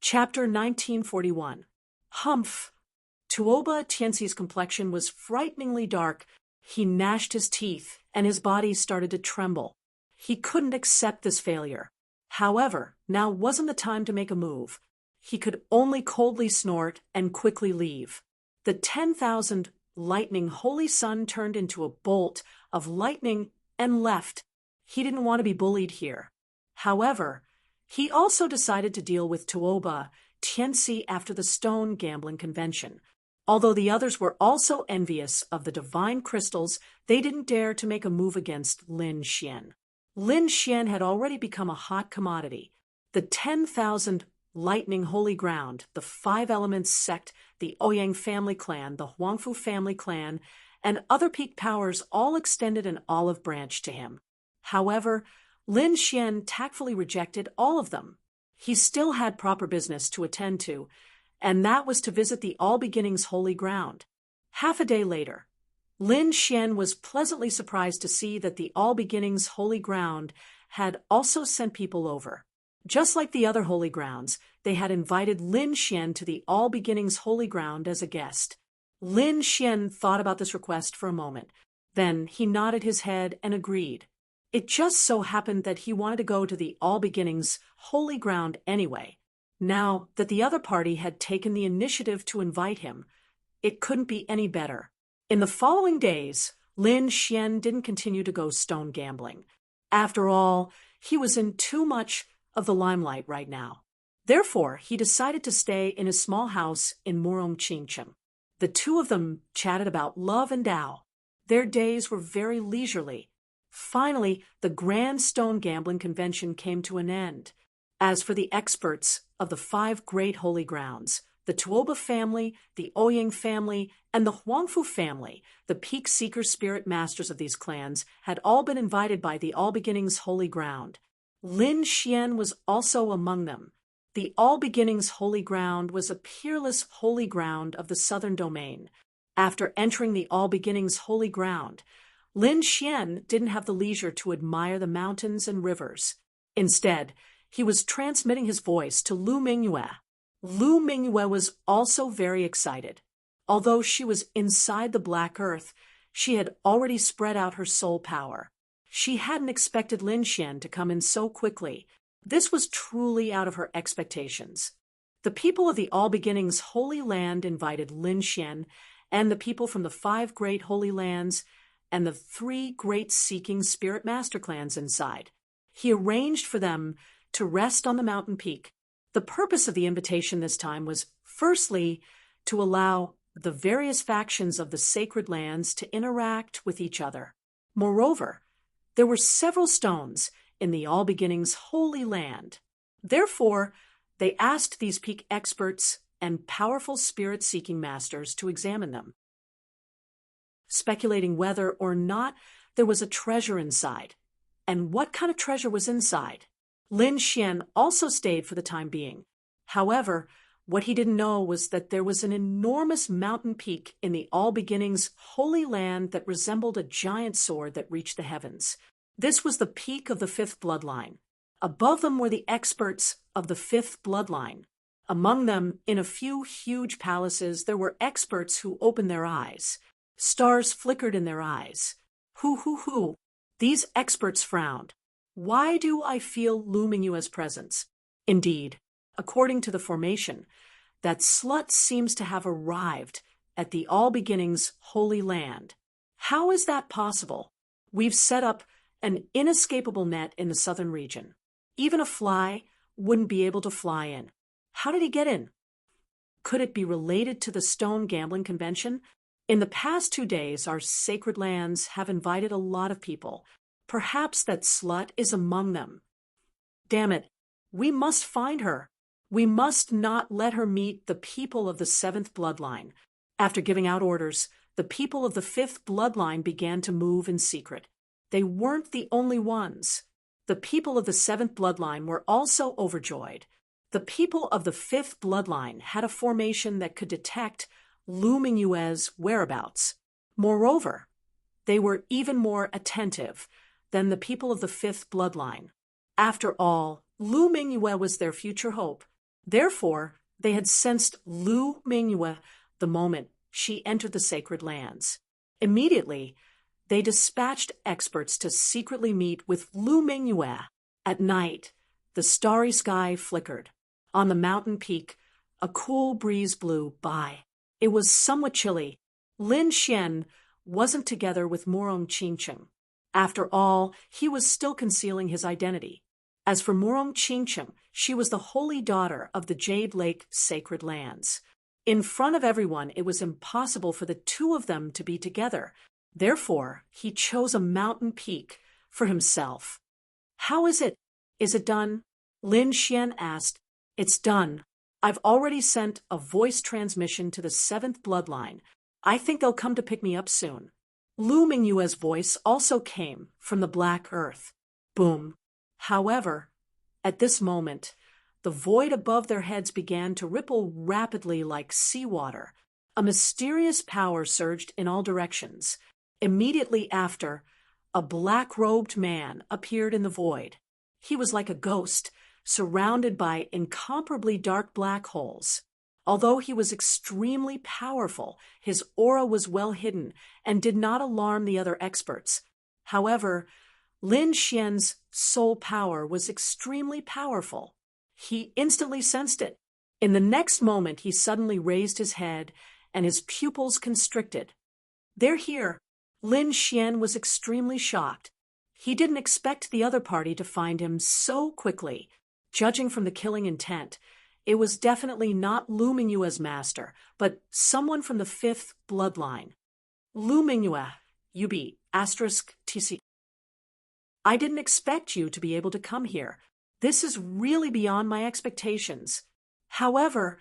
Chapter 1941. Humph! Tuoba Tianxi's complexion was frighteningly dark. He gnashed his teeth, and his body started to tremble. He couldn't accept this failure. However, now wasn't the time to make a move. He could only coldly snort and quickly leave. The 10,000 lightning holy sun turned into a bolt of lightning and left. He didn't want to be bullied here. However, he also decided to deal with Tuoba Tianxi after the stone gambling convention. Although the others were also envious of the divine crystals, they didn't dare to make a move against Lin Xian. Lin Xian had already become a hot commodity. The 10,000 lightning holy ground, the 5 elements sect, the Ouyang family clan, the Huangfu family clan, and other peak powers all extended an olive branch to him. However, Lin Xian tactfully rejected all of them. He still had proper business to attend to, and that was to visit the All Beginnings holy ground. Half a day later, Lin Xian was pleasantly surprised to see that the All Beginnings holy ground had also sent people over. Just like the other holy grounds, they had invited Lin Xian to the All Beginnings holy ground as a guest. Lin Xian thought about this request for a moment. Then he nodded his head and agreed. It just so happened that he wanted to go to the All Beginnings holy ground anyway. Now that the other party had taken the initiative to invite him, it couldn't be any better. In the following days, Lin Xian didn't continue to go stone gambling. After all, he was in too much of the limelight right now. Therefore, he decided to stay in his small house in Murongqingcheng. The two of them chatted about love and Tao. Their days were very leisurely. Finally, the grand stone gambling convention came to an end. As for the experts of the 5 great holy grounds, the Tuoba family, the Ouyang family, and the Huangfu family, the peak seeker spirit masters of these clans, had all been invited by the All Beginnings holy ground. Lin Xian was also among them. The All Beginnings holy ground was a peerless holy ground of the southern domain. After entering the All Beginnings holy ground, Lin Xian didn't have the leisure to admire the mountains and rivers. Instead, he was transmitting his voice to Lu Mingyue. Lu Mingyue was also very excited. Although she was inside the black earth, she had already spread out her soul power. She hadn't expected Lin Xian to come in so quickly. This was truly out of her expectations. The people of the All Beginnings Holy Land invited Lin Xian and the people from the 5 great holy lands and the 3 great seeking spirit master clans inside. He arranged for them to rest on the mountain peak. The purpose of the invitation this time was, firstly, to allow the various factions of the sacred lands to interact with each other. Moreover, there were several stones in the All Beginnings holy land. Therefore, they asked these peak experts and powerful spirit-seeking masters to examine them, speculating whether or not there was a treasure inside, and what kind of treasure was inside. Lin Xian also stayed for the time being. However, what he didn't know was that there was an enormous mountain peak in the All Beginnings holy land that resembled a giant sword that reached the heavens. This was the peak of the 5th bloodline. Above them were the experts of the 5th bloodline. Among them, in a few huge palaces, there were experts who opened their eyes. Stars flickered in their eyes. Hoo. These experts frowned. Why do I feel Lu Mingyue's presence? Indeed, according to the formation, that slut seems to have arrived at the All Beginnings holy land. How is that possible? We've set up an inescapable net in the southern region. Even a fly wouldn't be able to fly in. How did he get in? Could it be related to the stone gambling convention? In the past 2 days, our sacred lands have invited a lot of people. Perhaps that slut is among them. Damn it, we must find her. We must not let her meet the people of the 7th bloodline. After giving out orders, the people of the 5th bloodline began to move in secret. They weren't the only ones. The people of the 7th bloodline were also overjoyed. The people of the 5th bloodline had a formation that could detect Lu Mingyue's whereabouts. Moreover, they were even more attentive than the people of the 5th bloodline. After all, Lu Mingyue was their future hope. Therefore, they had sensed Lu Mingyue the moment she entered the sacred lands. Immediately, they dispatched experts to secretly meet with Lu Mingyue. At night, the starry sky flickered. On the mountain peak, a cool breeze blew by. It was somewhat chilly. Lin Xian wasn't together with Murong Qingcheng. After all, he was still concealing his identity. As for Murong Qingcheng, she was the holy daughter of the Jade Lake sacred lands. In front of everyone, it was impossible for the two of them to be together. Therefore, he chose a mountain peak for himself. How is it? Is it done? Lin Xian asked. It's done. I've already sent a voice transmission to the 7th bloodline. I think they'll come to pick me up soon. Lu Mingyue's voice also came from the black earth. Boom. However, at this moment, the void above their heads began to ripple rapidly like seawater. A mysterious power surged in all directions. Immediately after, a black-robed man appeared in the void. He was like a ghost, surrounded by incomparably dark black holes. Although he was extremely powerful, his aura was well hidden and did not alarm the other experts. However, Lin Xian's soul power was extremely powerful. He instantly sensed it. In the next moment, he suddenly raised his head and his pupils constricted. They're here. Lin Xian was extremely shocked. He didn't expect the other party to find him so quickly. Judging from the killing intent, it was definitely not Lu Mingyue's master, but someone from the 5th bloodline. Lu Mingyue, UB, *TC. I didn't expect you to be able to come here. This is really beyond my expectations. However,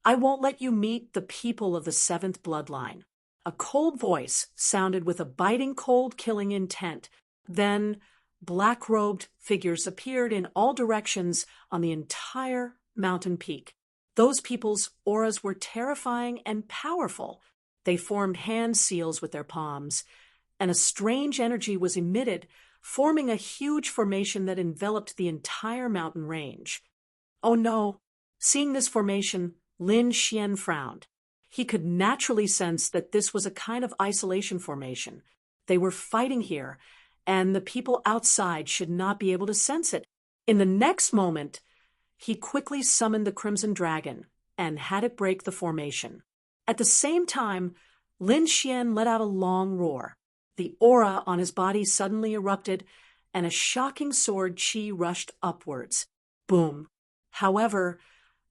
I won't let you meet the people of the 7th bloodline. A cold voice sounded with a biting cold killing intent. Then, black-robed figures appeared in all directions on the entire mountain peak. Those people's auras were terrifying and powerful. They formed hand seals with their palms, and a strange energy was emitted, forming a huge formation that enveloped the entire mountain range. Oh no! Seeing this formation, Lin Xian frowned. He could naturally sense that this was a kind of isolation formation. They were fighting here, and the people outside should not be able to sense it. In the next moment, he quickly summoned the Crimson Dragon and had it break the formation. At the same time, Lin Xian let out a long roar. The aura on his body suddenly erupted, and a shocking sword chi rushed upwards. Boom. However,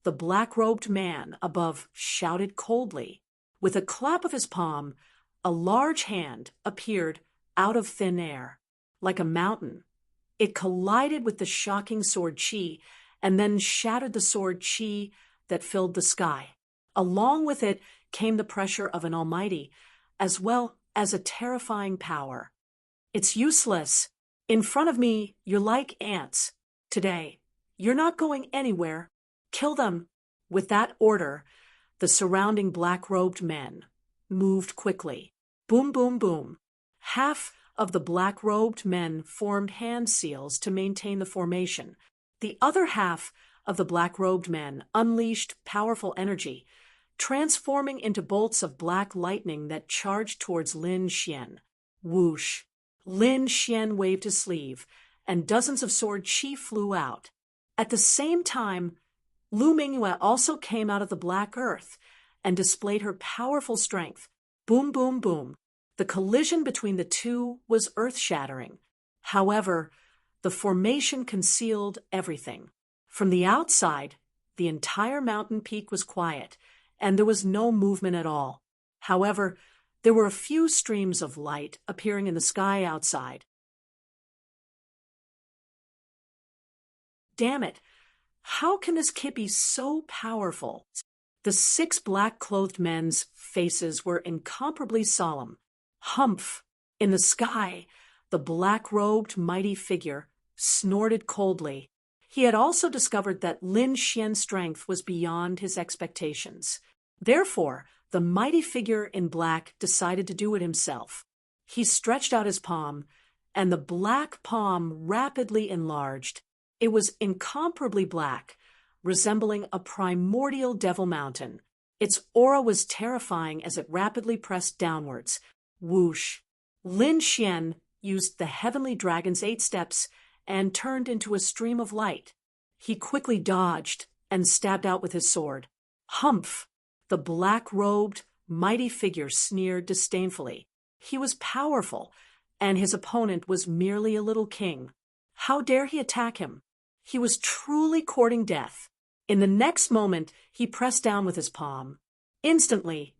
the black-robed man above shouted coldly. With a clap of his palm, a large hand appeared out of thin air. Like a mountain, it collided with the shocking sword chi and then shattered the sword chi that filled the sky. Along with it came the pressure of an almighty, as well as a terrifying power. It's useless. In front of me, you're like ants. Today, you're not going anywhere. Kill them. With that order, the surrounding black-robed men moved quickly. Boom, boom, boom. Half of the black-robed men formed hand seals to maintain the formation. The other half of the black-robed men unleashed powerful energy, transforming into bolts of black lightning that charged towards Lin Xian. Whoosh! Lin Xian waved his sleeve, and dozens of sword chi flew out. At the same time, Lu Mingyue also came out of the black earth and displayed her powerful strength. Boom, boom, boom. The collision between the two was earth-shattering. However, the formation concealed everything. From the outside, the entire mountain peak was quiet, and there was no movement at all. However, there were a few streams of light appearing in the sky outside. Damn it! How can this kid be so powerful? The 6 black-clothed men's faces were incomparably solemn. Humph! In the sky, the black-robed mighty figure snorted coldly. He had also discovered that Lin Xian's strength was beyond his expectations. Therefore, the mighty figure in black decided to do it himself. He stretched out his palm, and the black palm rapidly enlarged. It was incomparably black, resembling a primordial devil mountain. Its aura was terrifying as it rapidly pressed downwards. Whoosh! Lin Xian used the heavenly dragon's 8 steps and turned into a stream of light. He quickly dodged and stabbed out with his sword. Humph! The black-robed, mighty figure sneered disdainfully. He was powerful, and his opponent was merely a little king. How dare he attack him? He was truly courting death. In the next moment, he pressed down with his palm. Instantly,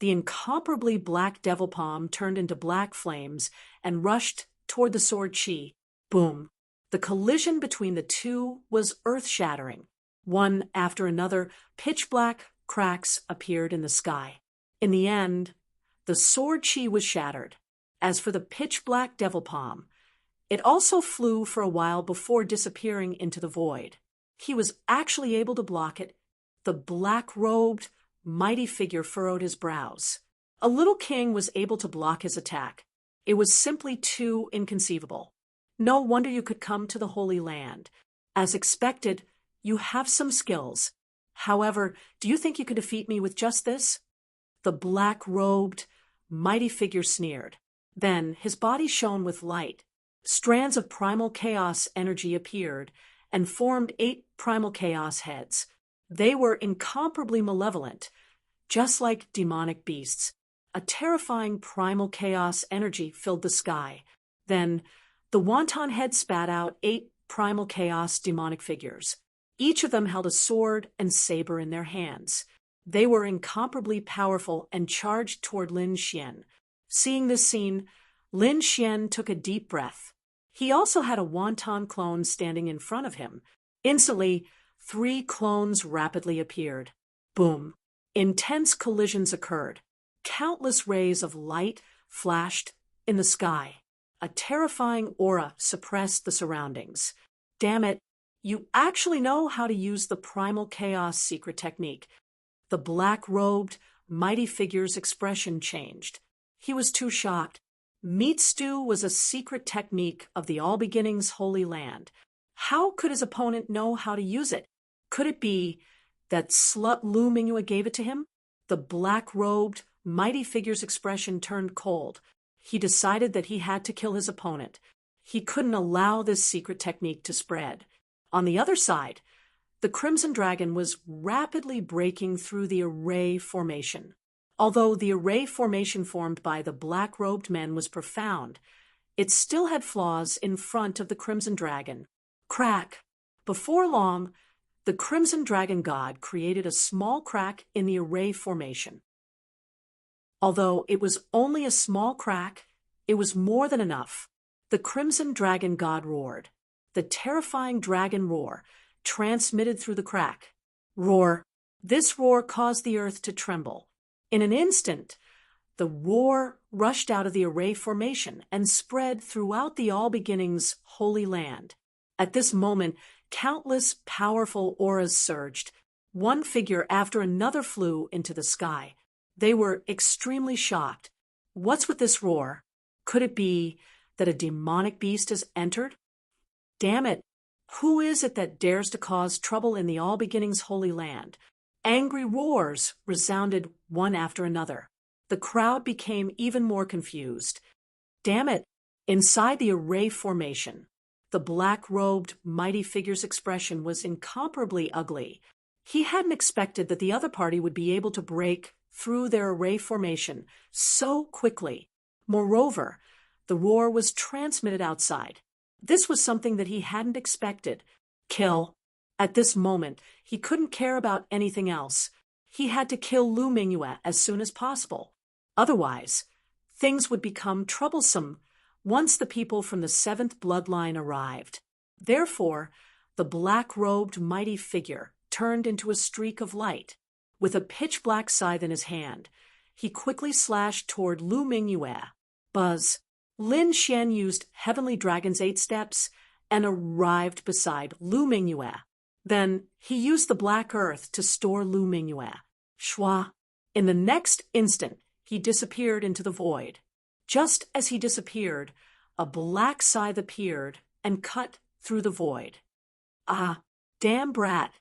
the incomparably black devil palm turned into black flames and rushed toward the sword Qi. Boom! The collision between the two was earth-shattering. One after another, pitch-black cracks appeared in the sky. In the end, the sword Qi was shattered. As for the pitch-black devil palm, it also flew for a while before disappearing into the void. He was actually able to block it. The black-robed, mighty figure furrowed his brows. A little king was able to block his attack. It was simply too inconceivable. No wonder you could come to the Holy Land. As expected, you have some skills. However, do you think you could defeat me with just this? The black-robed, mighty figure sneered. Then his body shone with light. Strands of primal chaos energy appeared and formed 8 primal chaos heads. They were incomparably malevolent, just like demonic beasts. A terrifying primal chaos energy filled the sky. Then the wonton head spat out 8 primal chaos demonic figures. Each of them held a sword and saber in their hands. They were incomparably powerful and charged toward Lin Xian. Seeing this scene, Lin Xian took a deep breath. He also had a wonton clone standing in front of him. Instantly, 3 clones rapidly appeared. Boom! Intense collisions occurred. Countless rays of light flashed in the sky. A terrifying aura suppressed the surroundings. Damn it, you actually know how to use the primal chaos secret technique. The black-robed, mighty figure's expression changed. He was too shocked. Meat stew was a secret technique of the All Beginnings Holy Land. How could his opponent know how to use it? Could it be that slut Lu Mingyue gave it to him? The black-robed, mighty figure's expression turned cold. He decided that he had to kill his opponent. He couldn't allow this secret technique to spread. On the other side, the Crimson Dragon was rapidly breaking through the array formation. Although the array formation formed by the black-robed men was profound, it still had flaws in front of the Crimson Dragon. Crack! Before long, the Crimson Dragon god created a small crack in the array formation. Although it was only a small crack, it was more than enough. The Crimson Dragon god roared. The terrifying dragon roar transmitted through the crack. Roar! This roar caused the earth to tremble. In an instant, the roar rushed out of the array formation and spread throughout the All Beginnings Holy Land. At this moment, countless powerful auras surged. One figure after another flew into the sky. They were extremely shocked. What's with this roar? Could it be that a demonic beast has entered? Damn it! Who is it that dares to cause trouble in the All Beginnings Holy Land? Angry roars resounded one after another. The crowd became even more confused. Damn it! Inside the array formation, the black-robed, mighty figure's expression was incomparably ugly. He hadn't expected that the other party would be able to break through their array formation so quickly. Moreover, the roar was transmitted outside. This was something that he hadn't expected. Kill. At this moment, he couldn't care about anything else. He had to kill Lu Mingyue as soon as possible. Otherwise, things would become troublesome once the people from the 7th bloodline arrived. Therefore, the black-robed mighty figure turned into a streak of light. With a pitch-black scythe in his hand, he quickly slashed toward Lu Mingyue. Buzz! Lin Xian used Heavenly Dragon's 8 steps and arrived beside Lu Mingyue. Then he used the black earth to store Lu Mingyue. Shwa! In the next instant, he disappeared into the void. Just as he disappeared, a black scythe appeared and cut through the void. Ah, damn brat!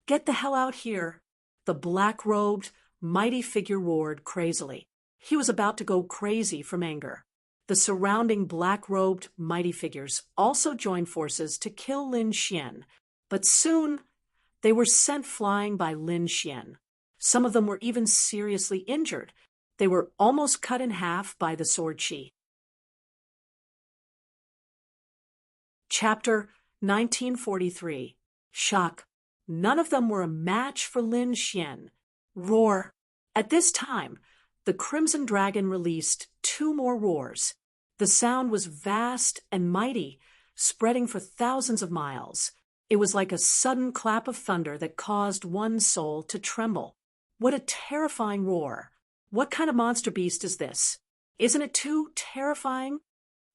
Get the hell out here! The black-robed, mighty figure roared crazily. He was about to go crazy from anger. The surrounding black-robed, mighty figures also joined forces to kill Lin Xian, but soon they were sent flying by Lin Xian. Some of them were even seriously injured. They were almost cut in half by the sword Qi. Chapter 1943. Shock. None of them were a match for Lin Xian. Roar. At this time, the Crimson Dragon released 2 more roars. The sound was vast and mighty, spreading for thousands of miles. It was like a sudden clap of thunder that caused one's soul to tremble. What a terrifying roar! What kind of monster beast is this? Isn't it too terrifying?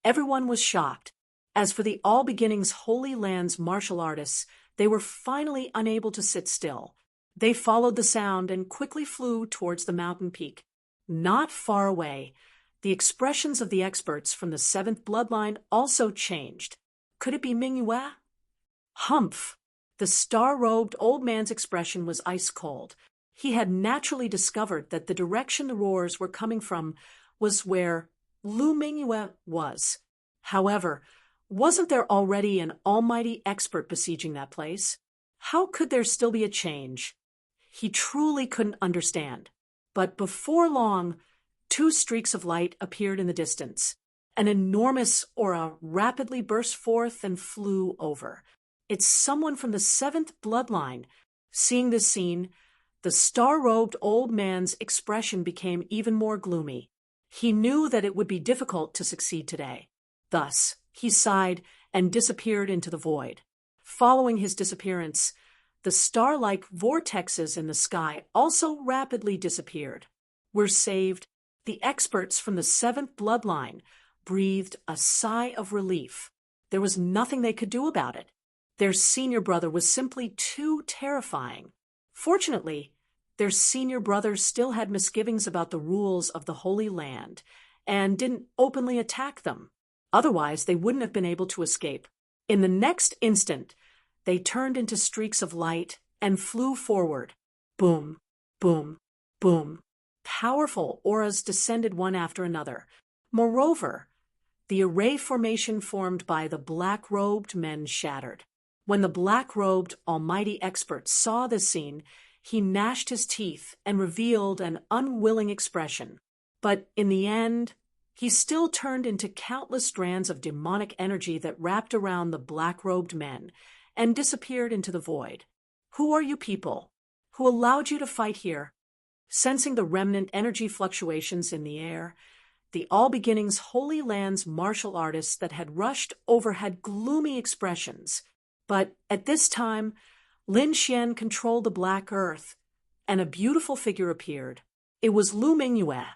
Everyone was shocked. As for the All Beginnings Holy Land's martial artists, they were finally unable to sit still. They followed the sound and quickly flew towards the mountain peak. Not far away, the expressions of the experts from the 7th bloodline also changed. Could it be Mingyue? Humph! The star-robed old man's expression was ice-cold. He had naturally discovered that the direction the roars were coming from was where Lu Mingyue was. However, wasn't there already an almighty expert besieging that place? How could there still be a change? He truly couldn't understand. But before long, 2 streaks of light appeared in the distance. An enormous aura rapidly burst forth and flew over. It's someone from the 7th bloodline. Seeing this scene, the star-robed old man's expression became even more gloomy. He knew that it would be difficult to succeed today. Thus, he sighed and disappeared into the void. Following his disappearance, the star-like vortexes in the sky also rapidly disappeared. We're saved. The experts from the 7th bloodline breathed a sigh of relief. There was nothing they could do about it. Their senior brother was simply too terrifying. Fortunately, their senior brother still had misgivings about the rules of the Holy Land and didn't openly attack them. Otherwise, they wouldn't have been able to escape. In the next instant, they turned into streaks of light and flew forward. Boom, boom, boom. Powerful auras descended one after another. Moreover, the array formation formed by the black-robed men shattered. When the black-robed almighty expert saw this scene, he gnashed his teeth and revealed an unwilling expression. But in the end, he still turned into countless strands of demonic energy that wrapped around the black-robed men and disappeared into the void. Who are you people? Who allowed you to fight here? Sensing the remnant energy fluctuations in the air, the All Beginnings Holy Land's martial artists that had rushed over had gloomy expressions. But at this time, Lin Xian controlled the Black Earth, and a beautiful figure appeared. It was Lu Mingyue.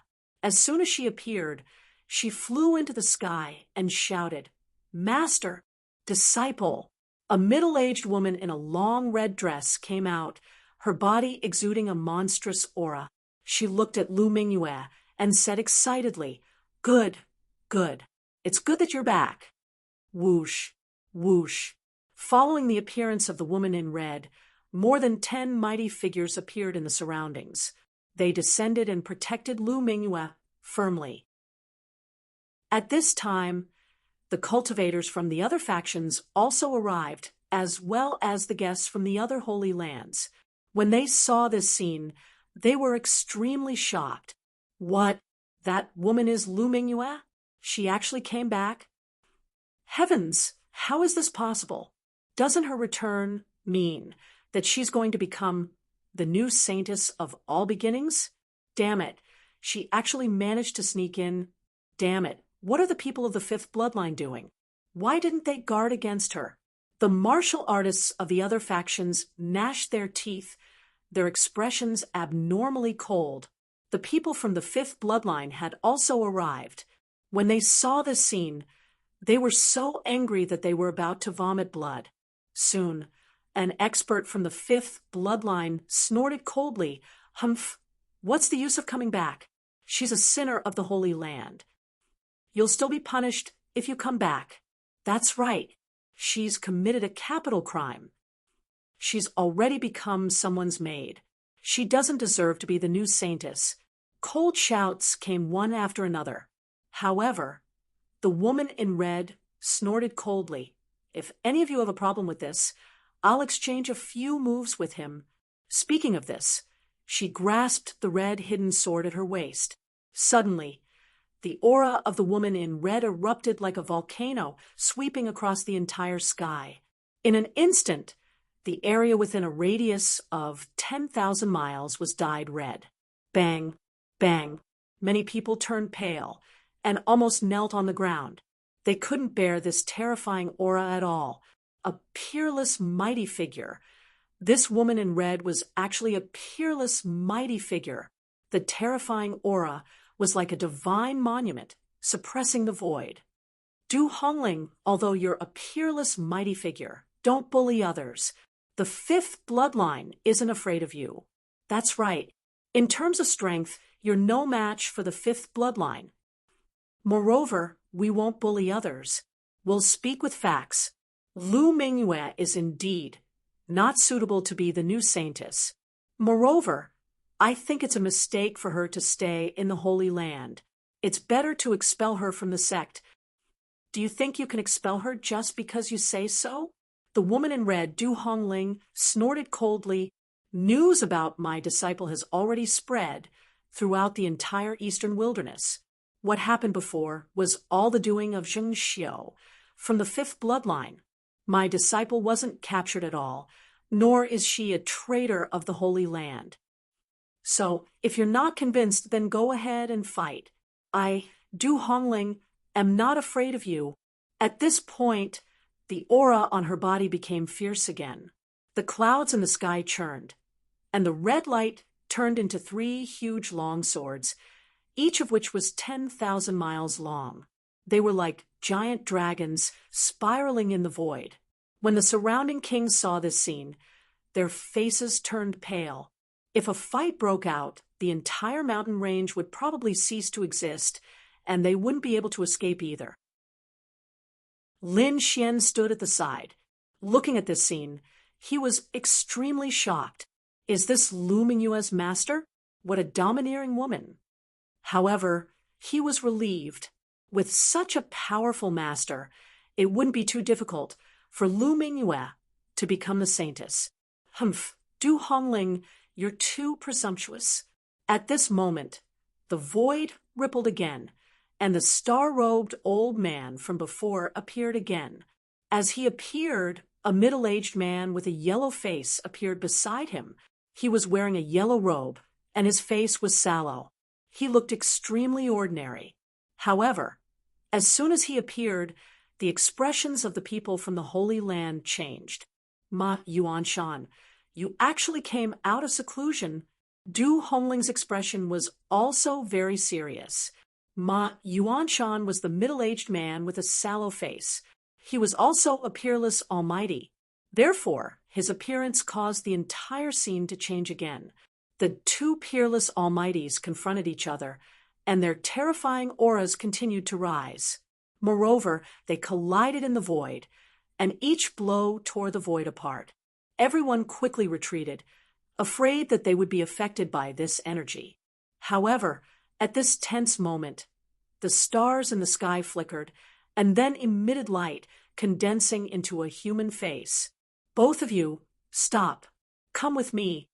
As soon as she appeared, she flew into the sky and shouted, "Master! Disciple!" A middle-aged woman in a long red dress came out, her body exuding a monstrous aura. She looked at Lu Mingyue and said excitedly, "Good, good. It's good that you're back." Whoosh, whoosh. Following the appearance of the woman in red, more than 10 mighty figures appeared in the surroundings. They descended and protected Lu Mingyue firmly. At this time, the cultivators from the other factions also arrived, as well as the guests from the other holy lands. When they saw this scene, they were extremely shocked. What? That woman is Lu Mingyue? She actually came back? Heavens, how is this possible? Doesn't her return mean that she's going to become the new saintess of all beginnings? Damn it, she actually managed to sneak in. Damn it, what are the people of the 5th bloodline doing? Why didn't they guard against her? The martial artists of the other factions gnashed their teeth, their expressions abnormally cold. The people from the 5th bloodline had also arrived. When they saw this scene, they were so angry that they were about to vomit blood. Soon, an expert from the 5th bloodline snorted coldly, "Humph, what's the use of coming back? She's a sinner of the Holy Land. You'll still be punished if you come back. That's right, she's committed a capital crime." She's already become someone's maid. She doesn't deserve to be the new saintess. Cold shouts came one after another. However, the woman in red snorted coldly. If any of you have a problem with this, I'll exchange a few moves with him. Speaking of this, she grasped the red hidden sword at her waist. Suddenly, the aura of the woman in red erupted like a volcano, sweeping across the entire sky. In an instant, the area within a radius of 10,000 miles was dyed red. Bang, bang. Many people turned pale and almost knelt on the ground. They couldn't bear this terrifying aura at all. A peerless, mighty figure. This woman in red was actually a peerless, mighty figure. The terrifying aura was like a divine monument, suppressing the void. Du Hongling, although you're a peerless, mighty figure, don't bully others. The fifth bloodline isn't afraid of you. That's right. In terms of strength, you're no match for the fifth bloodline. Moreover, we won't bully others. We'll speak with facts. Lu Mingyue is indeed not suitable to be the new saintess. Moreover, I think it's a mistake for her to stay in the Holy Land. It's better to expel her from the sect. Do you think you can expel her just because you say so? The woman in red, Du Hongling, snorted coldly. News about my disciple has already spread throughout the entire eastern wilderness. What happened before was all the doing of Zheng Xiu from the fifth bloodline. My disciple wasn't captured at all, nor is she a traitor of the Holy Land. So, if you're not convinced, then go ahead and fight. I, Du Hongling, am not afraid of you. At this point, the aura on her body became fierce again. The clouds in the sky churned, and the red light turned into 3 huge long swords, each of which was 10,000 miles long. They were like giant dragons spiraling in the void. When the surrounding kings saw this scene, their faces turned pale. If a fight broke out, the entire mountain range would probably cease to exist, and they wouldn't be able to escape either. Lin Xian stood at the side. Looking at this scene, he was extremely shocked. Is this Lu Mingyue's master? What a domineering woman. However, he was relieved. With such a powerful master, it wouldn't be too difficult for Lu Mingyue to become the saintess. Humph, Du Hongling, you're too presumptuous. At this moment, the void rippled again, and the star-robed old man from before appeared again. As he appeared, a middle-aged man with a yellow face appeared beside him. He was wearing a yellow robe, and his face was sallow. He looked extremely ordinary. However, as soon as he appeared, the expressions of the people from the Holy Land changed. Ma Yuanshan, you actually came out of seclusion. Du Hongling's expression was also very serious. Ma Yuanshan was the middle-aged man with a sallow face. He was also a peerless almighty. Therefore, his appearance caused the entire scene to change again. The 2 peerless almighties confronted each other, and their terrifying auras continued to rise. Moreover, they collided in the void, and each blow tore the void apart. Everyone quickly retreated, afraid that they would be affected by this energy. However, at this tense moment, the stars in the sky flickered and then emitted light, condensing into a human face. Both of you, stop. Come with me.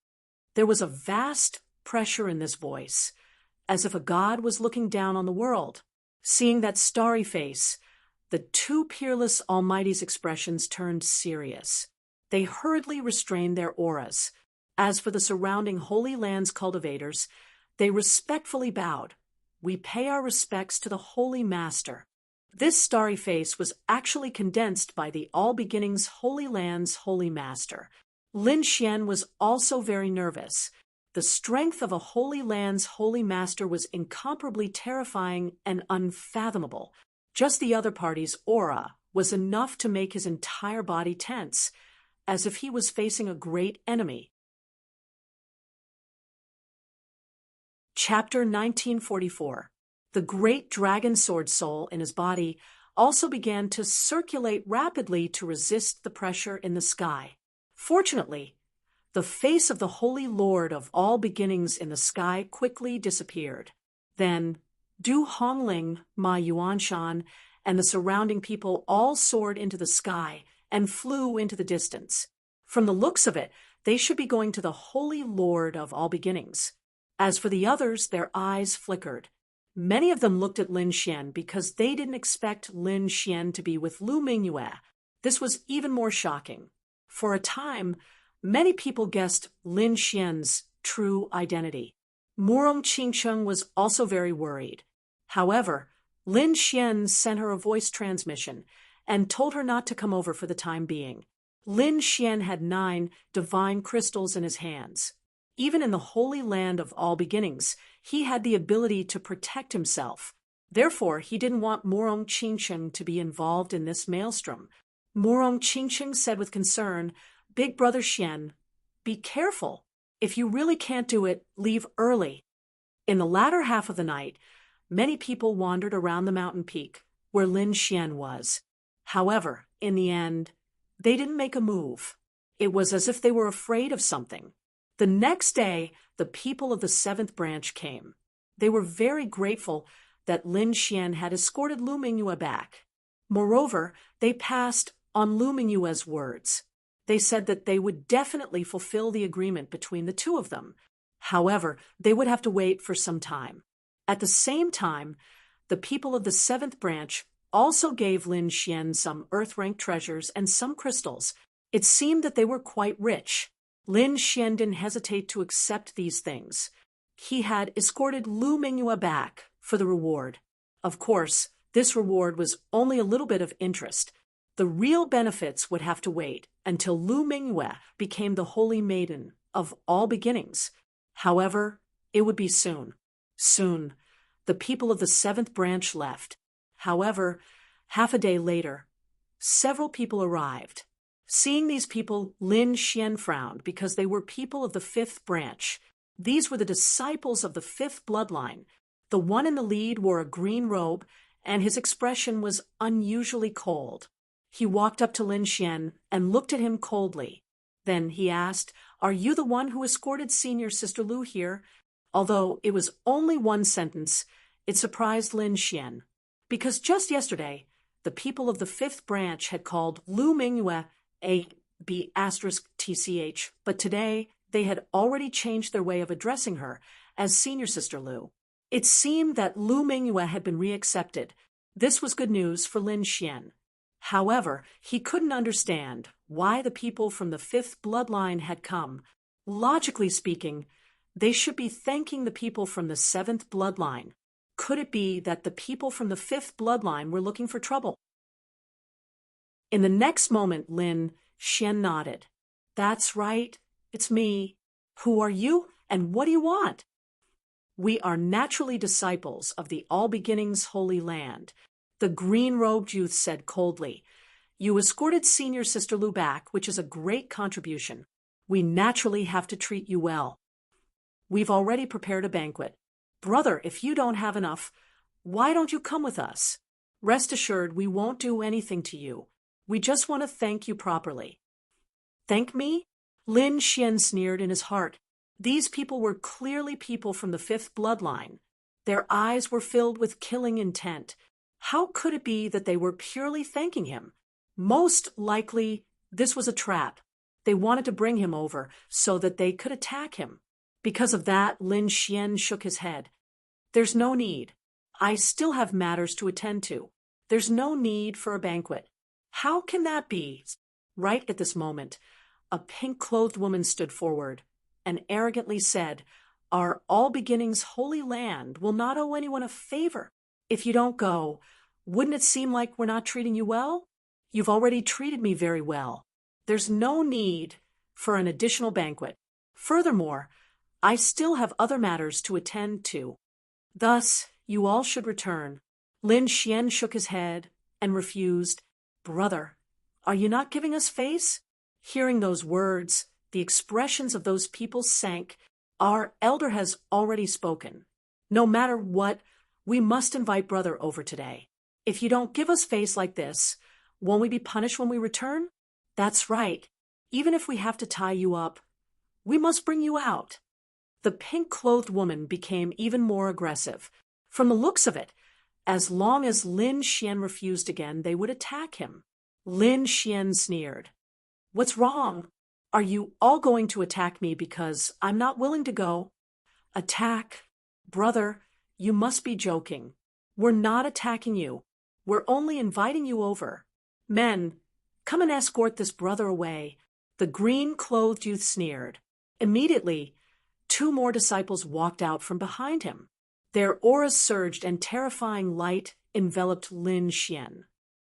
There was a vast pressure in this voice, as if a god was looking down on the world. Seeing that starry face, the 2 peerless almighties' expressions turned serious. They hurriedly restrained their auras. As for the surrounding Holy Land's cultivators, they respectfully bowed. We pay our respects to the Holy Master. This starry face was actually condensed by the All Beginnings Holy Land's Holy Master. Lin Xian was also very nervous. The strength of a Holy Land's Holy Master was incomparably terrifying and unfathomable. Just the other party's aura was enough to make his entire body tense, as if he was facing a great enemy. Chapter 1944. The great dragon sword soul in his body also began to circulate rapidly to resist the pressure in the sky. Fortunately, the face of the Holy Lord of all beginnings in the sky quickly disappeared. Then, Du Hongling, Ma Yuanshan, and the surrounding people all soared into the sky and flew into the distance. From the looks of it, they should be going to the Holy Lord of all beginnings. As for the others, their eyes flickered. Many of them looked at Lin Xian because they didn't expect Lin Xian to be with Lu Mingyue. This was even more shocking. For a time, many people guessed Lin Xian's true identity. Murong Qingcheng was also very worried. However, Lin Xian sent her a voice transmission and told her not to come over for the time being. Lin Xian had 9 divine crystals in his hands. Even in the holy land of all beginnings, he had the ability to protect himself. Therefore, he didn't want Murong Qingcheng to be involved in this maelstrom. Murong Qingcheng said with concern, "Big Brother Xian, be careful. If you really can't do it, leave early." In the latter half of the night, many people wandered around the mountain peak where Lin Xian was. However, in the end, they didn't make a move. It was as if they were afraid of something. The next day, the people of the 7th branch came. They were very grateful that Lin Xian had escorted Lu Mingyue back. Moreover, they passed on Lu Mingyue's words. They said that they would definitely fulfill the agreement between the two of them. However, they would have to wait for some time. At the same time, the people of the 7th branch also gave Lin Xian some earth-rank treasures and some crystals. It seemed that they were quite rich. Lin Xian didn't hesitate to accept these things. He had escorted Lu Mingyue back for the reward. Of course, this reward was only a little bit of interest. The real benefits would have to wait until Lu Mingyue became the holy maiden of all beginnings. However, it would be soon. Soon, the people of the 7th branch left. However, half a day later, several people arrived. Seeing these people, Lin Xian frowned because they were people of the 5th branch. These were the disciples of the 5th bloodline. The one in the lead wore a green robe, and his expression was unusually cold. He walked up to Lin Xian and looked at him coldly. Then he asked, "Are you the one who escorted Senior Sister Lu here?" Although it was only one sentence, it surprised Lin Xian, because just yesterday, the people of the 5th branch had called Lu Mingyue A**TCH, but today they had already changed their way of addressing her as Senior Sister Lu. It seemed that Lu Mingyue had been reaccepted. This was good news for Lin Xian. However, he couldn't understand why the people from the 5th bloodline had come. Logically speaking, they should be thanking the people from the 7th bloodline. Could it be that the people from the 5th bloodline were looking for trouble? In the next moment, Lin Xian nodded. "That's right. It's me. Who are you, and what do you want?" "We are naturally disciples of the All Beginnings Holy Land," the green-robed youth said coldly. "You escorted Senior Sister Lu back, which is a great contribution. We naturally have to treat you well. We've already prepared a banquet. Brother, if you don't have enough, why don't you come with us? Rest assured, we won't do anything to you. We just want to thank you properly." "Thank me?" Lin Xian sneered in his heart. These people were clearly people from the 5th bloodline. Their eyes were filled with killing intent. How could it be that they were purely thanking him? Most likely, this was a trap. They wanted to bring him over so that they could attack him. Because of that, Lin Xian shook his head. "There's no need. I still have matters to attend to. There's no need for a banquet." "How can that be?" Right at this moment, a pink-clothed woman stood forward and arrogantly said, "Our All Beginnings Holy Land will not owe anyone a favor. If you don't go, wouldn't it seem like we're not treating you well? You've already treated me very well. There's no need for an additional banquet. Furthermore, I still have other matters to attend to. Thus, you all should return." Lin Xian shook his head and refused. "Brother, are you not giving us face?" Hearing those words, the expressions of those people sank. "Our elder has already spoken. No matter what, we must invite brother over today. If you don't give us face like this, won't we be punished when we return?" "That's right. even if we have to tie you up, we must bring you out." The pink-clothed woman became even more aggressive. From the looks of it, as long as Lin Xian refused again, they would attack him. Lin Xian sneered. "What's wrong? Are you all going to attack me because I'm not willing to go?" "Attack? Brother, you must be joking. We're not attacking you. We're only inviting you over. Men, come and escort this brother away." The green-clothed youth sneered. Immediately, 2 more disciples walked out from behind him. Their auras surged and terrifying light enveloped Lin Xian.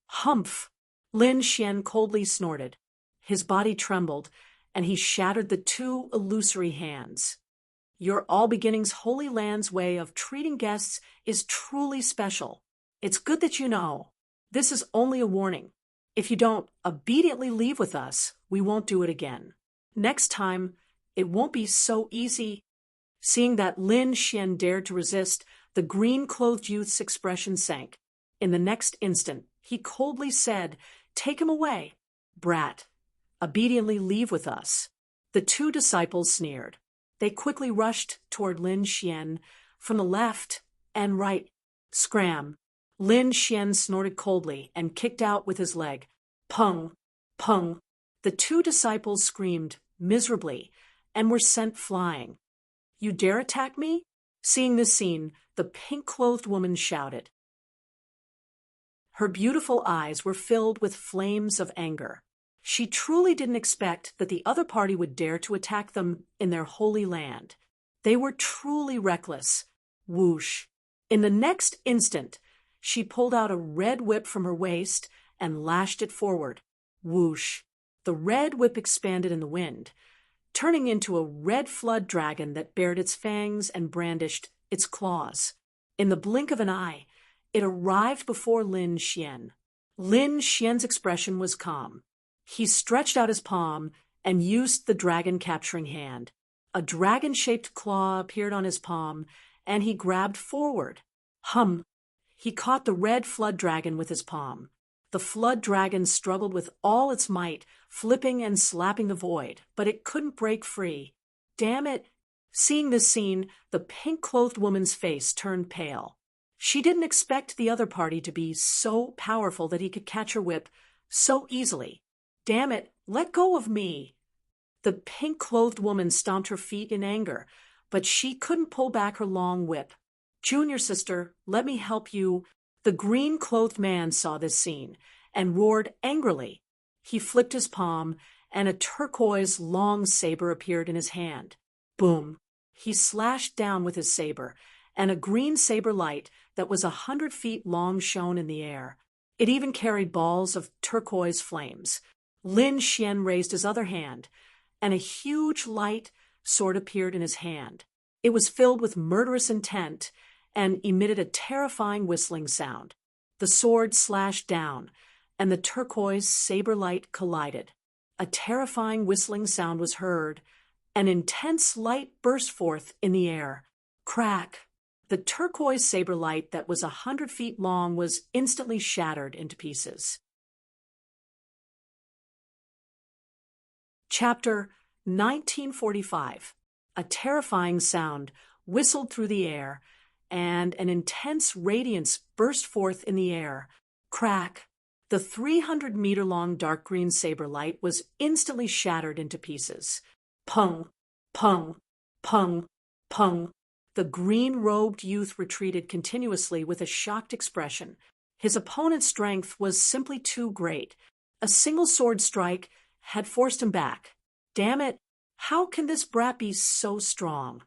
"Humph!" Lin Xian coldly snorted. His body trembled, and he shattered the 2 illusory hands. "Your All Beginnings Holy Land's way of treating guests is truly special. It's good that you know. This is only a warning. If you don't obediently leave with us, we won't do it again. Next time, it won't be so easy." Seeing that Lin Xian dared to resist, the green-clothed youth's expression sank. In the next instant, he coldly said, "Take him away. Brat, obediently leave with us." The 2 disciples sneered. They quickly rushed toward Lin Xian from the left and right. Scram! Lin Xian snorted coldly and kicked out with his leg. Pung! Pung! The 2 disciples screamed miserably and were sent flying. "You dare attack me?" Seeing this scene, the pink-clothed woman shouted. Her beautiful eyes were filled with flames of anger. She truly didn't expect that the other party would dare to attack them in their holy land. They were truly reckless. Whoosh! In the next instant, she pulled out a red whip from her waist and lashed it forward. Whoosh! The red whip expanded in the wind, turning into a red flood dragon that bared its fangs and brandished its claws. In the blink of an eye, it arrived before Lin Xian. Lin Xian's expression was calm. He stretched out his palm and used the dragon-capturing hand. A dragon-shaped claw appeared on his palm, and he grabbed forward. Hum! He caught the red flood dragon with his palm. The flood dragon struggled with all its might, flipping and slapping the void, but it couldn't break free. Damn it! Seeing this scene, the pink-clothed woman's face turned pale. She didn't expect the other party to be so powerful that he could catch her whip so easily. Damn it, let go of me! The pink-clothed woman stomped her feet in anger, but she couldn't pull back her long whip. "Junior sister, let me help you." The green-clothed man saw this scene and roared angrily. He flicked his palm, and a turquoise long saber appeared in his hand. Boom! He slashed down with his saber, and a green saber light that was 100 feet long shone in the air. It even carried balls of turquoise flames. Lin Xian raised his other hand, and a huge light sword appeared in his hand. It was filled with murderous intent and emitted a terrifying whistling sound. The sword slashed down, and the turquoise saber light collided. A terrifying whistling sound was heard. An intense light burst forth in the air. Crack! The turquoise saber light that was 100 feet long was instantly shattered into pieces. Chapter 1945. A terrifying sound whistled through the air, and an intense radiance burst forth in the air. Crack! The 300-meter-long dark green saber light was instantly shattered into pieces. Pung! Pung! Pung! Pung! The green-robed youth retreated continuously with a shocked expression. His opponent's strength was simply too great. A single sword strike had forced him back. Damn it! How can this brat be so strong?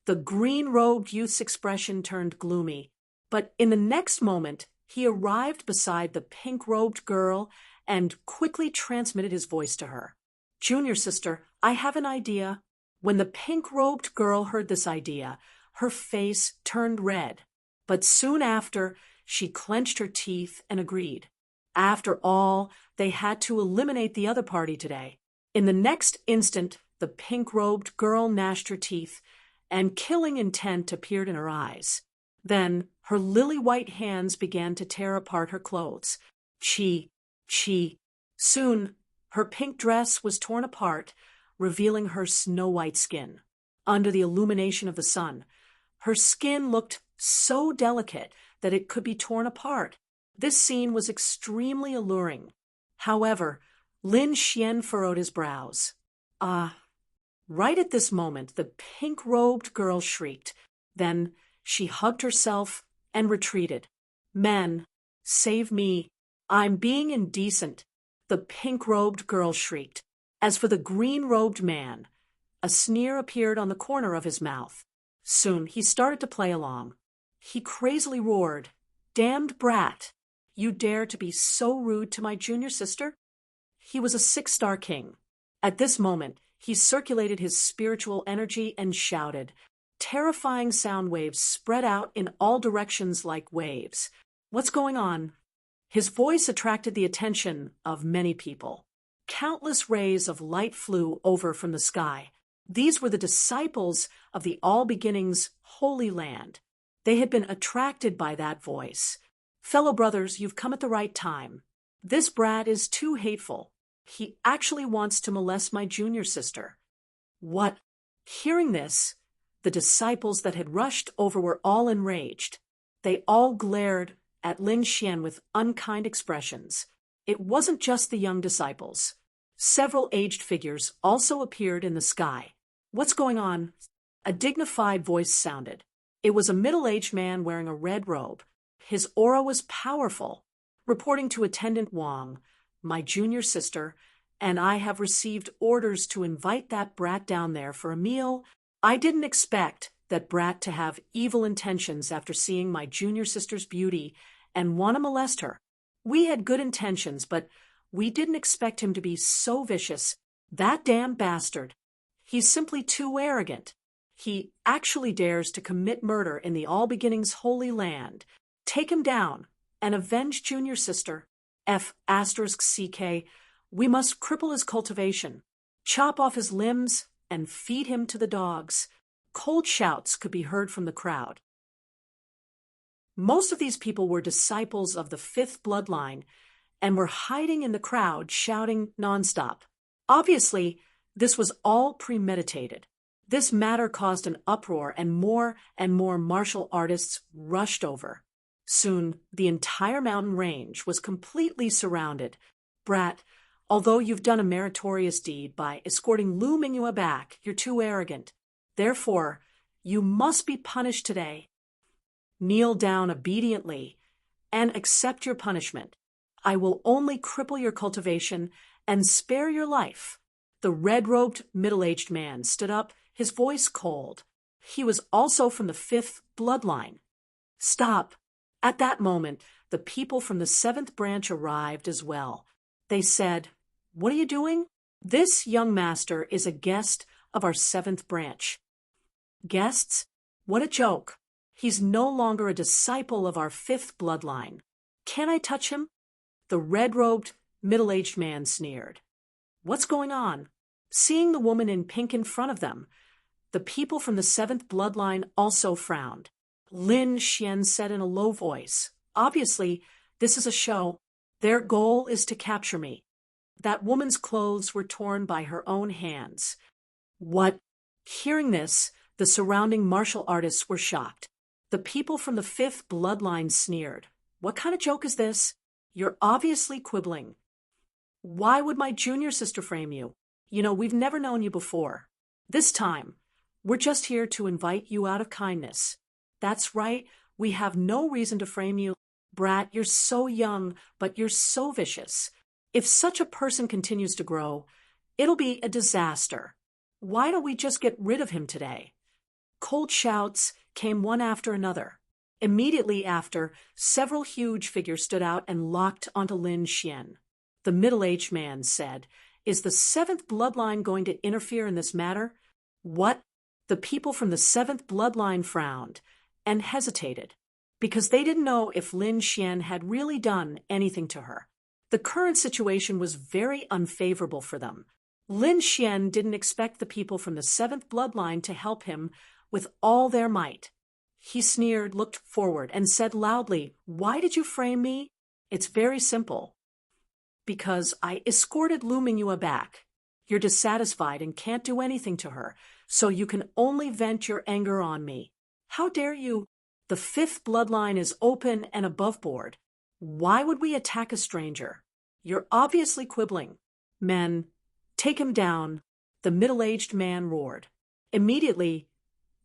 The green-robed youth's expression turned gloomy, but in the next moment, he arrived beside the pink-robed girl and quickly transmitted his voice to her. "Junior sister, I have an idea." When the pink-robed girl heard this idea, her face turned red, but soon after, she clenched her teeth and agreed. After all, they had to eliminate the other party today. In the next instant, the pink-robed girl gnashed her teeth, and killing intent appeared in her eyes. Then her lily-white hands began to tear apart her clothes. Chi! Chi! Soon, Her pink dress was torn apart, revealing her snow-white skin. Under the illumination of the sun, her skin looked so delicate that it could be torn apart. This scene was extremely alluring. However, Lin Xian furrowed his brows. Right at this moment, the pink-robed girl shrieked. Then she hugged herself and retreated. Men, save me. I'm being indecent, the pink-robed girl shrieked. As for the green-robed man, a sneer appeared on the corner of his mouth. Soon he started to play along. He crazily roared, "Damned brat! You dare to be so rude to my junior sister?" He was a 6-star king. At this moment, he circulated his spiritual energy and shouted. Terrifying sound waves spread out in all directions like waves. "What's going on?" His voice attracted the attention of many people. Countless rays of light flew over from the sky. These were the disciples of the All Beginnings Holy Land. They had been attracted by that voice. "Fellow brothers, you've come at the right time. This brat is too hateful. He actually wants to molest my junior sister." What? Hearing this, the disciples that had rushed over were all enraged. They all glared at Lin Xian with unkind expressions. It wasn't just the young disciples. Several aged figures also appeared in the sky. "What's going on?" A dignified voice sounded. It was a middle-aged man wearing a red robe. His aura was powerful. Reporting to Attendant Wang, "My junior sister, and I have received orders to invite that brat down there for a meal. I didn't expect that brat to have evil intentions after seeing my junior sister's beauty and want to molest her. We had good intentions, but we didn't expect him to be so vicious. That damn bastard. He's simply too arrogant. He actually dares to commit murder in the All Beginnings Holy Land. Take him down and avenge junior sister. F***CK. We must cripple his cultivation, chop off his limbs, and feed him to the dogs." Cold shouts could be heard from the crowd. Most of these people were disciples of the 5th bloodline and were hiding in the crowd shouting nonstop. Obviously, this was all premeditated. This matter caused an uproar and more martial artists rushed over. Soon, the entire mountain range was completely surrounded. "Brat, although you've done a meritorious deed by escorting Lu Mingyue back, you're too arrogant. Therefore, you must be punished today. Kneel down obediently and accept your punishment. I will only cripple your cultivation and spare your life." The red-robed, middle-aged man stood up, his voice cold. He was also from the 5th bloodline. "Stop." At that moment, the people from the 7th branch arrived as well. They said, "What are you doing?" "This young master is a guest of our 7th branch." "Guests? What a joke. He's no longer a disciple of our 5th bloodline. Can I touch him?" The red-robed, middle-aged man sneered. What's going on? Seeing the woman in pink in front of them, the people from the 7th bloodline also frowned. Lin Xian said in a low voice, "Obviously, this is a show. Their goal is to capture me." That woman's clothes were torn by her own hands. What? Hearing this, the surrounding martial artists were shocked. The people from the 5th bloodline sneered. "What kind of joke is this? You're obviously quibbling. Why would my junior sister frame you? We've never known you before. This time, we're just here to invite you out of kindness." "That's right, we have no reason to frame you. Brat, you're so young, but you're so vicious. If such a person continues to grow, it'll be a disaster. Why don't we just get rid of him today?" Cold shouts came one after another. Immediately after, several huge figures stood out and locked onto Lin Xian. The middle-aged man said, "Is the 7th bloodline going to interfere in this matter?" What? The people from the 7th bloodline frowned and hesitated, because they didn't know if Lin Xian had really done anything to her. The current situation was very unfavorable for them. Lin Xian didn't expect the people from the 7th bloodline to help him with all their might. He sneered, looked forward, and said loudly, "Why did you frame me? It's very simple. because I escorted Lu Mingyue back. You're dissatisfied and can't do anything to her, so you can only vent your anger on me. How dare you? The fifth bloodline is open and above board. Why would we attack a stranger? You're obviously quibbling. Men, take him down, the middle-aged man roared. Immediately,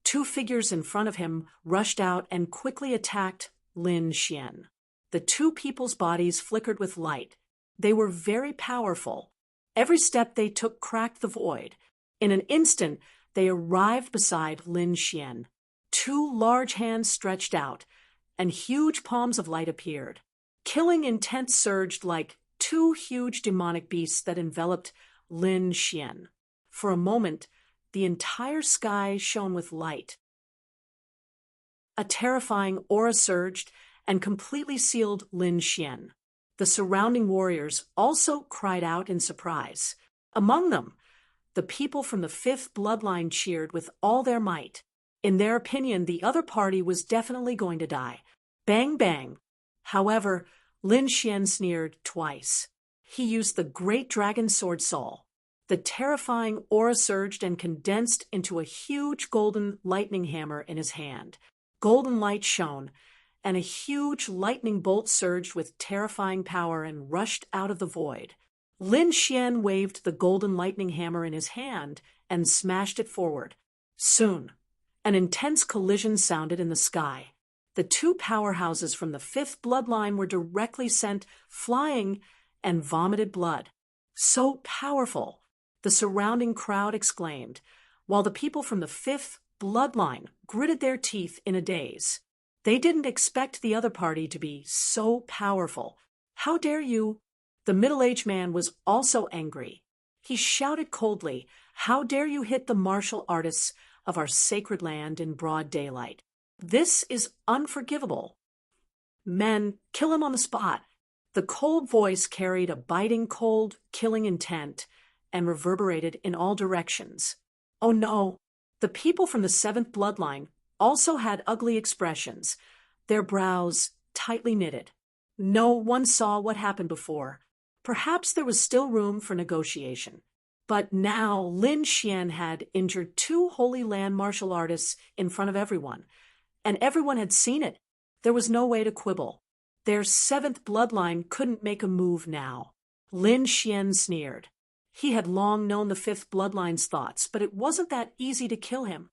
two figures in front of him rushed out and quickly attacked Lin Xian. The two people's bodies flickered with light. They were very powerful. Every step they took cracked the void. In an instant, they arrived beside Lin Xian. Two large hands stretched out, and huge palms of light appeared. Killing intent surged like two huge demonic beasts that enveloped Lin Xian. For a moment, the entire sky shone with light. A terrifying aura surged and completely sealed Lin Xian. The surrounding warriors also cried out in surprise. Among them, the people from the fifth bloodline cheered with all their might. In their opinion, the other party was definitely going to die. Bang, bang. However, Lin Xian sneered twice. He used the Great Dragon Sword Soul. The terrifying aura surged and condensed into a huge golden lightning hammer in his hand. Golden light shone, and a huge lightning bolt surged with terrifying power and rushed out of the void. Lin Xian waved the golden lightning hammer in his hand and smashed it forward. Soon, an intense collision sounded in the sky. The two powerhouses from the fifth bloodline were directly sent flying and vomited blood. So powerful, the surrounding crowd exclaimed, while the people from the fifth bloodline gritted their teeth in a daze. They didn't expect the other party to be so powerful. How dare you? The middle-aged man was also angry. He shouted coldly, "How dare you hit the martial artists of our sacred land in broad daylight? This is unforgivable. Men, kill him on the spot." The cold voice carried a biting cold, killing intent and reverberated in all directions. Oh no! The people from the seventh bloodline also had ugly expressions, their brows tightly knitted. No one saw what happened before. Perhaps there was still room for negotiation. But now Lin Xian had injured two Holy Land martial artists in front of everyone, and everyone had seen it. There was no way to quibble. Their seventh bloodline couldn't make a move now. Lin Xian sneered. He had long known the fifth bloodline's thoughts, but it wasn't that easy to kill him.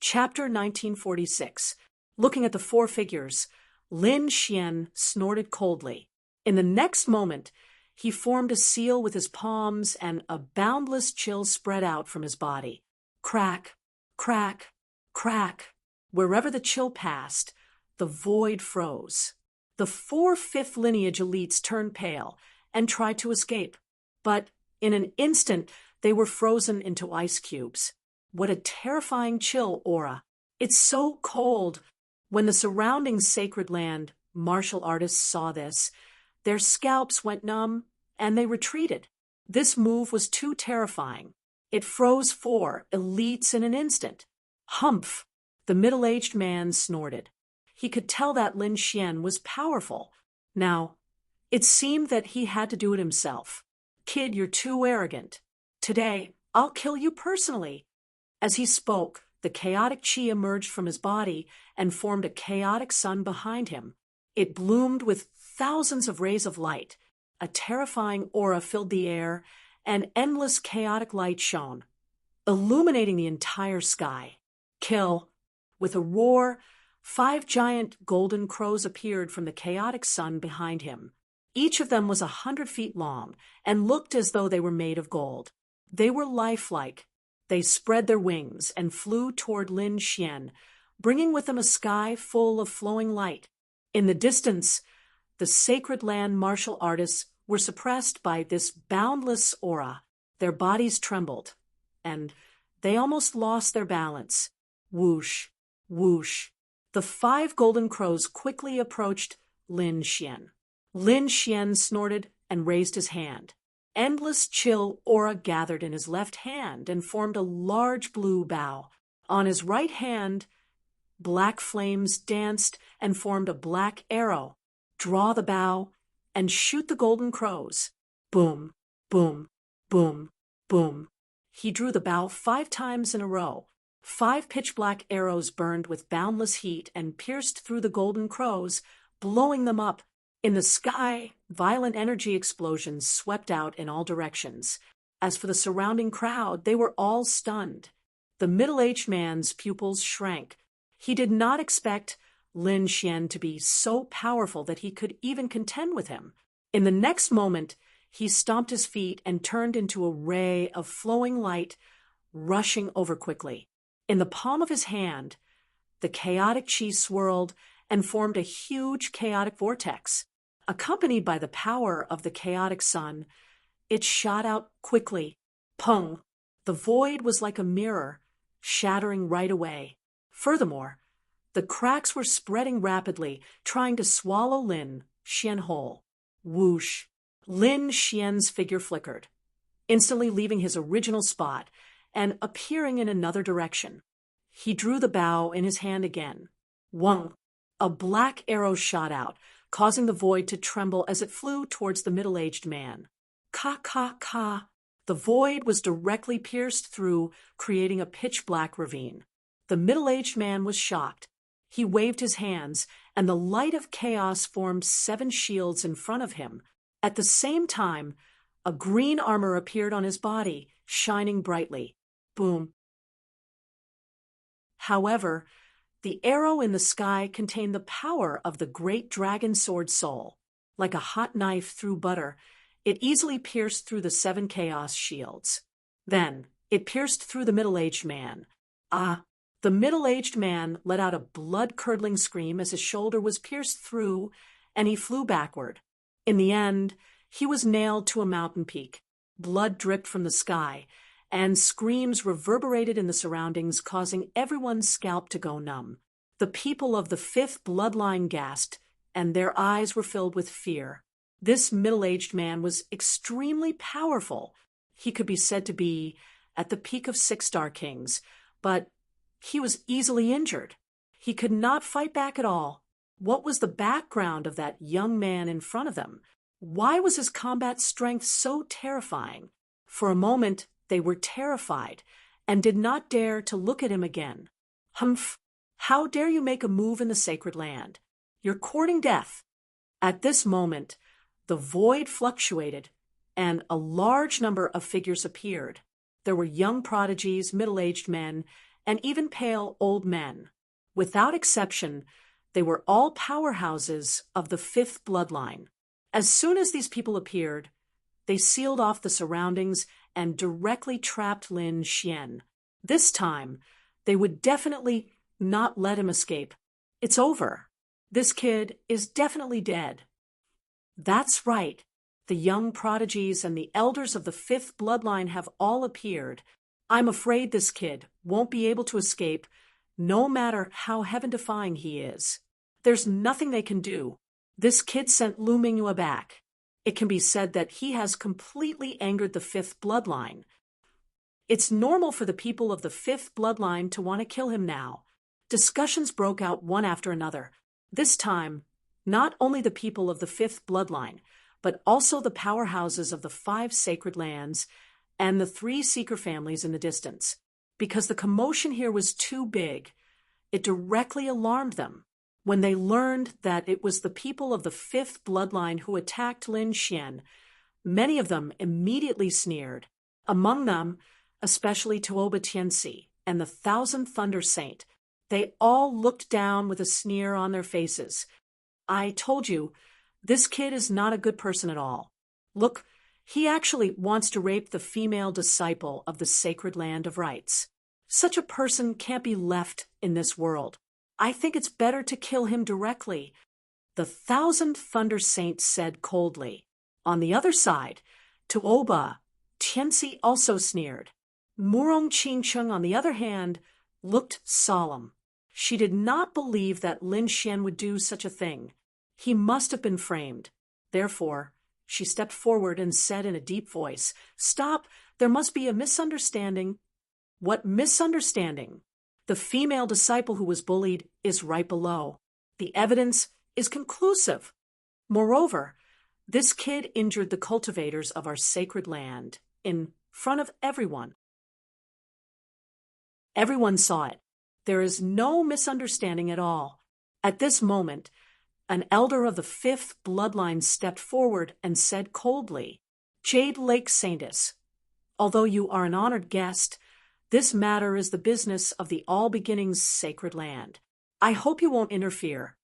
Chapter 1946. Looking at the four figures, Lin Xian snorted coldly. In the next moment, he formed a seal with his palms and a boundless chill spread out from his body. Crack, crack, crack. Wherever the chill passed, the void froze. The four fifth lineage elites turned pale and tried to escape, but in an instant they were frozen into ice cubes. What a terrifying chill aura. It's so cold. When the surrounding sacred land martial artists saw this, their scalps went numb and they retreated. This move was too terrifying. It froze four elites in an instant. Humph! The middle-aged man snorted. He could tell that Lin Xian was powerful. Now, it seemed that he had to do it himself. Kid, you're too arrogant. Today, I'll kill you personally. As he spoke, the chaotic chi emerged from his body and formed a chaotic sun behind him. It bloomed with thousands of rays of light. A terrifying aura filled the air, and endless chaotic light shone, illuminating the entire sky. Kill! With a roar, 5 giant golden crows appeared from the chaotic sun behind him. Each of them was 100 feet long and looked as though they were made of gold. They were lifelike. They spread their wings and flew toward Lin Xian, bringing with them a sky full of flowing light. In the distance, the sacred land martial artists were suppressed by this boundless aura. Their bodies trembled, and they almost lost their balance. Whoosh, whoosh. The 5 golden crows quickly approached Lin Xian. Lin Xian snorted and raised his hand. Endless chill aura gathered in his left hand and formed a large blue bow. On his right hand, Black flames danced and formed a black arrow. Draw the bow and shoot the golden crows. Boom, boom, boom, boom. He drew the bow 5 times in a row. 5 pitch-black arrows burned with boundless heat and pierced through the golden crows, blowing them up. In the sky, violent energy explosions swept out in all directions. As for the surrounding crowd, they were all stunned. The middle-aged man's pupils shrank. He did not expect Lin Xian to be so powerful that he could even contend with him. In the next moment, he stomped his feet and turned into a ray of flowing light, rushing over quickly. In the palm of his hand, the chaotic chi swirled and formed a huge chaotic vortex. Accompanied by the power of the chaotic sun, it shot out quickly. Pung! The void was like a mirror, shattering right away. Furthermore, the cracks were spreading rapidly, trying to swallow Lin Xian whole. Whoosh! Lin Xian's figure flickered, instantly leaving his original spot and appearing in another direction. He drew the bow in his hand again. Wung! A black arrow shot out, causing the void to tremble as it flew towards the middle-aged man. Ka ka ka! The void was directly pierced through, creating a pitch-black ravine. The middle-aged man was shocked. He waved his hands, and the light of chaos formed 7 shields in front of him. At the same time, a green armor appeared on his body, shining brightly. Boom! However, the arrow in the sky contained the power of the great dragon sword soul. Like a hot knife through butter, it easily pierced through the 7 chaos shields. Then, it pierced through the middle-aged man. Ah! The middle-aged man let out a blood-curdling scream as his shoulder was pierced through, and he flew backward. In the end, he was nailed to a mountain peak. Blood dripped from the sky, and screams reverberated in the surroundings, causing everyone's scalp to go numb. The people of the 5th bloodline gasped, and their eyes were filled with fear. This middle-aged man was extremely powerful. He could be said to be at the peak of 6 Star Kings, but he was easily injured. He could not fight back at all. What was the background of that young man in front of them? Why was his combat strength so terrifying? For a moment, they were terrified and did not dare to look at him again. Humph! How dare you make a move in the sacred land? You're courting death. At this moment, the void fluctuated, and a large number of figures appeared. There were young prodigies, middle-aged men, and even pale old men. Without exception, they were all powerhouses of the 5th bloodline. As soon as these people appeared, they sealed off the surroundings and directly trapped Lin Xian. This time, they would definitely not let him escape. It's over. This kid is definitely dead. That's right. The young prodigies and the elders of the 5th bloodline have all appeared. I'm afraid this kid won't be able to escape, no matter how heaven-defying he is. There's nothing they can do. This kid sent Lu Mingyue back. It can be said that he has completely angered the 5th bloodline. It's normal for the people of the 5th bloodline to want to kill him now. Discussions broke out one after another. This time, not only the people of the 5th bloodline, but also the powerhouses of the 5 sacred lands and the 3 seeker families in the distance. Because the commotion here was too big, it directly alarmed them. When they learned that it was the people of the 5th bloodline who attacked Lin Xian, many of them immediately sneered. Among them, especially Tuoba Tianci and the 1,000th Thunder Saint. They all looked down with a sneer on their faces. I told you, this kid is not a good person at all. Look, he actually wants to rape the female disciple of the sacred land of rites. Such a person can't be left in this world. I think it's better to kill him directly. The 1,000th Thunder Saint said coldly. On the other side, Tuoba Tianci also sneered. Murong Qingcheng, on the other hand, looked solemn. She did not believe that Lin Xian would do such a thing. He must have been framed. Therefore, she stepped forward and said in a deep voice, "Stop, there must be a misunderstanding." "What misunderstanding?" The female disciple who was bullied is right below. The evidence is conclusive. Moreover, this kid injured the cultivators of our sacred land in front of everyone. Everyone saw it. There is no misunderstanding at all. At this moment, an elder of the fifth bloodline stepped forward and said coldly, "Jade Lake Saintess, although you are an honored guest, this matter is the business of the All Beginnings sacred land. I hope you won't interfere."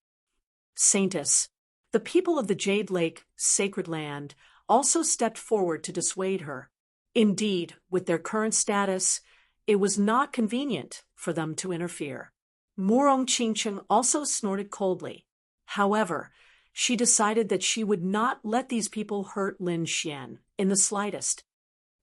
Saintess, the people of the Jade Lake sacred land, also stepped forward to dissuade her. Indeed, with their current status, it was not convenient for them to interfere. Murong Qingcheng also snorted coldly. However, she decided that she would not let these people hurt Lin Xian in the slightest.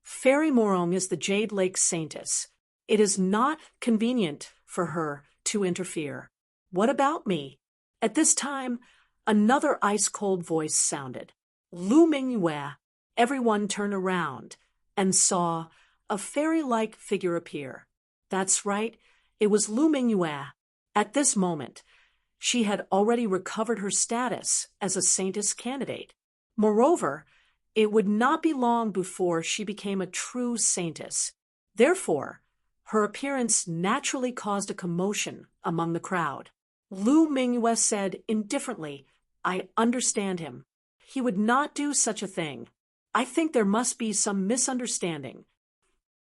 Fairy Murong is the Jade Lake Saintess. It is not convenient for her to interfere. What about me? At this time, another ice-cold voice sounded. Lu Mingyue. Everyone turned around and saw a fairy-like figure appear. That's right, it was Lu Mingyue. At this moment, she had already recovered her status as a saintess candidate. Moreover, it would not be long before she became a true saintess. Therefore, her appearance naturally caused a commotion among the crowd. Lu Mingyue said indifferently, "I understand him. He would not do such a thing. I think there must be some misunderstanding."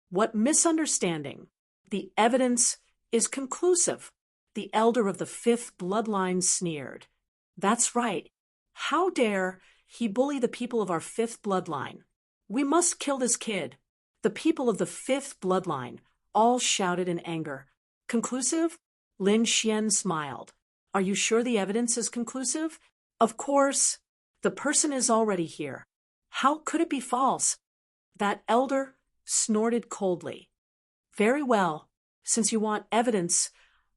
What misunderstanding? The evidence is conclusive. The elder of the fifth bloodline sneered. That's right. How dare he bully the people of our fifth bloodline? We must kill this kid. The people of the fifth bloodline all shouted in anger. Conclusive? Lin Xian smiled. Are you sure the evidence is conclusive? Of course. The person is already here. How could it be false? That elder snorted coldly. Very well. Since you want evidence,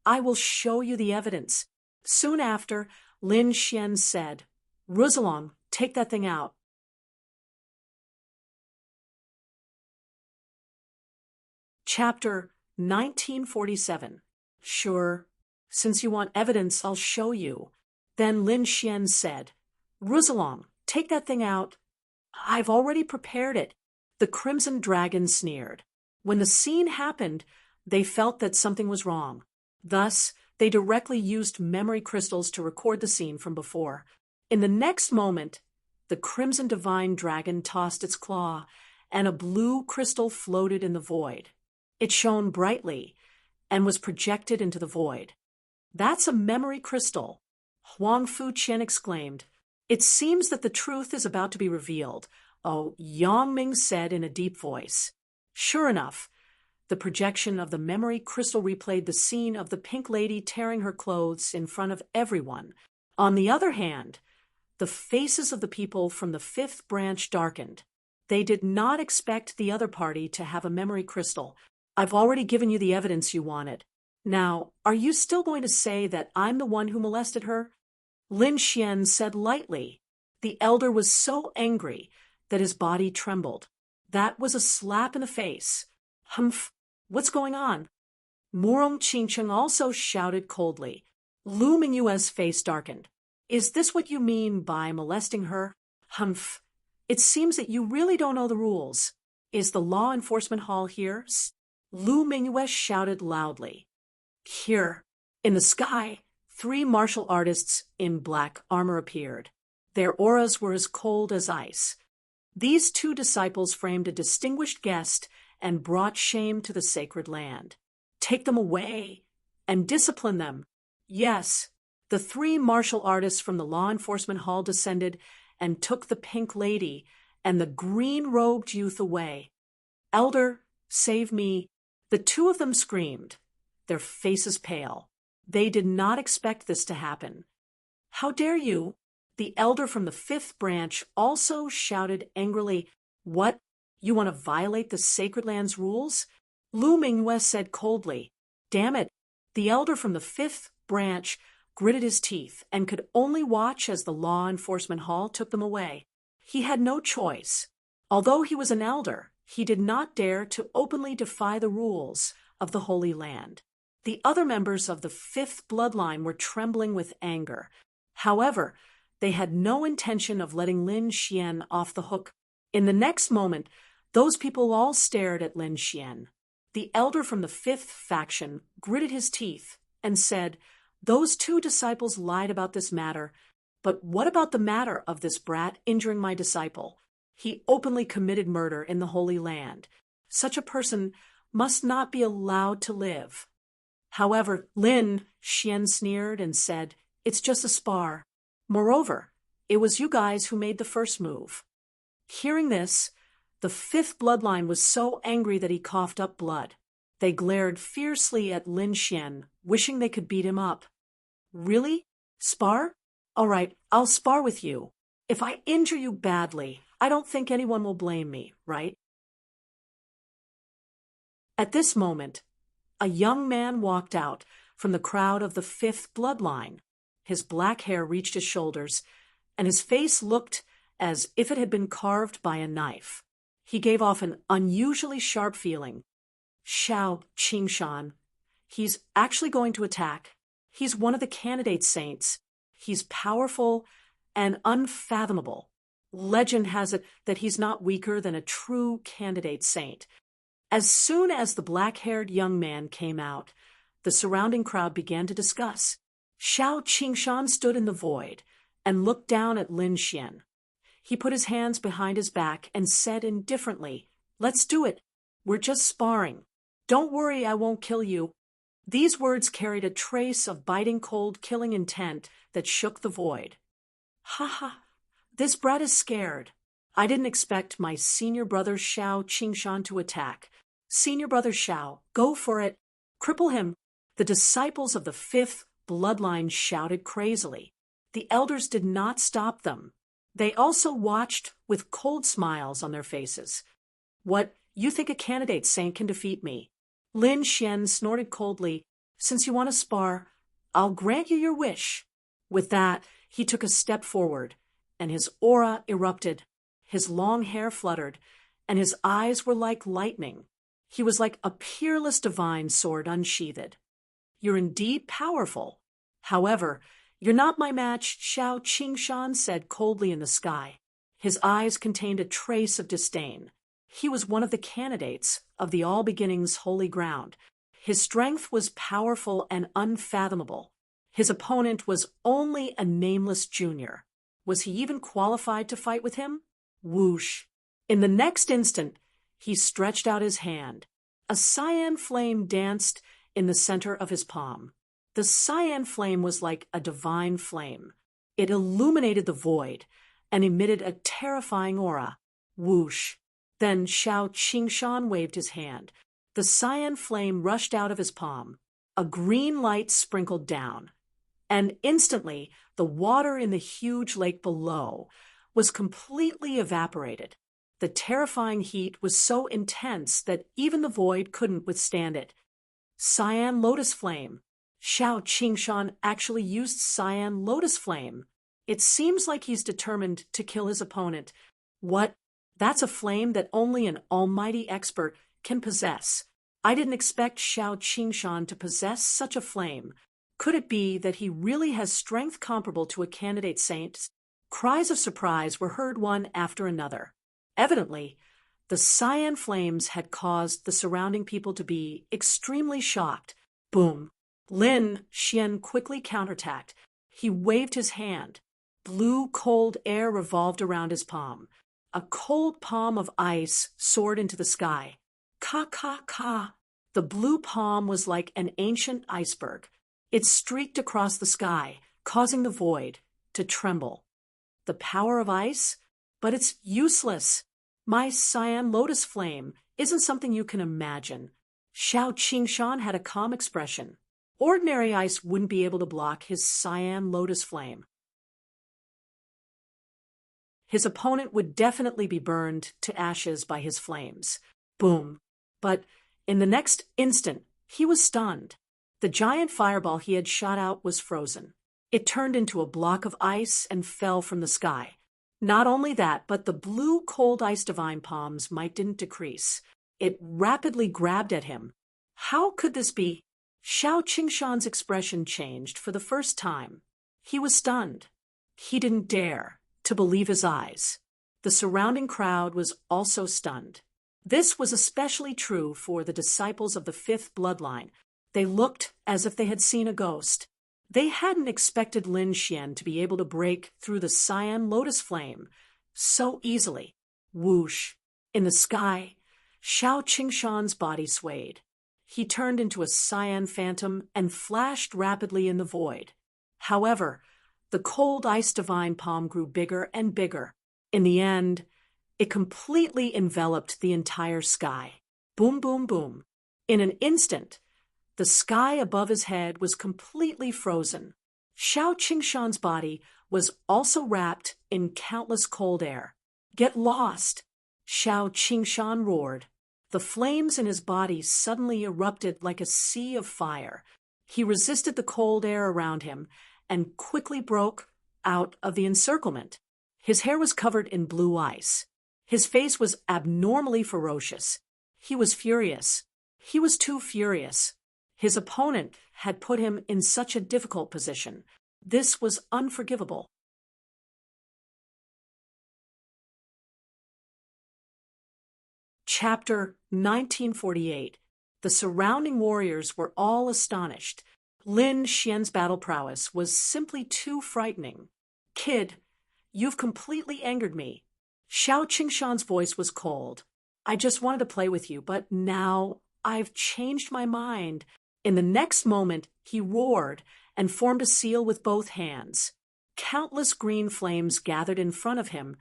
I will show you the evidence. Soon after, Lin Xian said, "Ruzalong, take that thing out." Chapter 1947. Sure. Since you want evidence, I'll show you. Then Lin Xian said, "Ruzalong, take that thing out." "I've already prepared it." The Crimson Dragon sneered. When the scene happened, they felt that something was wrong. Thus, they directly used memory crystals to record the scene from before. In the next moment, the Crimson Divine Dragon tossed its claw, and a blue crystal floated in the void. It shone brightly and was projected into the void. "That's a memory crystal," Huang Fuqian exclaimed. "It seems that the truth is about to be revealed," Yang Ming said in a deep voice. Sure enough, the projection of the memory crystal replayed the scene of the pink lady tearing her clothes in front of everyone. On the other hand, the faces of the people from the fifth branch darkened. They did not expect the other party to have a memory crystal. "I've already given you the evidence you wanted. Now, are you still going to say that I'm the one who molested her?" Lin Xian said lightly. The elder was so angry that his body trembled. That was a slap in the face. "Humph, what's going on?" Murong Qingcheng also shouted coldly. Lu Mingyue's face darkened. "Is this what you mean by molesting her?" "Humph, it seems that you really don't know the rules. Is the law enforcement hall here?" Lu Mingyue shouted loudly. Here, in the sky, 3 martial artists in black armor appeared. Their auras were as cold as ice. These 2 disciples framed a distinguished guest and brought shame to the sacred land. "Take them away and discipline them." Yes, the 3 martial artists from the law enforcement hall descended and took the pink lady and the green-robed youth away. "Elder, save me." The 2 of them screamed, their faces pale. They did not expect this to happen. "How dare you?" The elder from the fifth branch also shouted angrily. "What? You want to violate the sacred land's rules?" Lu Mingyue said coldly. "Damn it." The elder from the fifth branch gritted his teeth and could only watch as the law enforcement hall took them away. He had no choice. Although he was an elder, he did not dare to openly defy the rules of the Holy Land. The other members of the fifth bloodline were trembling with anger. However, they had no intention of letting Lin Xian off the hook. In the next moment, those people all stared at Lin Xian. The elder from the fifth faction gritted his teeth and said, "Those two disciples lied about this matter, but what about the matter of this brat injuring my disciple? He openly committed murder in the Holy Land. Such a person must not be allowed to live." However, Lin Xian sneered and said, "It's just a spar. Moreover, it was you guys who made the first move." Hearing this, the fifth bloodline was so angry that he coughed up blood. They glared fiercely at Lin Xian, wishing they could beat him up. "Really? Spar? All right, I'll spar with you. If I injure you badly, I don't think anyone will blame me, right?" At this moment, a young man walked out from the crowd of the fifth bloodline. His black hair reached his shoulders, and his face looked as if it had been carved by a knife. He gave off an unusually sharp feeling. "Xiao Qingshan. He's actually going to attack. He's one of the candidate saints. He's powerful and unfathomable. Legend has it that he's not weaker than a true candidate saint." As soon as the black-haired young man came out, the surrounding crowd began to discuss. Xiao Qingshan stood in the void and looked down at Lin Xian. He put his hands behind his back and said indifferently, "Let's do it. We're just sparring. Don't worry, I won't kill you." These words carried a trace of biting cold killing intent that shook the void. "Ha ha, this brat is scared. I didn't expect my senior brother Xiao Qingshan to attack. Senior brother Xiao, go for it. Cripple him." The disciples of the fifth bloodline shouted crazily. The elders did not stop them. They also watched with cold smiles on their faces. "What, you think a candidate saint can defeat me?" Lin Xian snorted coldly. "Since you want to spar, I'll grant you your wish." With that, he took a step forward, and his aura erupted. His long hair fluttered, and his eyes were like lightning. He was like a peerless divine sword unsheathed. "You're indeed powerful. However, you're not my match," Xiao Qingshan said coldly in the sky. His eyes contained a trace of disdain. He was one of the candidates of the All Beginnings Holy Ground. His strength was powerful and unfathomable. His opponent was only a nameless junior. Was he even qualified to fight with him? Whoosh! In the next instant, he stretched out his hand. A cyan flame danced in the center of his palm. The cyan flame was like a divine flame. It illuminated the void and emitted a terrifying aura. Whoosh! Then Xiao Qingshan waved his hand. The cyan flame rushed out of his palm. A green light sprinkled down. And instantly, the water in the huge lake below was completely evaporated. The terrifying heat was so intense that even the void couldn't withstand it. Cyan lotus flame. Xiao Qingshan actually used cyan lotus flame. It seems like he's determined to kill his opponent. What? That's a flame that only an almighty expert can possess. I didn't expect Xiao Qingshan to possess such a flame. Could it be that he really has strength comparable to a candidate saint? Cries of surprise were heard one after another. Evidently, the cyan flames had caused the surrounding people to be extremely shocked. Boom! Lin Xian quickly counterattacked. He waved his hand. Blue, cold air revolved around his palm. A cold palm of ice soared into the sky. Ka ka ka! The blue palm was like an ancient iceberg. It streaked across the sky, causing the void to tremble. The power of ice? But it's useless. My cyan lotus flame isn't something you can imagine. Xiao Qingshan had a calm expression. Ordinary ice wouldn't be able to block his cyan lotus flame. His opponent would definitely be burned to ashes by his flames. Boom! But in the next instant, he was stunned. The giant fireball he had shot out was frozen. It turned into a block of ice and fell from the sky. Not only that, but the blue cold ice divine palm's might didn't decrease. It rapidly grabbed at him. How could this be? Xiao Qingshan's expression changed for the first time. He was stunned. He didn't dare to believe his eyes. The surrounding crowd was also stunned. This was especially true for the disciples of the fifth bloodline. They looked as if they had seen a ghost. They hadn't expected Lin Xian to be able to break through the cyan lotus flame so easily. Whoosh! In the sky, Xiao Qingshan's body swayed. He turned into a cyan phantom and flashed rapidly in the void. However, the cold ice divine palm grew bigger and bigger. In the end, it completely enveloped the entire sky. Boom, boom, boom. In an instant, the sky above his head was completely frozen. Xiao Qingshan's body was also wrapped in countless cold air. Get lost! Xiao Qingshan roared. The flames in his body suddenly erupted like a sea of fire. He resisted the cold air around him and quickly broke out of the encirclement. His hair was covered in blue ice. His face was abnormally ferocious. He was furious. He was too furious. His opponent had put him in such a difficult position. This was unforgivable. Chapter 1948. The surrounding warriors were all astonished. Lin Xian's battle prowess was simply too frightening. Kid, you've completely angered me. Xiao Qingshan's voice was cold. I just wanted to play with you, but now I've changed my mind. In the next moment, he roared and formed a seal with both hands. Countless green flames gathered in front of him,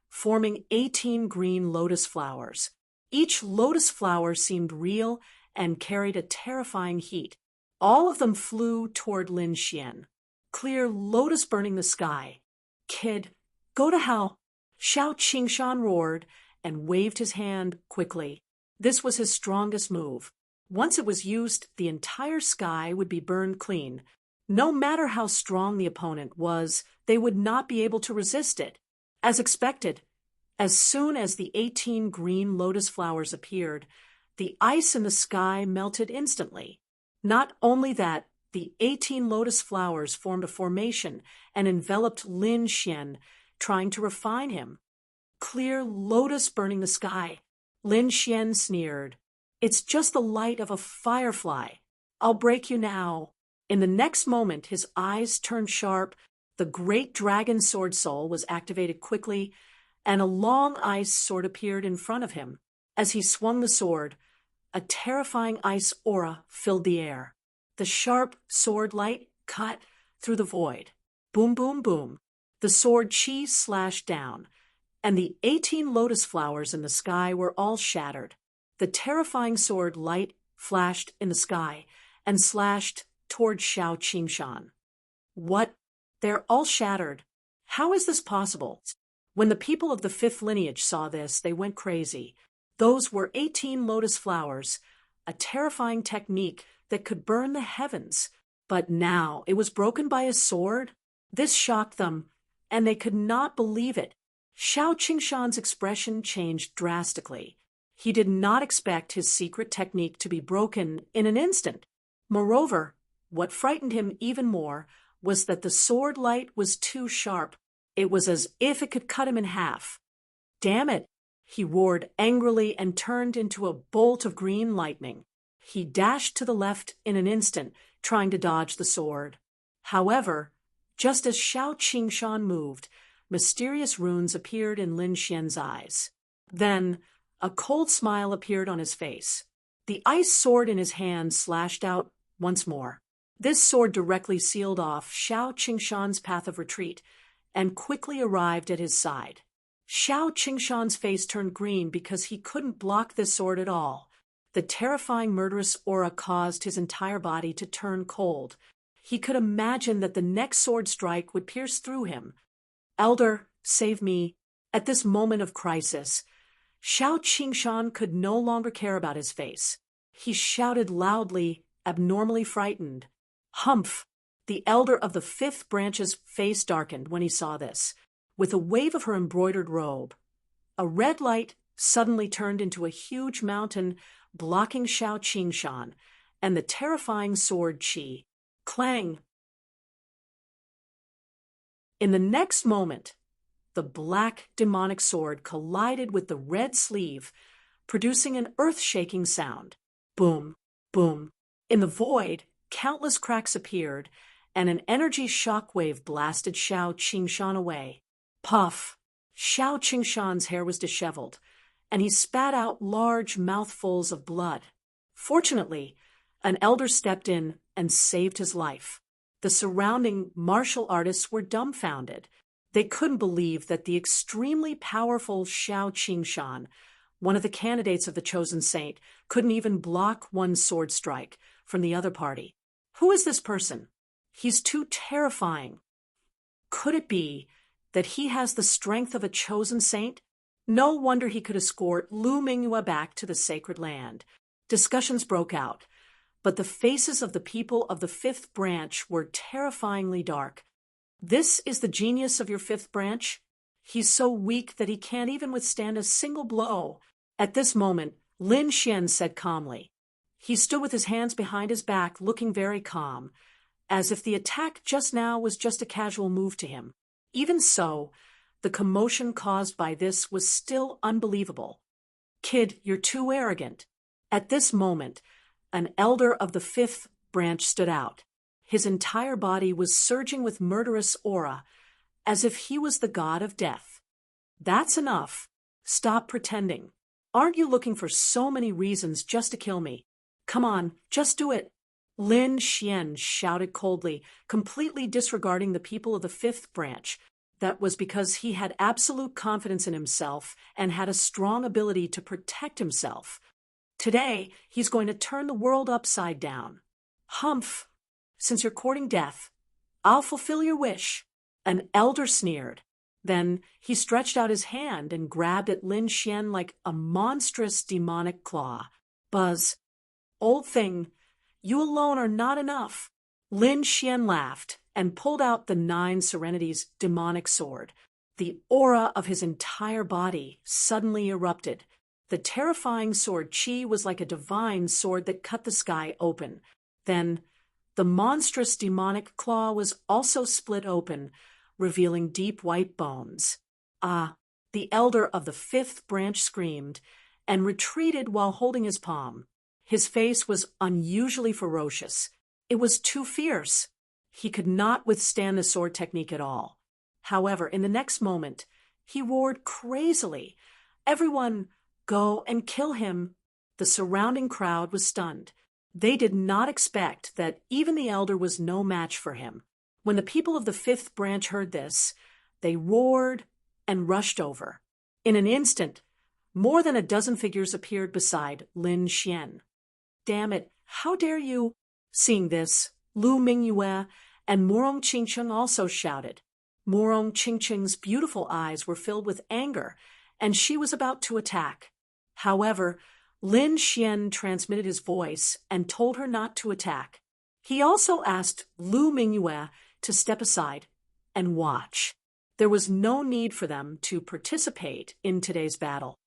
forming 18 green lotus flowers. Each lotus flower seemed real and carried a terrifying heat. All of them flew toward Lin Xian. Clear lotus burning the sky. Kid, go to hell. Xiao Qingshan roared and waved his hand quickly. This was his strongest move. Once it was used, the entire sky would be burned clean. No matter how strong the opponent was, they would not be able to resist it. As expected, as soon as the 18 green lotus flowers appeared, the ice in the sky melted instantly. Not only that, the 18 lotus flowers formed a formation and enveloped Lin Xian, trying to refine him. Clear lotus burning the sky. Lin Xian sneered. It's just the light of a firefly. I'll break you now. In the next moment, his eyes turned sharp. The great dragon sword soul was activated quickly, and a long ice sword appeared in front of him. As he swung the sword, a terrifying ice aura filled the air. The sharp sword light cut through the void. Boom, boom, boom. The sword chi slashed down, and the 18 lotus flowers in the sky were all shattered. The terrifying sword light flashed in the sky and slashed toward Xiao Qingshan. What? They're all shattered. How is this possible? When the people of the fifth lineage saw this, they went crazy. Those were 18 lotus flowers, a terrifying technique that could burn the heavens. But now it was broken by a sword? This shocked them, and they could not believe it. Xiao Qingshan's expression changed drastically. He did not expect his secret technique to be broken in an instant. Moreover, what frightened him even more was that the sword light was too sharp. It was as if it could cut him in half. Damn it! He roared angrily and turned into a bolt of green lightning. He dashed to the left in an instant, trying to dodge the sword. However, just as Xiao Qingshan moved, mysterious runes appeared in Lin Xian's eyes. Then, a cold smile appeared on his face. The ice sword in his hand slashed out once more. This sword directly sealed off Xiao Qingshan's path of retreat and quickly arrived at his side. Xiao Qingshan's face turned green because he couldn't block this sword at all. The terrifying murderous aura caused his entire body to turn cold. He could imagine that the next sword strike would pierce through him. Elder, save me. At this moment of crisis, Xiao Qingshan could no longer care about his face. He shouted loudly, abnormally frightened. Humph! The elder of the fifth branch's face darkened when he saw this. With a wave of her embroidered robe, a red light suddenly turned into a huge mountain, blocking Xiao Qingshan, and the terrifying sword Qi. Clang! In the next moment, the black demonic sword collided with the red sleeve, producing an earth-shaking sound. Boom, boom. In the void, countless cracks appeared, and an energy shockwave blasted Xiao Qingshan away. Puff! Xiao Qingshan's hair was disheveled, and he spat out large mouthfuls of blood. Fortunately, an elder stepped in and saved his life. The surrounding martial artists were dumbfounded. They couldn't believe that the extremely powerful Xiao Qingshan, one of the candidates of the chosen saint, couldn't even block one sword strike from the other party. Who is this person? He's too terrifying. Could it be that he has the strength of a chosen saint? No wonder he could escort Lu Mingyue back to the sacred land. Discussions broke out, but the faces of the people of the fifth branch were terrifyingly dark. This is the genius of your fifth branch? He's so weak that he can't even withstand a single blow. At this moment, Lin Xian said calmly. He stood with his hands behind his back, looking very calm, as if the attack just now was just a casual move to him. Even so, the commotion caused by this was still unbelievable. Kid, you're too arrogant. At this moment, an elder of the fifth branch stood out. His entire body was surging with murderous aura, as if he was the god of death. That's enough. Stop pretending. Aren't you looking for so many reasons just to kill me? Come on, just do it. Lin Xian shouted coldly, completely disregarding the people of the fifth branch. That was because he had absolute confidence in himself and had a strong ability to protect himself. Today, he's going to turn the world upside down. Humph! Since you're courting death, I'll fulfill your wish. An elder sneered. Then he stretched out his hand and grabbed at Lin Xian like a monstrous demonic claw. Buzz. Old thing, you alone are not enough. Lin Xian laughed and pulled out the 9 Serenities demonic sword. The aura of his entire body suddenly erupted. The terrifying sword Qi was like a divine sword that cut the sky open. Then, the monstrous demonic claw was also split open, revealing deep white bones. Ah, the elder of the fifth branch screamed and retreated while holding his palm. His face was unusually ferocious. It was too fierce. He could not withstand the sword technique at all. However, in the next moment, he roared crazily. Everyone, go and kill him. The surrounding crowd was stunned. They did not expect that even the elder was no match for him. When the people of the fifth branch heard this, they roared and rushed over. In an instant, more than a dozen figures appeared beside Lin Xian. Damn it, how dare you? Seeing this, Lu Mingyue and Murong Qingcheng also shouted. Murong Qingcheng's beautiful eyes were filled with anger, and she was about to attack. However, Lin Xian transmitted his voice and told her not to attack. He also asked Lu Mingyue to step aside and watch. There was no need for them to participate in today's battle.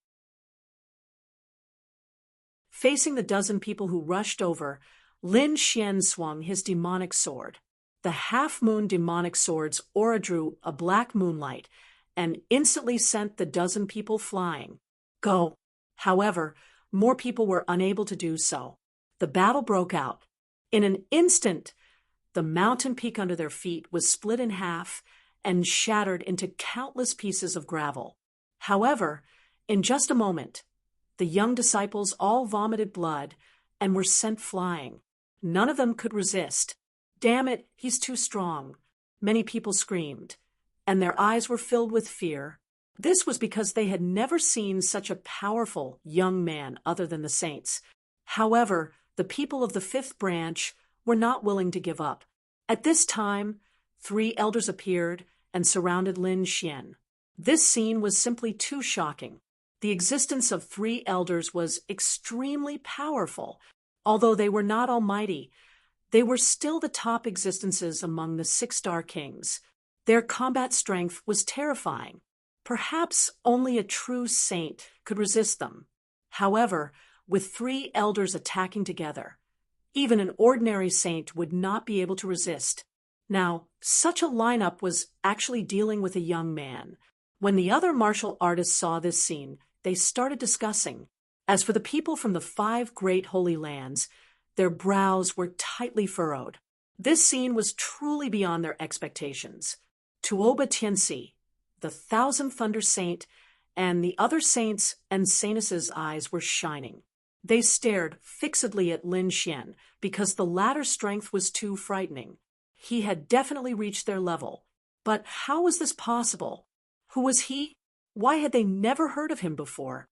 Facing the dozen people who rushed over, Lin Xian swung his demonic sword. The half-moon demonic sword's aura drew a black moonlight and instantly sent the dozen people flying. Go! However, more people were unable to do so. The battle broke out. In an instant, the mountain peak under their feet was split in half and shattered into countless pieces of gravel. However, in just a moment, the young disciples all vomited blood and were sent flying. None of them could resist. Damn it, he's too strong. Many people screamed, and their eyes were filled with fear. This was because they had never seen such a powerful young man other than the saints. However, the people of the fifth branch were not willing to give up. At this time, 3 elders appeared and surrounded Lin Xian. This scene was simply too shocking. The existence of 3 elders was extremely powerful. Although they were not almighty, they were still the top existences among the 6-star kings. Their combat strength was terrifying. Perhaps only a true saint could resist them. However, with 3 elders attacking together, Even an ordinary saint would not be able to resist. Now, such a lineup was actually dealing with a young man. When the other martial artists saw this scene, they started discussing. As for the people from the 5 great holy lands, their brows were tightly furrowed. This scene was truly beyond their expectations. Tuoba Tianxi, the Thousand Thunder Saint, and the other saints and saintesses' eyes were shining. They stared fixedly at Lin Xian because the latter's strength was too frightening. He had definitely reached their level. But how was this possible? Who was he? Why had they never heard of him before?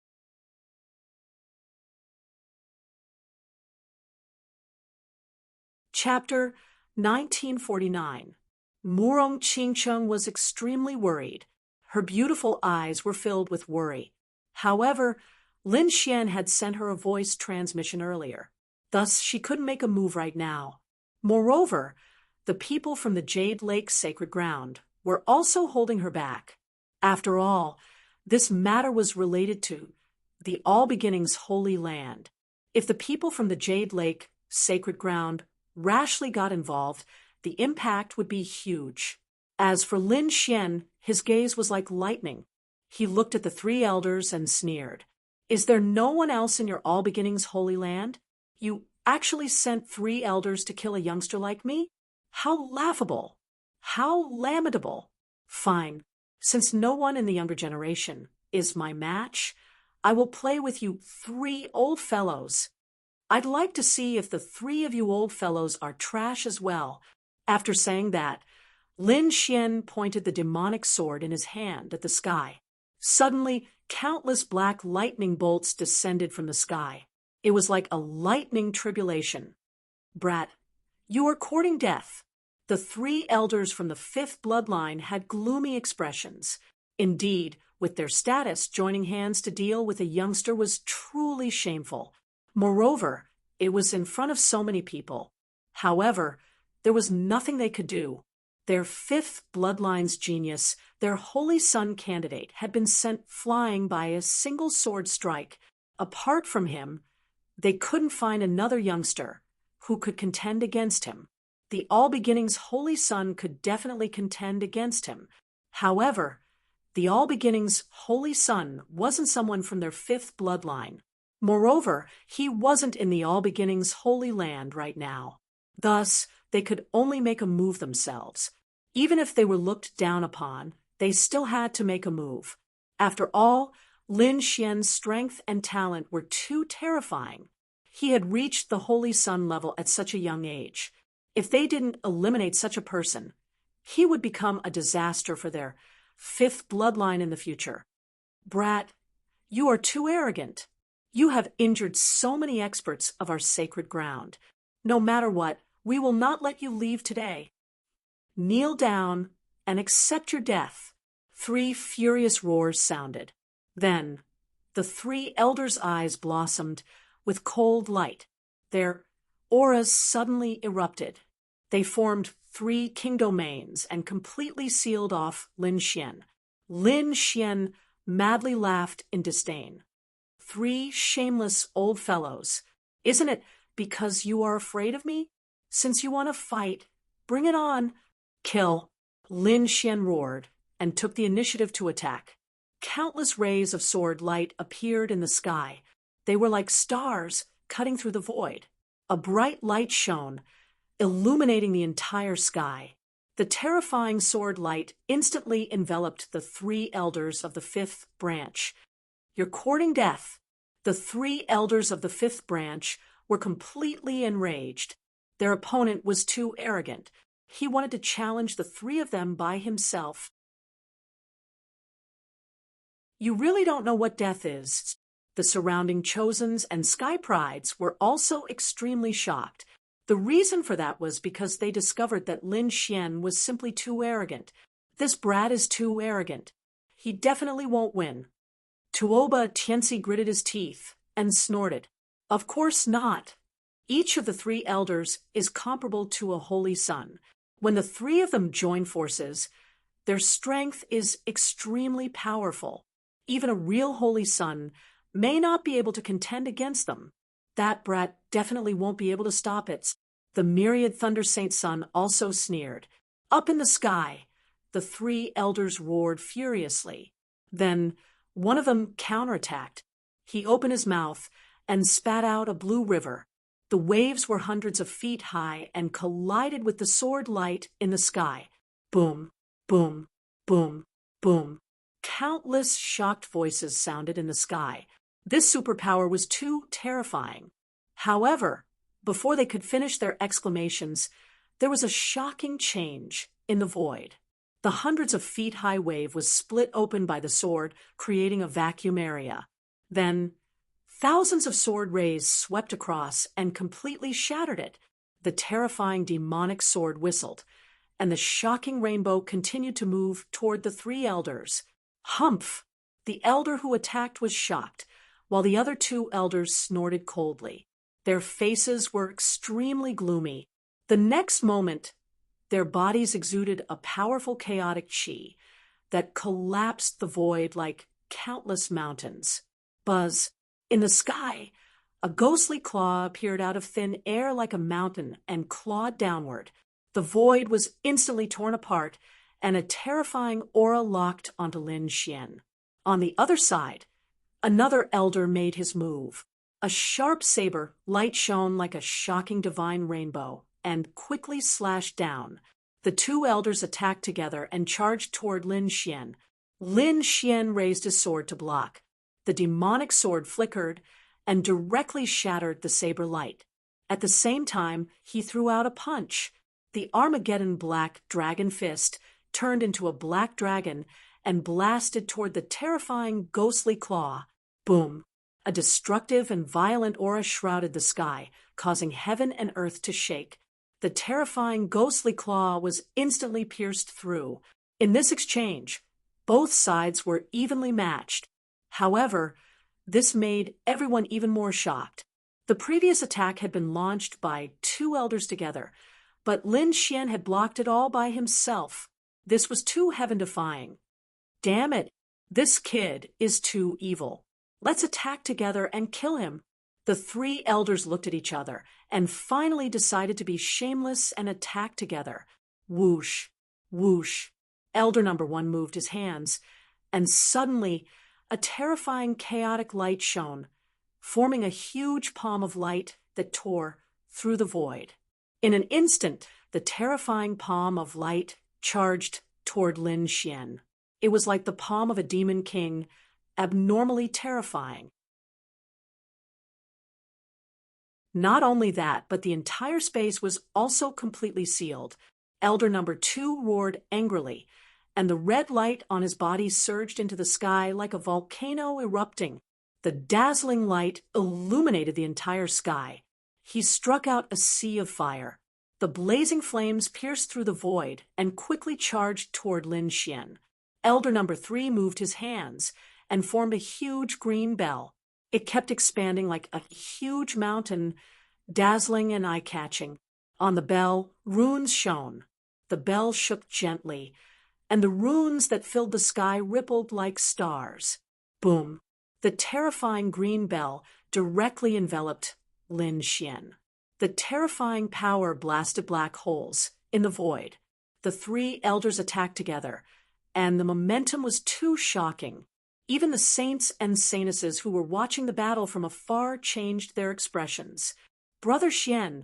Chapter 1949. Murong Qingcheng was extremely worried. Her beautiful eyes were filled with worry. However, Lin Xian had sent her a voice transmission earlier. Thus, she couldn't make a move right now. Moreover, the people from the Jade Lake Sacred Ground were also holding her back. After all, this matter was related to the All Beginnings Holy Land. If the people from the Jade Lake Sacred Ground rashly got involved, the impact would be huge. As for Lin Xian, his gaze was like lightning. He looked at the 3 elders and sneered. Is there no one else in your All Beginnings Holy Land? You actually sent 3 elders to kill a youngster like me? How laughable! How lamentable! Fine. Since no one in the younger generation is my match, I will play with you 3 old fellows. I'd like to see if the 3 of you old fellows are trash as well. After saying that, Lin Xian pointed the demonic sword in his hand at the sky. Suddenly, countless black lightning bolts descended from the sky. It was like a lightning tribulation. Brat, you are courting death. The 3 elders from the 5th bloodline had gloomy expressions. Indeed, with their status, joining hands to deal with a youngster was truly shameful. Moreover, it was in front of so many people. However, there was nothing they could do. Their 5th bloodline's genius, their holy son candidate, had been sent flying by a single sword strike. Apart from him, they couldn't find another youngster who could contend against him. The All Beginnings Holy Son could definitely contend against him. However, the All Beginnings Holy Son wasn't someone from their 5th bloodline. Moreover, he wasn't in the All Beginnings Holy Land right now. Thus, they could only make a move themselves. Even if they were looked down upon, they still had to make a move. After all, Lin Xian's strength and talent were too terrifying. He had reached the Holy Sun level at such a young age. If they didn't eliminate such a person, he would become a disaster for their 5th bloodline in the future. Brat, you are too arrogant. You have injured so many experts of our sacred ground. No matter what, we will not let you leave today. Kneel down and accept your death. 3 furious roars sounded. Then, the 3 elders' eyes blossomed with cold light. Their auras suddenly erupted. They formed 3 kingdomains and completely sealed off Lin Xian. Lin Xian madly laughed in disdain. 3 shameless old fellows. Isn't it because you are afraid of me? Since you want to fight, bring it on. Kill. Lin Xian roared and took the initiative to attack. Countless rays of sword light appeared in the sky. They were like stars cutting through the void. A bright light shone, illuminating the entire sky. The terrifying sword light instantly enveloped the 3 elders of the 5th branch. You're courting death. The 3 elders of the 5th branch were completely enraged. Their opponent was too arrogant. He wanted to challenge the 3 of them by himself. You really don't know what death is. The surrounding Chosens and Sky Prides were also extremely shocked. The reason for that was because they discovered that Lin Xian was simply too arrogant. This brat is too arrogant. He definitely won't win. Tuoba Tianxi gritted his teeth and snorted. Of course not. Each of the 3 elders is comparable to a holy son. When the 3 of them join forces, their strength is extremely powerful. Even a real holy son may not be able to contend against them. That brat definitely won't be able to stop it. The myriad Thunder Saint Sun also sneered. Up in the sky, the three elders roared furiously. Then one of them counterattacked. He opened his mouth and spat out a blue river. The waves were hundreds of feet high and collided with the sword light in the sky. Boom, boom, boom, boom. Countless shocked voices sounded in the sky. This superpower was too terrifying. However, before they could finish their exclamations, there was a shocking change in the void. The hundreds of feet high wave was split open by the sword, creating a vacuum area. Then, thousands of sword rays swept across and completely shattered it. The terrifying demonic sword whistled, and the shocking rainbow continued to move toward the three elders. Humph! The elder who attacked was shocked, while the other two elders snorted coldly. Their faces were extremely gloomy. The next moment, their bodies exuded a powerful chaotic chi that collapsed the void like countless mountains. Buzz! In the sky, a ghostly claw appeared out of thin air like a mountain and clawed downward. The void was instantly torn apart, and a terrifying aura locked onto Lin Xian. On the other side, another elder made his move. A sharp saber, light shone like a shocking divine rainbow, and quickly slashed down. The two elders attacked together and charged toward Lin Xian. Lin Xian raised his sword to block. The demonic sword flickered and directly shattered the saber light. At the same time, he threw out a punch. The Armageddon black dragon fist turned into a black dragon and blasted toward the terrifying ghostly claw. Boom! A destructive and violent aura shrouded the sky, causing heaven and earth to shake. The terrifying ghostly claw was instantly pierced through. In this exchange, both sides were evenly matched. However, this made everyone even more shocked. The previous attack had been launched by two elders together, but Lin Xian had blocked it all by himself. This was too heaven-defying. Damn it, this kid is too evil. Let's attack together and kill him. The three elders looked at each other and finally decided to be shameless and attack together. Whoosh, whoosh. Elder number one moved his hands, and suddenly a terrifying chaotic light shone, forming a huge palm of light that tore through the void. In an instant, the terrifying palm of light charged toward Lin Xian. It was like the palm of a demon king, abnormally terrifying. Not only that, but the entire space was also completely sealed. Elder number two roared angrily, and the red light on his body surged into the sky like a volcano erupting. The dazzling light illuminated the entire sky. He struck out a sea of fire. The blazing flames pierced through the void and quickly charged toward Lin Xian. Elder number three moved his hands and formed a huge green bell. It kept expanding like a huge mountain, dazzling and eye-catching. On the bell, runes shone. The bell shook gently, and the runes that filled the sky rippled like stars. Boom! The terrifying green bell directly enveloped Lin Xian. The terrifying power blasted black holes in the void. The three elders attacked together, and the momentum was too shocking. Even the saints and saintesses who were watching the battle from afar changed their expressions. Brother Xian,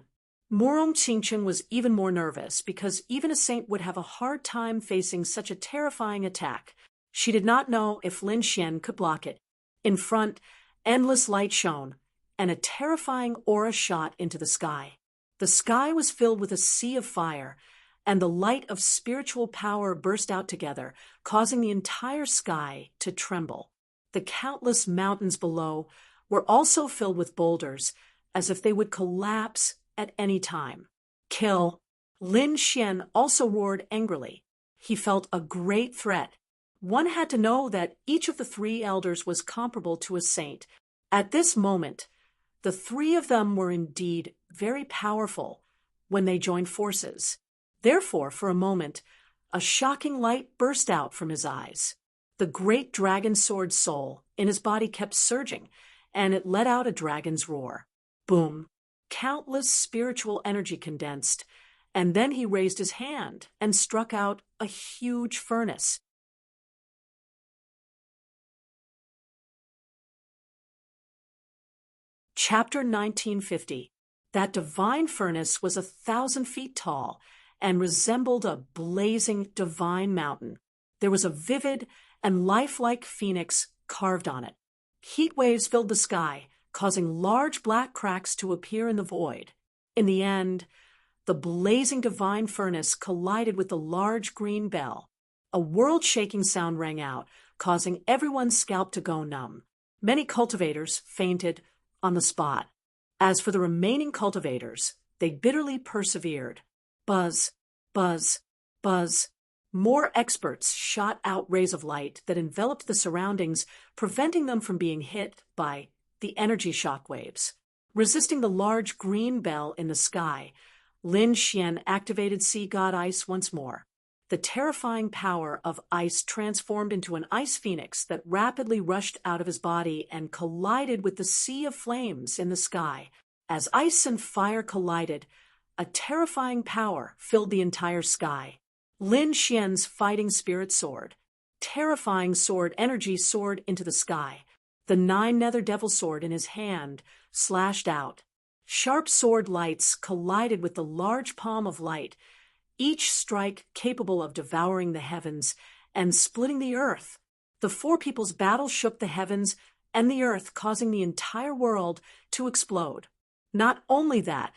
Murong Qingchen was even more nervous because even a saint would have a hard time facing such a terrifying attack. She did not know if Lin Xian could block it. In front, endless light shone, and a terrifying aura shot into the sky. The sky was filled with a sea of fire, and the light of spiritual power burst out together, causing the entire sky to tremble. The countless mountains below were also filled with boulders, as if they would collapse at any time. Kill! Lin Xian also roared angrily. He felt a great threat. One had to know that each of the three elders was comparable to a saint. At this moment, the three of them were indeed very powerful when they joined forces. Therefore, for a moment, a shocking light burst out from his eyes. The great dragon sword soul in his body kept surging, and it let out a dragon's roar. Boom. Countless spiritual energy condensed, and then he raised his hand and struck out a huge furnace. Chapter 1950. That divine furnace was 1,000 feet tall and resembled a blazing divine mountain. There was a vivid and lifelike phoenix carved on it. Heat waves filled the sky, causing large black cracks to appear in the void. In the end, the blazing divine furnace collided with the large green bell. A world-shaking sound rang out, causing everyone's scalp to go numb. Many cultivators fainted on the spot. As for the remaining cultivators, they bitterly persevered. Buzz, buzz, buzz. More experts shot out rays of light that enveloped the surroundings, preventing them from being hit by the energy shock waves. Resisting the large green bell in the sky, Lin Xian activated Sea God Ice once more. The terrifying power of ice transformed into an ice phoenix that rapidly rushed out of his body and collided with the sea of flames in the sky. As ice and fire collided, a terrifying power filled the entire sky. Lin Xian's fighting spirit sword, terrifying sword energy, soared into the sky. The 9 nether devil sword in his hand slashed out. Sharp sword lights collided with the large palm of light, each strike capable of devouring the heavens and splitting the earth. The four people's battle shook the heavens and the earth, causing the entire world to explode. Not only that,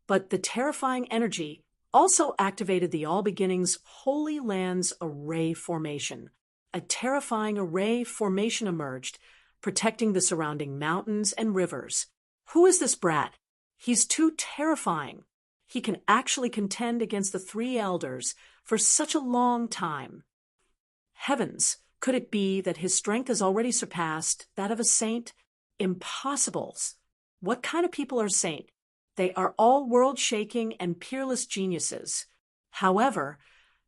but the terrifying energy also activated the All Beginnings Holy Lands Array Formation. A terrifying array formation emerged, protecting the surrounding mountains and rivers. Who is this brat? He's too terrifying. He can actually contend against the 3 elders for such a long time. Heavens, could it be that his strength has already surpassed that of a saint? Impossibles. What kind of people are saint? They are all world-shaking and peerless geniuses. However,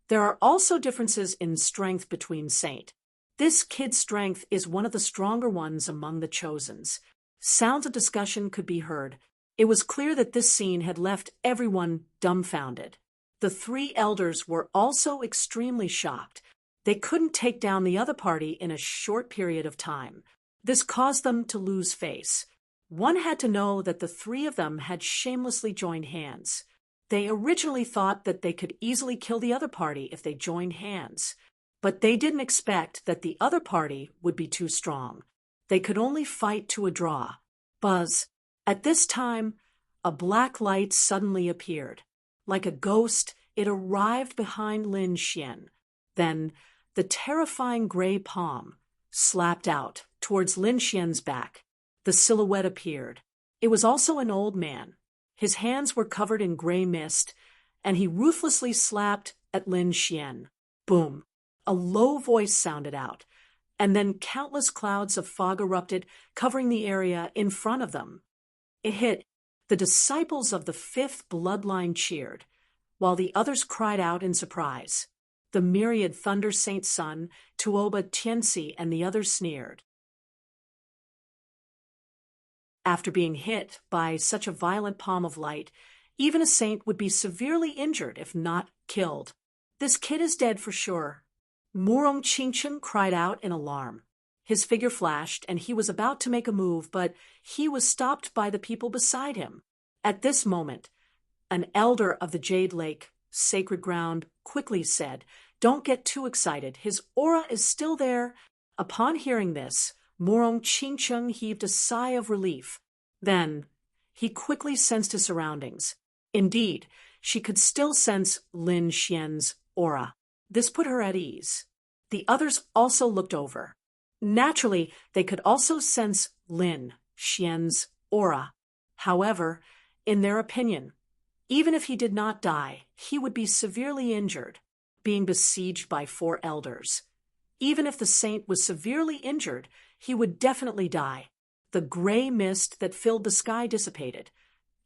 there are also differences in strength between saint. This kid's strength is one of the stronger ones among the Chosens. Sounds of discussion could be heard. It was clear that this scene had left everyone dumbfounded. The 3 elders were also extremely shocked. They couldn't take down the other party in a short period of time. This caused them to lose face. One had to know that the 3 of them had shamelessly joined hands. They originally thought that they could easily kill the other party if they joined hands. But they didn't expect that the other party would be too strong. They could only fight to a draw. Buzz. At this time, a black light suddenly appeared. Like a ghost, it arrived behind Lin Xian. Then, the terrifying gray palm slapped out towards Lin Xian's back. The silhouette appeared. It was also an old man. His hands were covered in gray mist, and he ruthlessly slapped at Lin Xian. Boom! A low voice sounded out, and then countless clouds of fog erupted, covering the area in front of them. It hit. The disciples of the 5th bloodline cheered, while the others cried out in surprise. The myriad Thunder Saint Sun, Tuoba Tianci, and the others sneered. After being hit by such a violent palm of light, even a saint would be severely injured if not killed. This kid is dead for sure. Murong Qingchen cried out in alarm. His figure flashed, and he was about to make a move, but he was stopped by the people beside him. At this moment, an elder of the Jade Lake, sacred ground, quickly said, "Don't get too excited. His aura is still there." Upon hearing this, Murong Qingchen heaved a sigh of relief. Then, he quickly sensed his surroundings. Indeed, she could still sense Lin Xian's aura. This put her at ease. The others also looked over. Naturally, they could also sense Lin Xian's aura. However, in their opinion, even if he did not die, he would be severely injured, being besieged by 4 elders. Even if the saint was severely injured, he would definitely die. The gray mist that filled the sky dissipated,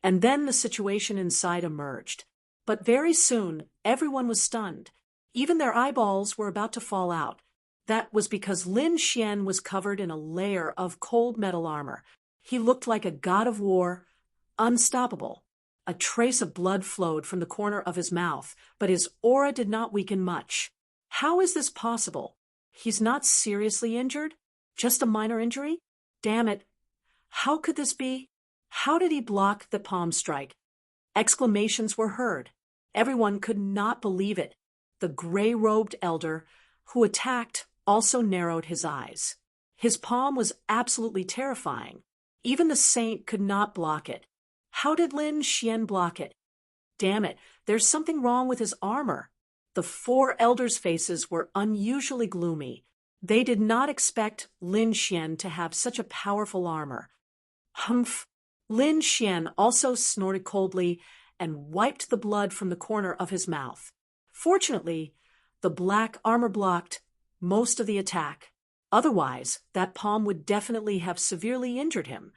and then the situation inside emerged. But very soon, everyone was stunned. Even their eyeballs were about to fall out. That was because Lin Xian was covered in a layer of cold metal armor. He looked like a god of war, unstoppable. A trace of blood flowed from the corner of his mouth, but his aura did not weaken much. How is this possible? He's not seriously injured? Just a minor injury? Damn it. How could this be? How did he block the palm strike? Exclamations were heard. Everyone could not believe it. The gray-robed elder who attacked also narrowed his eyes. His palm was absolutely terrifying. Even the saint could not block it. How did Lin Xian block it? Damn it, there's something wrong with his armor. The four elders' faces were unusually gloomy. They did not expect Lin Xian to have such a powerful armor. Humph! Lin Xian also snorted coldly and wiped the blood from the corner of his mouth. Fortunately, the black armor blocked most of the attack. Otherwise, that palm would definitely have severely injured him.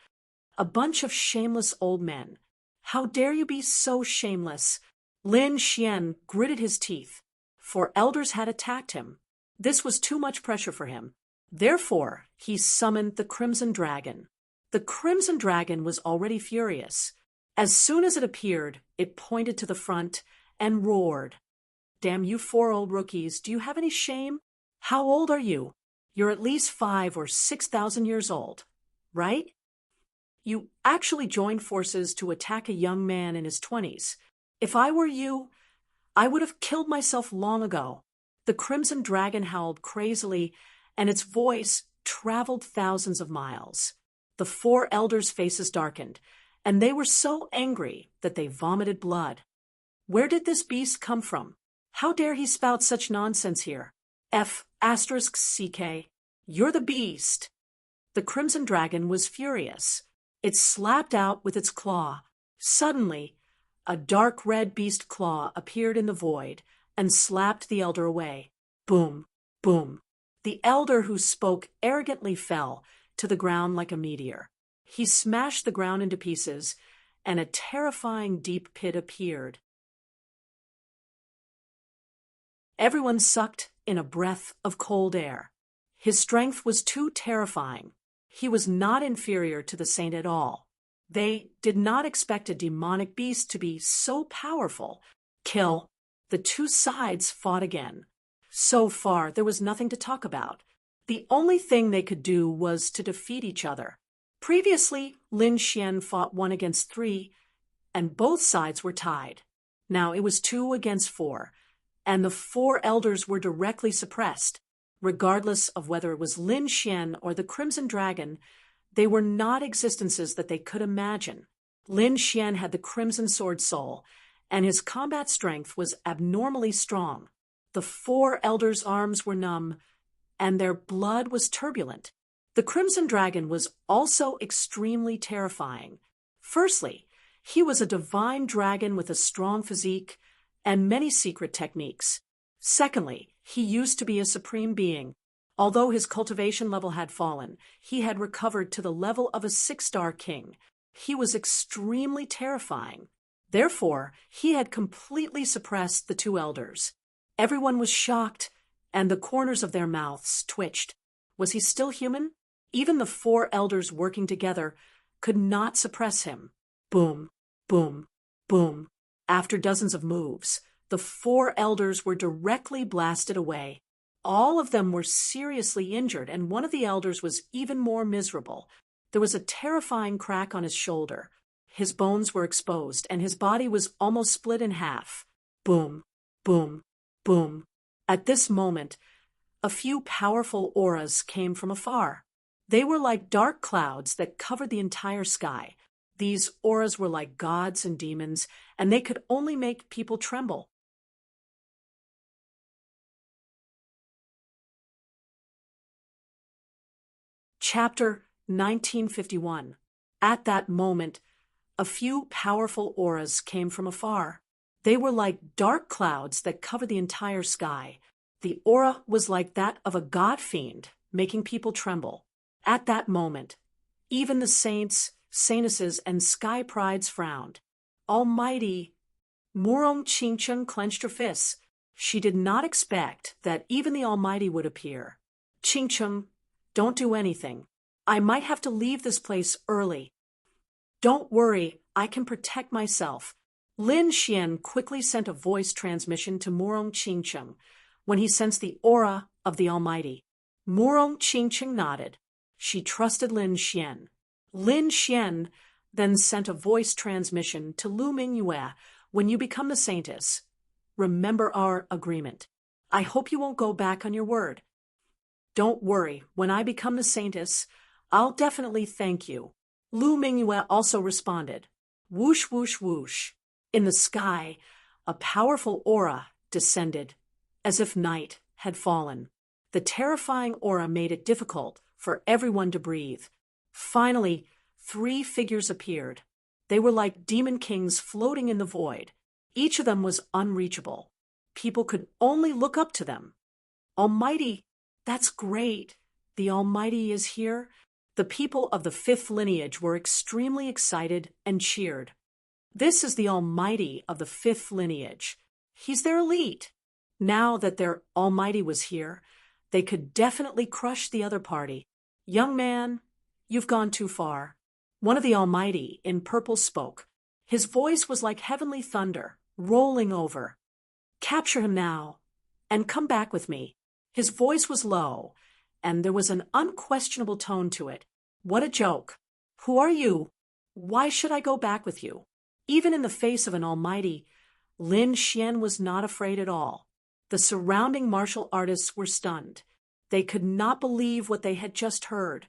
A bunch of shameless old men. How dare you be so shameless? Lin Xian gritted his teeth. Four elders had attacked him. This was too much pressure for him. Therefore, he summoned the Crimson Dragon. The Crimson Dragon was already furious. As soon as it appeared, it pointed to the front and roared. Damn you four old rookies, do you have any shame? How old are you? You're at least 5,000 or 6,000 years old, right? You actually joined forces to attack a young man in his 20s. If I were you, I would have killed myself long ago. The Crimson Dragon howled crazily, and its voice traveled thousands of miles. The four elders' faces darkened, and they were so angry that they vomited blood. Where did this beast come from? How dare he spout such nonsense here? F***CK. You're the beast. The Crimson Dragon was furious. It slapped out with its claw. Suddenly, a dark red beast claw appeared in the void and slapped the elder away. Boom, boom. The elder who spoke arrogantly fell to the ground like a meteor. He smashed the ground into pieces, and a terrifying deep pit appeared. Everyone sucked in a breath of cold air. His strength was too terrifying. He was not inferior to the saint at all. They did not expect a demonic beast to be so powerful. Kill. The two sides fought again. So far, there was nothing to talk about. The only thing they could do was to defeat each other. Previously, Lin Xian fought 1 against 3, and both sides were tied. Now it was 2 against 4, and the 4 elders were directly suppressed. Regardless of whether it was Lin Xian or the Crimson Dragon, they were not existences that they could imagine. Lin Xian had the Crimson Sword soul, and his combat strength was abnormally strong. The 4 elders' arms were numb, and their blood was turbulent. The Crimson Dragon was also extremely terrifying. Firstly, he was a divine dragon with a strong physique and many secret techniques. Secondly, he used to be a supreme being. Although his cultivation level had fallen, he had recovered to the level of a 6-star king. He was extremely terrifying. Therefore, he had completely suppressed the 2 elders. Everyone was shocked, and the corners of their mouths twitched. Was he still human? Even the 4 elders working together could not suppress him. Boom, boom, boom. After dozens of moves, the 4 elders were directly blasted away. All of them were seriously injured, and one of the elders was even more miserable. There was a terrifying crack on his shoulder. His bones were exposed, and his body was almost split in half. Boom, boom, boom. At this moment, a few powerful auras came from afar. They were like dark clouds that covered the entire sky. These auras were like gods and demons, and they could only make people tremble. Chapter 1951. At that moment, a few powerful auras came from afar. They were like dark clouds that covered the entire sky. The aura was like that of a god fiend, making people tremble. At that moment, even the saints, saintesses, and sky prides frowned. Almighty! Murong Qingcheng clenched her fists. She did not expect that even the Almighty would appear. Qingcheng, don't do anything. I might have to leave this place early. Don't worry, I can protect myself. Lin Xian quickly sent a voice transmission to Murong Qingcheng when he sensed the aura of the Almighty. Murong Qingcheng nodded. She trusted Lin Xian. Lin Xian then sent a voice transmission to Lu Mingyue. When you become the saintess, remember our agreement. I hope you won't go back on your word. Don't worry, when I become the saintess, I'll definitely thank you. Lu Mingyue also responded. Whoosh, whoosh, whoosh. In the sky, a powerful aura descended, as if night had fallen. The terrifying aura made it difficult for everyone to breathe. Finally, 3 figures appeared. They were like demon kings floating in the void. Each of them was unreachable. People could only look up to them. Almighty, that's great. The Almighty is here. The people of the 5th lineage were extremely excited and cheered. This is the Almighty of the 5th lineage. He's their elite. Now that their Almighty was here, they could definitely crush the other party. Young man, you've gone too far. One of the Almighty in purple spoke. His voice was like heavenly thunder, rolling over. Capture him now, and come back with me. His voice was low, and there was an unquestionable tone to it. What a joke. Who are you? Why should I go back with you? Even in the face of an Almighty, Lin Xian was not afraid at all. The surrounding martial artists were stunned. They could not believe what they had just heard.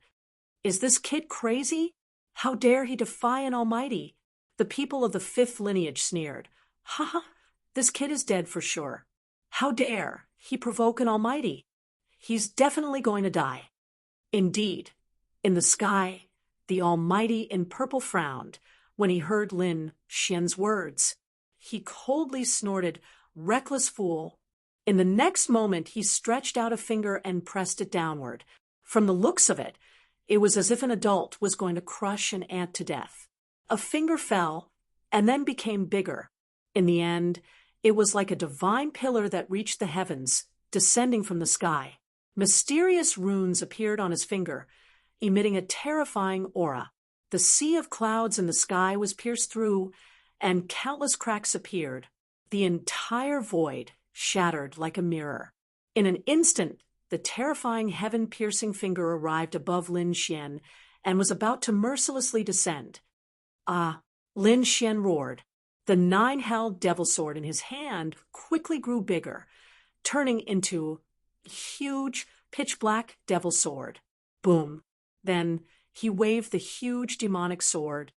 Is this kid crazy? How dare he defy an Almighty? The people of the 5th lineage sneered. Ha ha, this kid is dead for sure. How dare he provoke an Almighty? He's definitely going to die. Indeed, in the sky, the Almighty in purple frowned when he heard Lin Xian's words. He coldly snorted, reckless fool. In the next moment, he stretched out a finger and pressed it downward. From the looks of it, it was as if an adult was going to crush an ant to death. A finger fell and then became bigger. In the end, it was like a divine pillar that reached the heavens, descending from the sky. Mysterious runes appeared on his finger, emitting a terrifying aura. The sea of clouds in the sky was pierced through, and countless cracks appeared. The entire void shattered like a mirror. In an instant, the terrifying heaven-piercing finger arrived above Lin Xian and was about to mercilessly descend. Ah, Lin Xian roared. The 9-held devil sword in his hand quickly grew bigger, turning into a huge, pitch-black devil sword. Boom. Then he waved the huge demonic sword.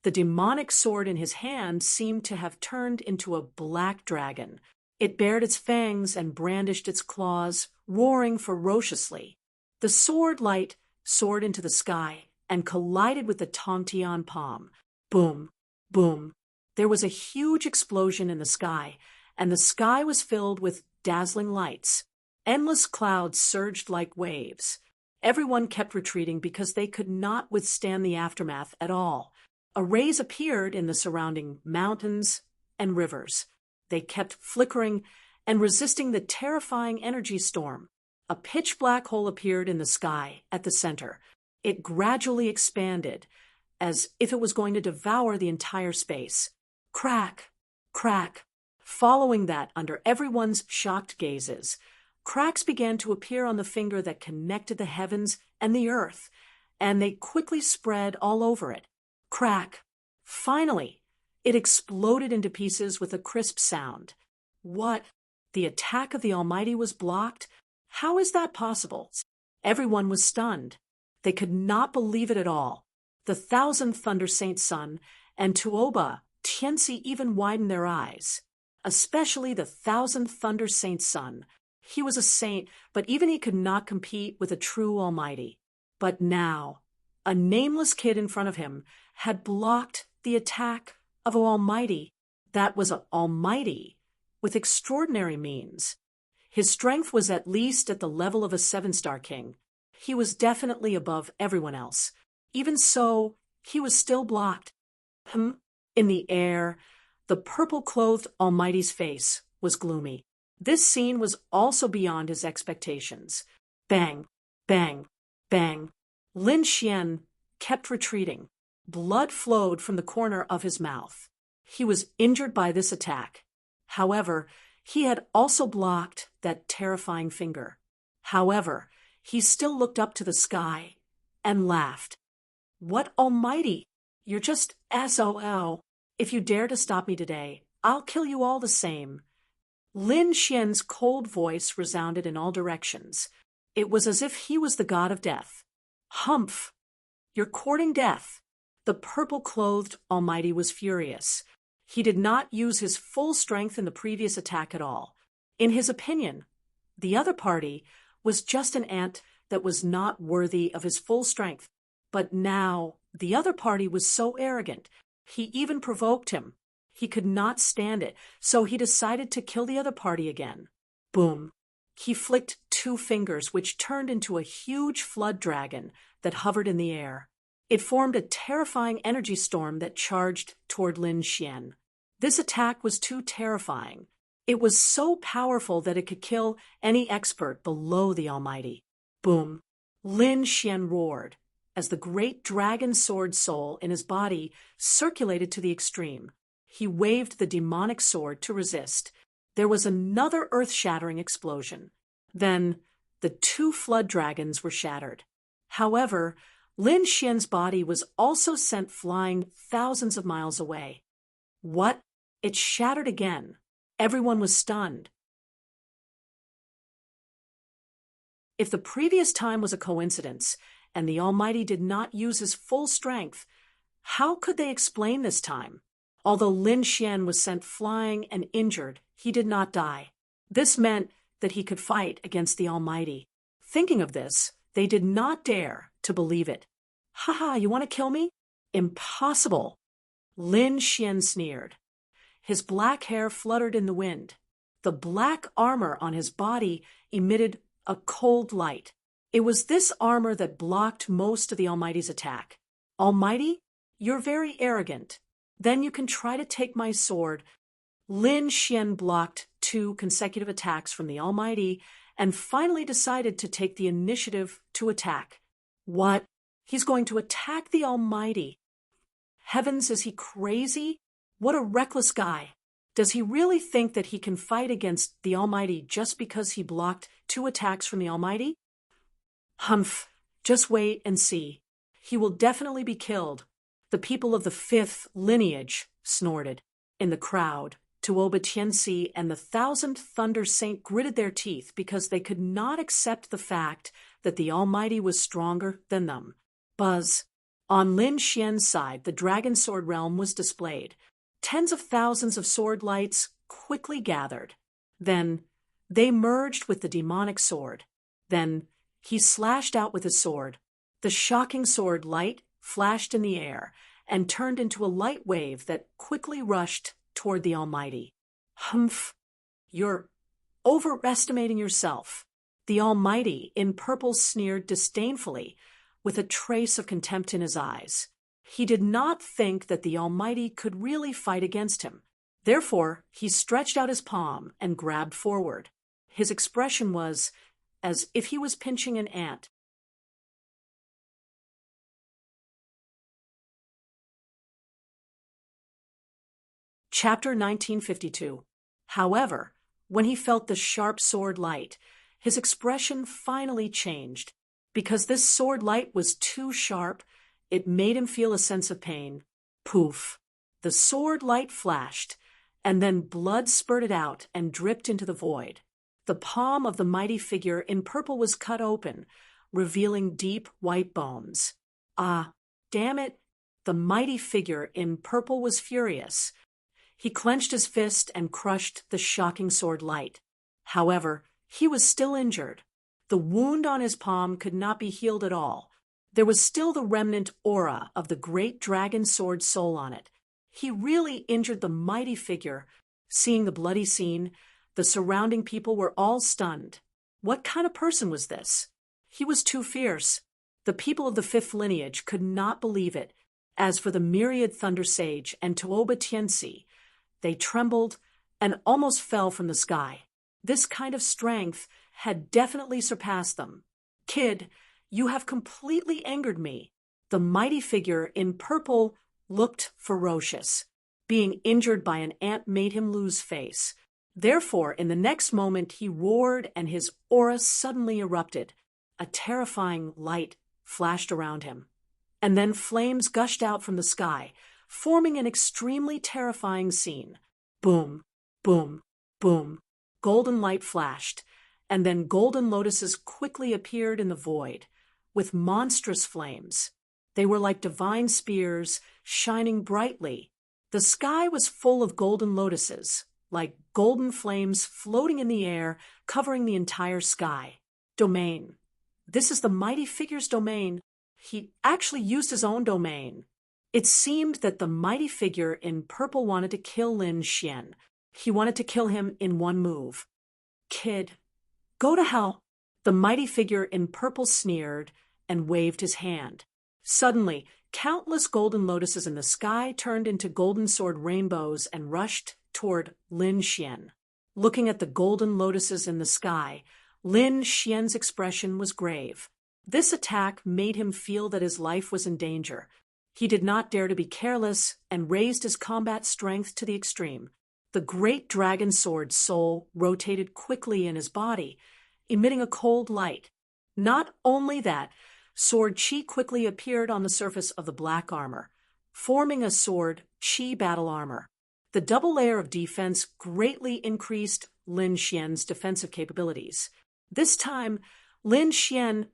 The demonic sword in his hand seemed to have turned into a black dragon. It bared its fangs and brandished its claws, roaring ferociously. The sword light soared into the sky and collided with the Tongtian palm. Boom, boom. There was a huge explosion in the sky, and the sky was filled with dazzling lights. Endless clouds surged like waves. Everyone kept retreating because they could not withstand the aftermath at all. Arrays appeared in the surrounding mountains and rivers. They kept flickering and resisting the terrifying energy storm. A pitch black hole appeared in the sky at the center. It gradually expanded, as if it was going to devour the entire space. Crack, crack. Following that, under everyone's shocked gazes, cracks began to appear on the finger that connected the heavens and the earth, and they quickly spread all over it. Crack. Finally, it exploded into pieces with a crisp sound. What? The attack of the Almighty was blocked? How is that possible? Everyone was stunned. They could not believe it at all. The 1,000 Thunder Saint's son and Tuoba Tianzi even widened their eyes. Especially the 1,000 Thunder Saint's son. He was a saint, but even he could not compete with a true Almighty. But now, a nameless kid in front of him had blocked the attack of an Almighty. That was an Almighty with extraordinary means. His strength was at least at the level of a 7-star king. He was definitely above everyone else. Even so, he was still blocked. In the air, the purple-clothed Almighty's face was gloomy. This scene was also beyond his expectations. Bang, bang, bang. Lin Xian kept retreating. Blood flowed from the corner of his mouth. He was injured by this attack. However, he had also blocked that terrifying finger. However, he still looked up to the sky and laughed. What almighty! You're just SOL. If you dare to stop me today, I'll kill you all the same. Lin Xian's cold voice resounded in all directions. It was as if he was the god of death. Humph! You're courting death. The purple-clothed Almighty was furious. He did not use his full strength in the previous attack at all. In his opinion, the other party was just an ant that was not worthy of his full strength. But now, the other party was so arrogant, he even provoked him. He could not stand it, so he decided to kill the other party again. Boom! He flicked 2 fingers, which turned into a huge flood dragon that hovered in the air. It formed a terrifying energy storm that charged toward Lin Xian. This attack was too terrifying. It was so powerful that it could kill any expert below the Almighty. Boom! Lin Xian roared as the great dragon sword soul in his body circulated to the extreme. He waved the demonic sword to resist. There was another earth-shattering explosion. Then, the 2 flood dragons were shattered. However, Lin Xian's body was also sent flying thousands of miles away. What? It shattered again. Everyone was stunned. If the previous time was a coincidence, and the Almighty did not use his full strength, how could they explain this time? Although Lin Xian was sent flying and injured, he did not die. This meant that he could fight against the Almighty. Thinking of this, they did not dare to believe it. "Ha, you want to kill me? Impossible!" Lin Xian sneered. His black hair fluttered in the wind. The black armor on his body emitted a cold light. It was this armor that blocked most of the Almighty's attack. "Almighty, you're very arrogant. Then you can try to take my sword." Lin Xian blocked 2 consecutive attacks from the Almighty and finally decided to take the initiative to attack. What? He's going to attack the Almighty. Heavens, is he crazy? What a reckless guy. Does he really think that he can fight against the Almighty just because he blocked 2 attacks from the Almighty? Humph, just wait and see. He will definitely be killed. The people of the 5th lineage snorted. In the crowd, Tuoba Tianxi and the 1000th Thunder Saint gritted their teeth because they could not accept the fact that the Almighty was stronger than them. Buzz. On Lin Xian's side, the Dragon Sword realm was displayed. Tens of thousands of sword lights quickly gathered. Then they merged with the demonic sword. Then he slashed out with his sword. The shocking sword light flashed in the air and turned into a light wave that quickly rushed toward the Almighty. Humph! You're overestimating yourself. The Almighty in purple sneered disdainfully, with a trace of contempt in his eyes. He did not think that the Almighty could really fight against him. Therefore, he stretched out his palm and grabbed forward. His expression was as if he was pinching an ant. Chapter 1952. However, when he felt the sharp sword light, his expression finally changed. Because this sword light was too sharp, it made him feel a sense of pain. Poof! The sword light flashed, and then blood spurted out and dripped into the void. The palm of the mighty figure in purple was cut open, revealing deep white bones. Ah, damn it! The mighty figure in purple was furious. He clenched his fist and crushed the shocking sword light. However, he was still injured. The wound on his palm could not be healed at all. There was still the remnant aura of the great dragon sword soul on it. He really injured the mighty figure. Seeing the bloody scene, the surrounding people were all stunned. What kind of person was this? He was too fierce. The people of the 5th lineage could not believe it. As for the myriad Thunder Sage and Tuoba Tianxi, they trembled and almost fell from the sky. This kind of strength had definitely surpassed them. Kid, you have completely angered me. The mighty figure in purple looked ferocious. Being injured by an ant made him lose face. Therefore, in the next moment, he roared and his aura suddenly erupted. A terrifying light flashed around him. And then flames gushed out from the sky, forming an extremely terrifying scene. Boom, boom, boom. Golden light flashed, and then golden lotuses quickly appeared in the void, with monstrous flames. They were like divine spears, shining brightly. The sky was full of golden lotuses, like golden flames floating in the air, covering the entire sky. Domain. This is the mighty figure's domain. He actually used his own domain. It seemed that the mighty figure in purple wanted to kill Lin Xian. He wanted to kill him in one move. Kid, go to hell. The mighty figure in purple sneered and waved his hand. Suddenly, countless golden lotuses in the sky turned into golden sword rainbows and rushed toward Lin Xian. Looking at the golden lotuses in the sky, Lin Xian's expression was grave. This attack made him feel that his life was in danger. He did not dare to be careless and raised his combat strength to the extreme. The great dragon sword soul rotated quickly in his body, emitting a cold light. Not only that, sword chi quickly appeared on the surface of the black armor, forming a sword chi battle armor. The double layer of defense greatly increased Lin Xian's defensive capabilities. This time, Lin Xian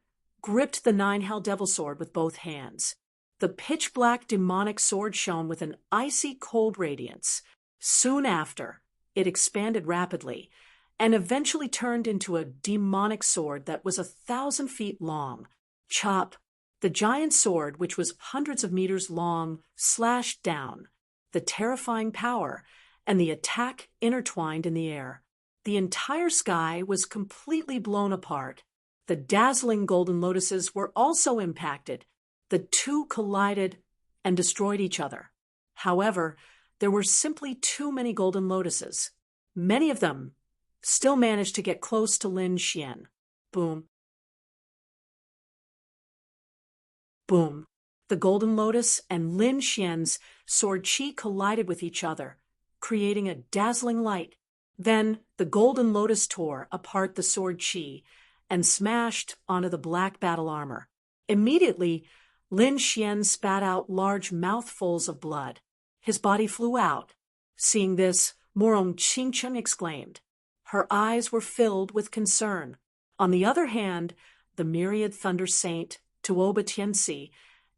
gripped the nine-hell devil sword with both hands. The pitch-black demonic sword shone with an icy cold radiance. Soon after, it expanded rapidly and eventually turned into a demonic sword that was 1,000 feet long. Chop! The giant sword, which was hundreds of meters long, slashed down. The terrifying power and the attack intertwined in the air. The entire sky was completely blown apart. The dazzling golden lotuses were also impacted. The two collided and destroyed each other. However, there were simply too many golden lotuses. Many of them still managed to get close to Lin Xian. Boom. Boom. The golden lotus and Lin Xian's sword chi collided with each other, creating a dazzling light. Then the golden lotus tore apart the sword chi and smashed onto the black battle armor. Immediately, Lin Xian spat out large mouthfuls of blood. His body flew out. Seeing this, Morong Qingcheng exclaimed. Her eyes were filled with concern. On the other hand, the myriad thunder saint, Tuoba Tianci,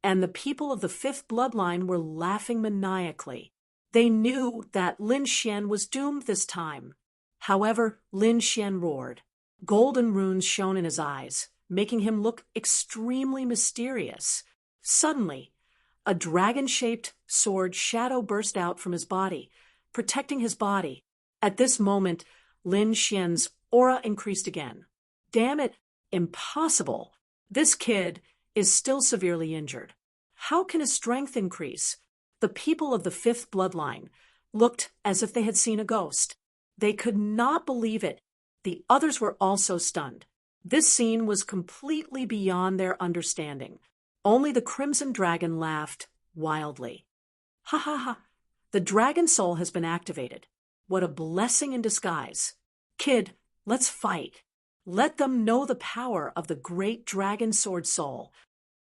and the people of the fifth bloodline were laughing maniacally. They knew that Lin Xian was doomed this time. However, Lin Xian roared. Golden runes shone in his eyes, making him look extremely mysterious. Suddenly, a dragon-shaped sword shadow burst out from his body, protecting his body. At this moment, Lin Xian's aura increased again. Damn it, impossible. This kid is still severely injured. How can his strength increase? The people of the fifth bloodline looked as if they had seen a ghost. They could not believe it. The others were also stunned. This scene was completely beyond their understanding. Only the Crimson Dragon laughed wildly. Ha ha ha! The dragon soul has been activated. What a blessing in disguise. Kid, let's fight. Let them know the power of the great dragon sword soul.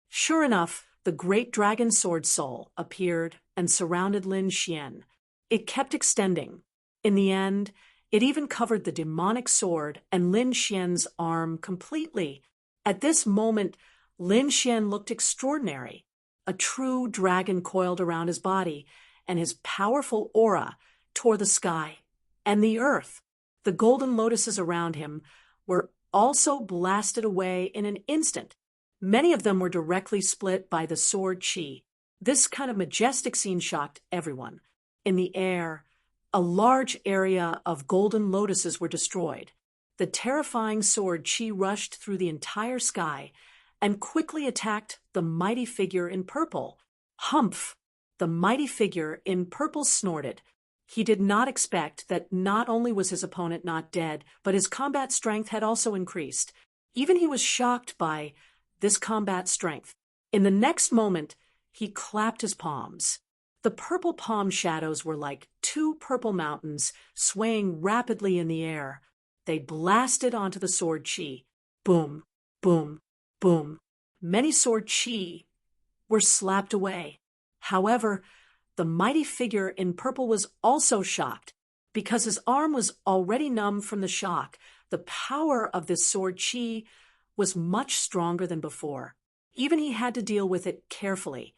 Sure enough, the great dragon sword soul appeared and surrounded Lin Xian. It kept extending. In the end, it even covered the demonic sword and Lin Xian's arm completely. At this moment, Lin Xian looked extraordinary. A true dragon coiled around his body, and his powerful aura tore the sky and the earth. The golden lotuses around him were also blasted away in an instant. Many of them were directly split by the sword chi. This kind of majestic scene shocked everyone. In the air, a large area of golden lotuses were destroyed. The terrifying sword chi rushed through the entire sky and quickly attacked the mighty figure in purple. Humph! The mighty figure in purple snorted. He did not expect that not only was his opponent not dead, but his combat strength had also increased. Even he was shocked by this combat strength. In the next moment, he clapped his palms. The purple palm shadows were like two purple mountains swaying rapidly in the air. They blasted onto the sword chi. Boom, boom, boom. Many sword chi were slapped away. However, the mighty figure in purple was also shocked. Because his arm was already numb from the shock, the power of this sword chi was much stronger than before. Even he had to deal with it carefully.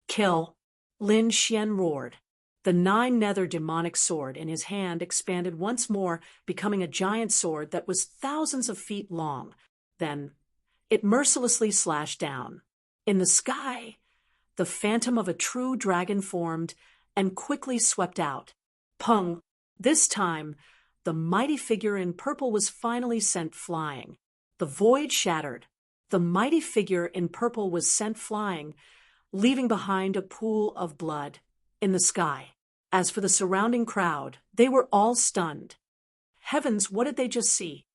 Kill, Lin Xian roared. The nine-nether demonic sword in his hand expanded once more, becoming a giant sword that was thousands of feet long. Then it mercilessly slashed down. In the sky, the phantom of a true dragon formed and quickly swept out. Pung! This time, the mighty figure in purple was finally sent flying. The void shattered. The mighty figure in purple was sent flying, leaving behind a pool of blood in the sky. As for the surrounding crowd, they were all stunned. Heavens, what did they just see?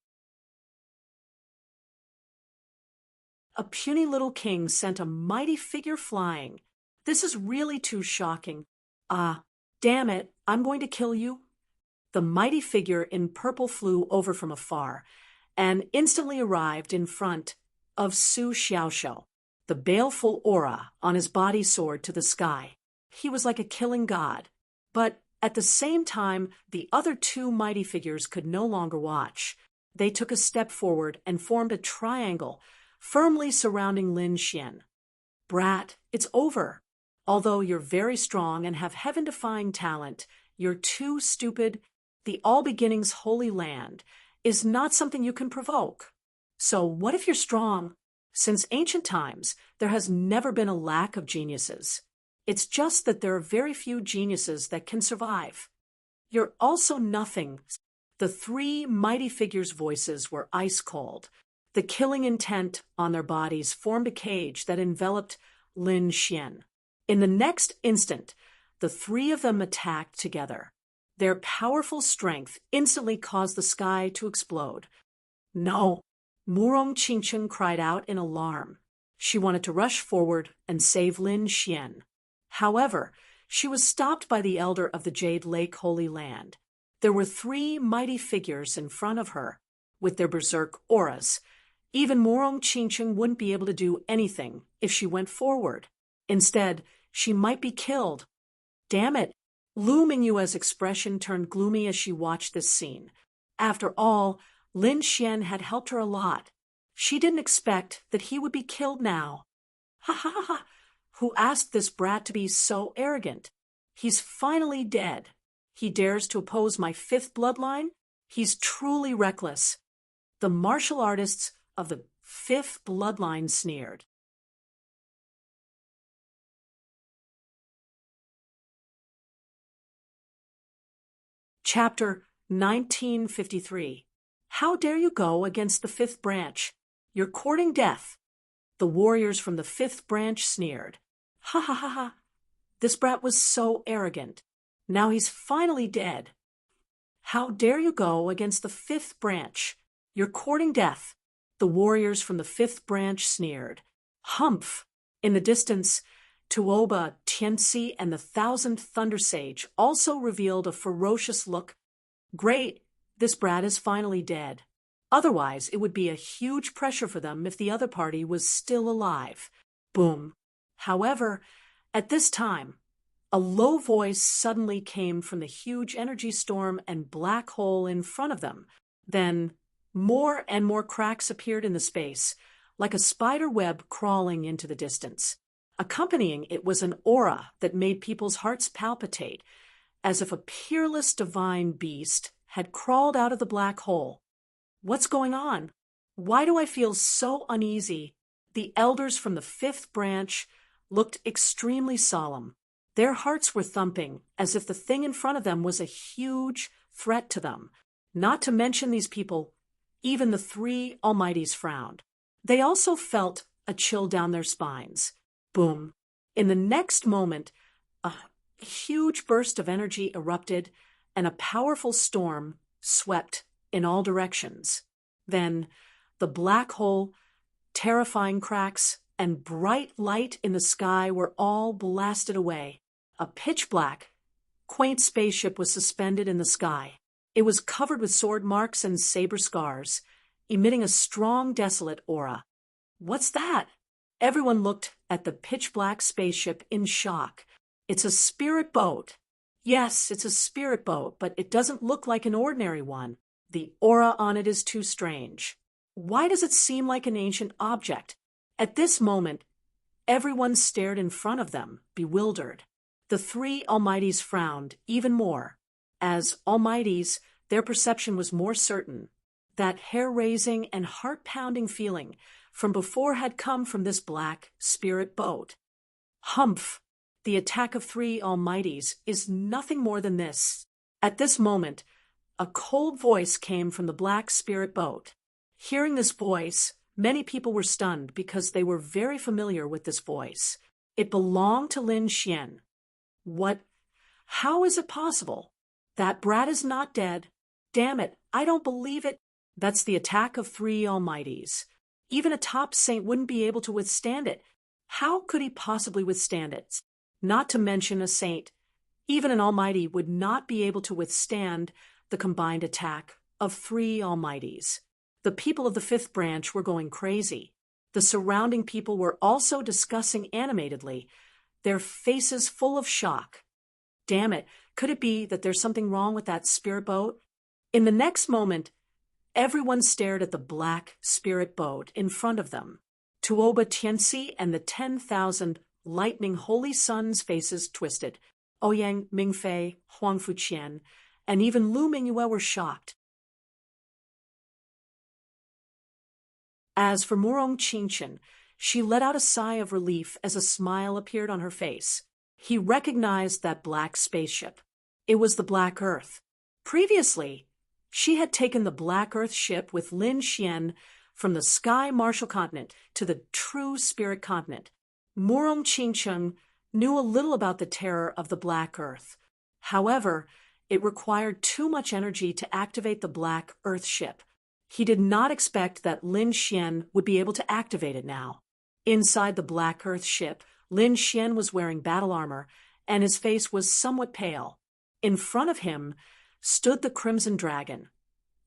A puny little king sent a mighty figure flying. This is really too shocking. Ah, damn it, I'm going to kill you. The mighty figure in purple flew over from afar and instantly arrived in front of Su Xiaoshou. The baleful aura on his body soared to the sky. He was like a killing god. But at the same time, the other two mighty figures could no longer watch. They took a step forward and formed a triangle, firmly surrounding Lin Xian. Brat, it's over. Although you're very strong and have heaven-defying talent, you're too stupid. The all-beginnings holy land is not something you can provoke. So what if you're strong? Since ancient times, there has never been a lack of geniuses. It's just that there are very few geniuses that can survive. You're also nothing. The three mighty figures' voices were ice-cold. The killing intent on their bodies formed a cage that enveloped Lin Xian. In the next instant, the three of them attacked together. Their powerful strength instantly caused the sky to explode. No! Murong Qingcheng cried out in alarm. She wanted to rush forward and save Lin Xian. However, she was stopped by the elder of the Jade Lake Holy Land. There were three mighty figures in front of her, with their berserk auras. Even Murong Qingcheng wouldn't be able to do anything if she went forward. Instead, she might be killed. Damn it! Lu Mingyue's expression turned gloomy as she watched this scene. After all, Lin Xian had helped her a lot. She didn't expect that he would be killed now. Ha ha ha ha! Who asked this brat to be so arrogant? He's finally dead. He dares to oppose my fifth bloodline? He's truly reckless. The martial artists of the fifth bloodline sneered. Chapter 1953. How dare you go against the fifth branch? You're courting death. The warriors from the fifth branch sneered. Ha ha ha ha. This brat was so arrogant. Now he's finally dead. How dare you go against the fifth branch? You're courting death. The warriors from the fifth branch sneered. Humph! In the distance, Tuoba, Tianxi, and the 1,000th Thunder Sage also revealed a ferocious look. Great! This brat is finally dead. Otherwise, it would be a huge pressure for them if the other party was still alive. Boom! However, at this time, a low voice suddenly came from the huge energy storm and black hole in front of them. Then, more and more cracks appeared in the space, like a spider web crawling into the distance. Accompanying it was an aura that made people's hearts palpitate, as if a peerless divine beast had crawled out of the black hole. What's going on? Why do I feel so uneasy? The elders from the fifth branch looked extremely solemn. Their hearts were thumping, as if the thing in front of them was a huge threat to them. Not to mention these people, even the three Almighties frowned. They also felt a chill down their spines. Boom. In the next moment, a huge burst of energy erupted, and a powerful storm swept in all directions. Then, the black hole, terrifying cracks, and bright light in the sky were all blasted away. A pitch-black, quaint spaceship was suspended in the sky. It was covered with sword marks and saber scars, emitting a strong, desolate aura. "What's that?" Everyone looked at the pitch-black spaceship in shock. "It's a spirit boat." "Yes, it's a spirit boat, but it doesn't look like an ordinary one. The aura on it is too strange. Why does it seem like an ancient object?" At this moment, everyone stared in front of them, bewildered. The three Almighties frowned even more. As Almighties, their perception was more certain. That hair-raising and heart-pounding feeling from before had come from this black spirit boat. Humph! The attack of three Almighties is nothing more than this. At this moment, a cold voice came from the black spirit boat. Hearing this voice, many people were stunned because they were very familiar with this voice. It belonged to Lin Xian. "What? How is it possible? That brat is not dead. Damn it, I don't believe it." "That's the attack of three Almighties. Even a top saint wouldn't be able to withstand it. How could he possibly withstand it? Not to mention a saint. Even an Almighty would not be able to withstand the combined attack of three Almighties." The people of the fifth branch were going crazy. The surrounding people were also discussing animatedly, their faces full of shock. Damn it, could it be that there's something wrong with that spirit boat? In the next moment, everyone stared at the black spirit boat in front of them. Tuoba Tianxi and the 10,000 lightning holy sons' faces twisted. Ouyang Mingfei, Huang Fuqian, and even Lu Mingyue were shocked. As for Murong Qingchen, she let out a sigh of relief as a smile appeared on her face. He recognized that black spaceship. It was the Black Earth. Previously, she had taken the Black Earth ship with Lin Xian from the Sky Martial Continent to the True Spirit Continent. Murong Qingchen knew a little about the terror of the Black Earth. However, it required too much energy to activate the Black Earth ship. He did not expect that Lin Xian would be able to activate it now. Inside the Black Earth ship, Lin Xian was wearing battle armor, and his face was somewhat pale. In front of him stood the Crimson Dragon,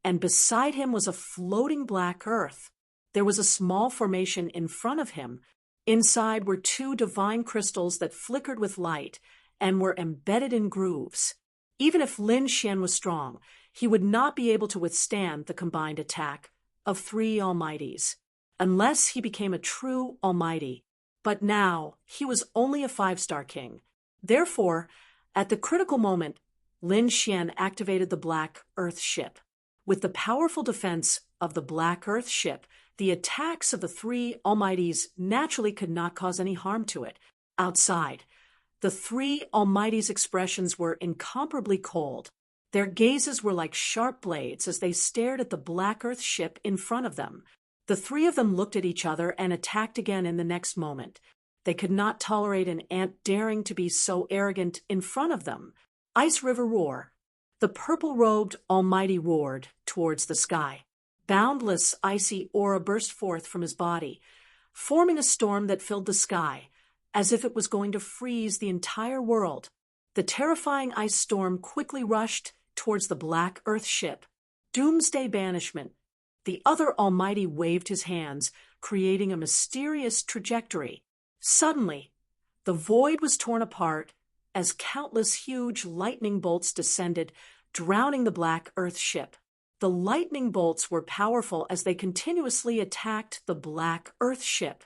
and beside him was a floating Black Earth. There was a small formation in front of him. Inside were two divine crystals that flickered with light and were embedded in grooves. Even if Lin Xian was strong, he would not be able to withstand the combined attack of three Almighties, unless he became a true Almighty. But now, he was only a 5-star king. Therefore, at the critical moment, Lin Xian activated the Black Earth ship. With the powerful defense of the Black Earth ship, the attacks of the three Almighties naturally could not cause any harm to it. Outside, the three Almighties' expressions were incomparably cold. Their gazes were like sharp blades as they stared at the Black Earth ship in front of them. The three of them looked at each other and attacked again in the next moment. They could not tolerate an ant daring to be so arrogant in front of them. Ice River Roar. The purple-robed Almighty roared towards the sky. Boundless icy aura burst forth from his body, forming a storm that filled the sky, as if it was going to freeze the entire world. The terrifying ice storm quickly rushed towards the Black Earth ship. Doomsday Banishment. The other Almighty waved his hands, creating a mysterious trajectory. Suddenly, the void was torn apart as countless huge lightning bolts descended, drowning the Black Earth ship. The lightning bolts were powerful as they continuously attacked the Black Earth ship.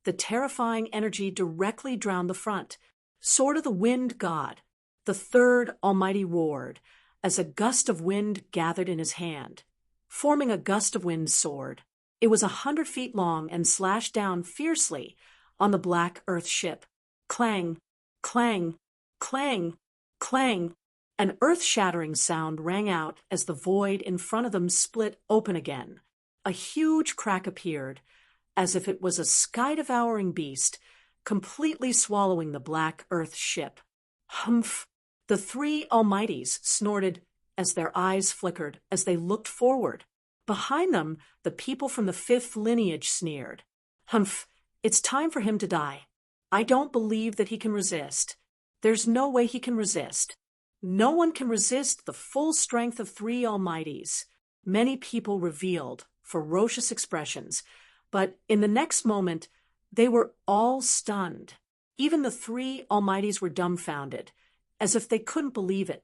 The terrifying energy directly drowned the front. Sword of the Wind God. The third Almighty roared as a gust of wind gathered in his hand, forming a gust of wind sword. It was 100 feet long and slashed down fiercely on the Black Earth ship. Clang, clang, clang, clang. An earth-shattering sound rang out as the void in front of them split open again. A huge crack appeared, as if it was a sky-devouring beast, completely swallowing the Black Earth ship. Humph! The three Almighties snorted as their eyes flickered as they looked forward. Behind them, the people from the fifth lineage sneered. Humph! It's time for him to die. I don't believe that he can resist. There's no way he can resist. No one can resist the full strength of three Almighties. Many people revealed ferocious expressions, but in the next moment, they were all stunned. Even the three Almighties were dumbfounded, as if they couldn't believe it.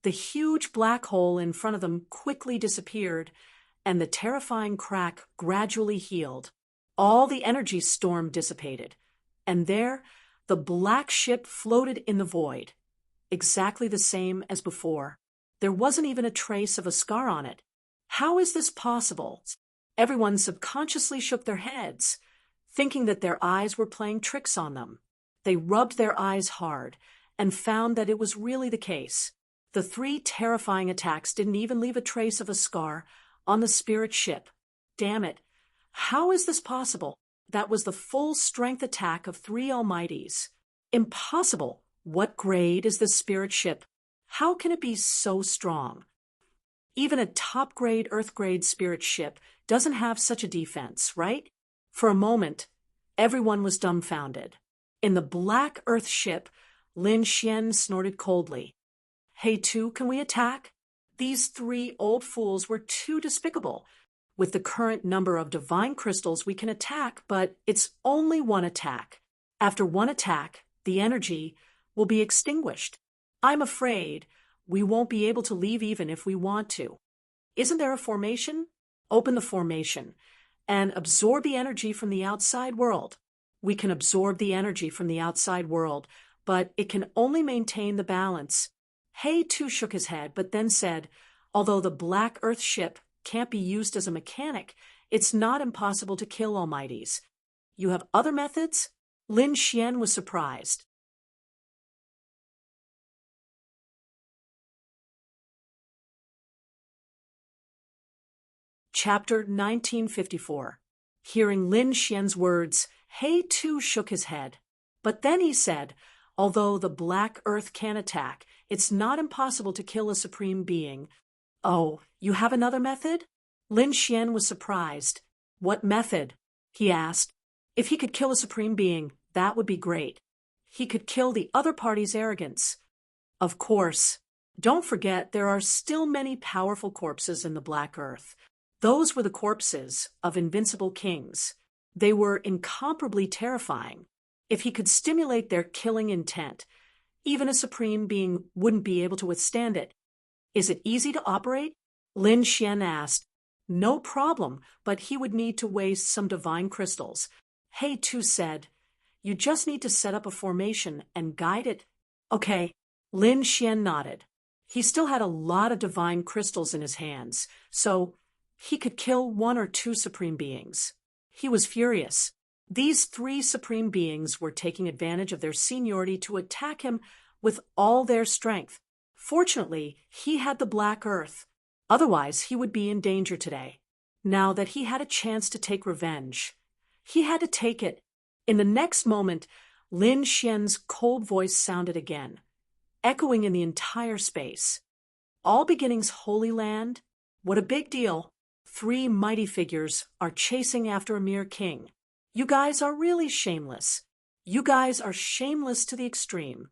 The huge black hole in front of them quickly disappeared, and the terrifying crack gradually healed. All the energy storm dissipated, and there, the black ship floated in the void, exactly the same as before. There wasn't even a trace of a scar on it. How is this possible? Everyone subconsciously shook their heads, thinking that their eyes were playing tricks on them. They rubbed their eyes hard and found that it was really the case. The three terrifying attacks didn't even leave a trace of a scar on the spirit ship. Damn it. How is this possible? That was the full strength attack of three Almighties. Impossible. What grade is this spirit ship? How can it be so strong? Even a top-grade Earth-grade spirit ship doesn't have such a defense, right? For a moment, everyone was dumbfounded. In the black Earth ship, Lin Xian snorted coldly. Hey, two, can we attack? These three old fools were too despicable. With the current number of divine crystals, we can attack, but it's only one attack. After one attack, the energy will be extinguished. I'm afraid we won't be able to leave even if we want to. Isn't there a formation? Open the formation and absorb the energy from the outside world. We can absorb the energy from the outside world, but it can only maintain the balance. Hay too shook his head, but then said, although the black Earth ship can't be used as a mechanic, it's not impossible to kill Almighties. You have other methods? Lin Xian was surprised. Chapter 1954. Hearing Lin Xian's words, Hay too shook his head. But then he said, although the black Earth can attack, it's not impossible to kill a supreme being. Oh, you have another method? Lin Xian was surprised. What method? He asked. If he could kill a supreme being, that would be great. He could kill the other party's arrogance. Of course. Don't forget there are still many powerful corpses in the black Earth. Those were the corpses of invincible kings. They were incomparably terrifying. If he could stimulate their killing intent, even a supreme being wouldn't be able to withstand it. Is it easy to operate? Lin Xian asked. No problem, but he would need to waste some divine crystals. He too said, you just need to set up a formation and guide it. Okay. Lin Xian nodded. He still had a lot of divine crystals in his hands, so he could kill one or two supreme beings. He was furious. These three supreme beings were taking advantage of their seniority to attack him with all their strength. Fortunately, he had the black Earth. Otherwise, he would be in danger today. Now that he had a chance to take revenge, he had to take it. In the next moment, Lin Xian's cold voice sounded again, echoing in the entire space. All beginnings holy land? What a big deal. Three mighty figures are chasing after a mere king. You guys are really shameless. You guys are shameless to the extreme.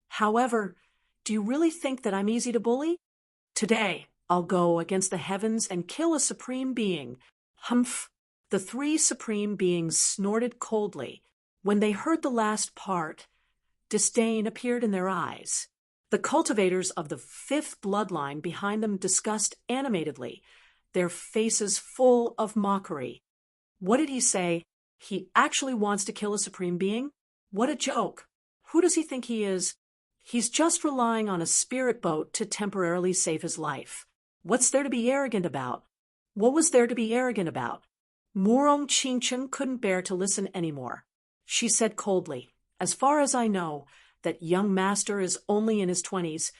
However, do you really think that I'm easy to bully? Today, I'll go against the heavens and kill a supreme being. Humph! The three supreme beings snorted coldly. When they heard the last part, disdain appeared in their eyes. The cultivators of the fifth bloodline behind them discussed animatedly, their faces full of mockery. What did he say? He actually wants to kill a supreme being? What a joke! Who does he think he is? He's just relying on a spirit boat to temporarily save his life. What's there to be arrogant about? What was there to be arrogant about? Murong Qingchen couldn't bear to listen anymore. She said coldly, as far as I know, that young master is only in his 20s,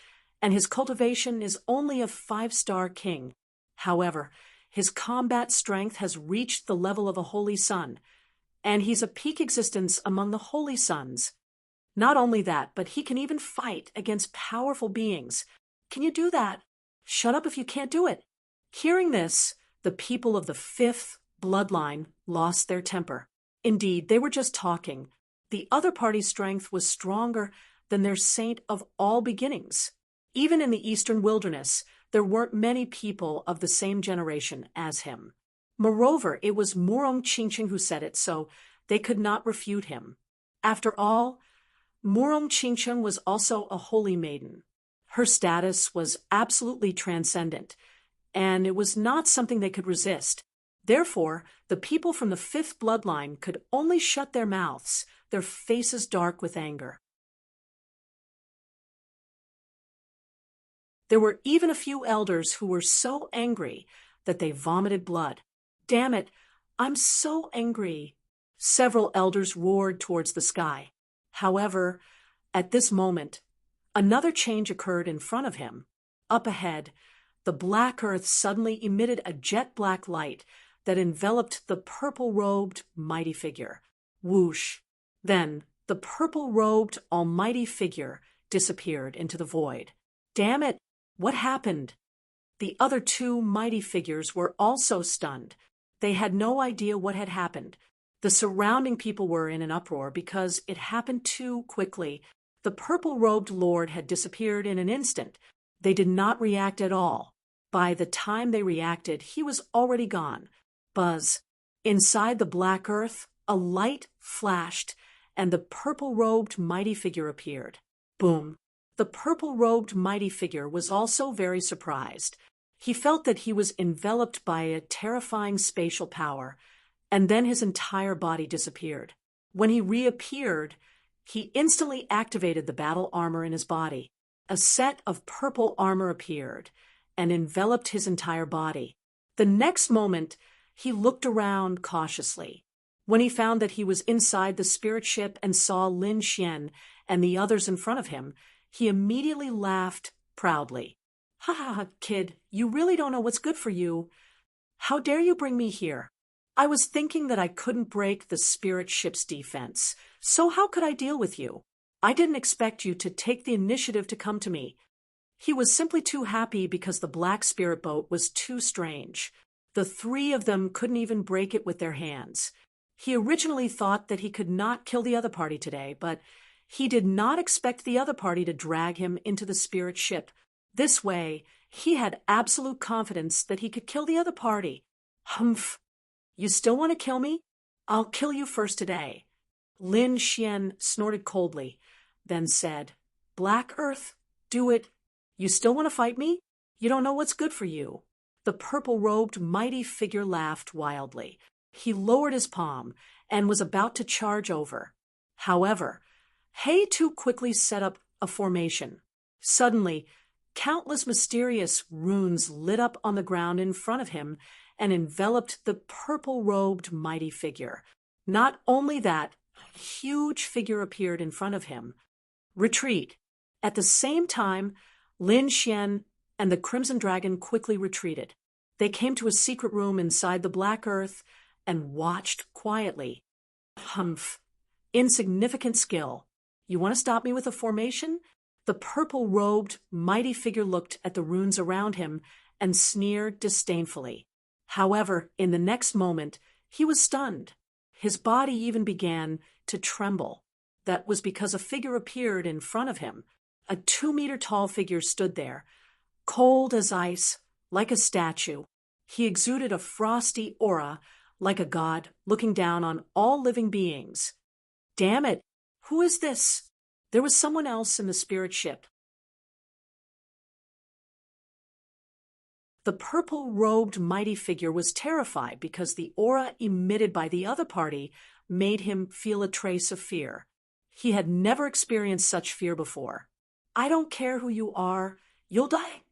and his cultivation is only a 5-star king. However, his combat strength has reached the level of a holy sun, and he's a peak existence among the holy suns. Not only that, but he can even fight against powerful beings. Can you do that? Shut up if you can't do it. Hearing this, the people of the fifth bloodline lost their temper. Indeed, they were just talking. The other party's strength was stronger than their saint of all beginnings. Even in the eastern wilderness, there weren't many people of the same generation as him. Moreover, it was Murong Qingqing who said it, so they could not refute him. After all, Murong Qingqing was also a holy maiden. Her status was absolutely transcendent, and it was not something they could resist. Therefore, the people from the fifth bloodline could only shut their mouths, their faces dark with anger. There were even a few elders who were so angry that they vomited blood. "Damn it, I'm so angry," several elders roared towards the sky. However, at this moment, another change occurred in front of him. Up ahead, the black earth suddenly emitted a jet-black light that enveloped the purple-robed mighty figure. Whoosh! Then, the purple-robed almighty figure disappeared into the void. Damn it! What happened? The other two mighty figures were also stunned. They had no idea what had happened. The surrounding people were in an uproar because it happened too quickly. The purple-robed lord had disappeared in an instant. They did not react at all. By the time they reacted, he was already gone. Buzz. Inside the black earth, a light flashed, and the purple-robed mighty figure appeared. Boom. The purple-robed mighty figure was also very surprised. He felt that he was enveloped by a terrifying spatial power, and then his entire body disappeared. When he reappeared, he instantly activated the battle armor in his body. A set of purple armor appeared and enveloped his entire body. The next moment, he looked around cautiously. When he found that he was inside the spirit ship and saw Lin Xian and the others in front of him, he immediately laughed proudly. "Ha ha ha, kid, you really don't know what's good for you. How dare you bring me here? I was thinking that I couldn't break the spirit ship's defense, so how could I deal with you? I didn't expect you to take the initiative to come to me." He was simply too happy because the black spirit boat was too strange. The three of them couldn't even break it with their hands. He originally thought that he could not kill the other party today, but he did not expect the other party to drag him into the spirit ship. This way, he had absolute confidence that he could kill the other party. "Humph! You still want to kill me? I'll kill you first today." Lin Xian snorted coldly, then said, "Black Earth, do it. You still want to fight me? You don't know what's good for you." The purple-robed mighty figure laughed wildly. He lowered his palm and was about to charge over. However, He too quickly set up a formation. Suddenly, countless mysterious runes lit up on the ground in front of him and enveloped the purple-robed mighty figure. Not only that, a huge figure appeared in front of him. Retreat. At the same time, Lin Xian and the Crimson Dragon quickly retreated. They came to a secret room inside the Black Earth and watched quietly. Humph. Insignificant skill. You want to stop me with a formation? The purple-robed, mighty figure looked at the runes around him and sneered disdainfully. However, in the next moment, he was stunned. His body even began to tremble. That was because a figure appeared in front of him. A 2-meter-tall figure stood there, cold as ice, like a statue. He exuded a frosty aura, like a god, looking down on all living beings. Damn it! Who is this? There was someone else in the spirit ship. The purple-robed mighty figure was terrified because the aura emitted by the other party made him feel a trace of fear. He had never experienced such fear before. I don't care who you are, you'll die.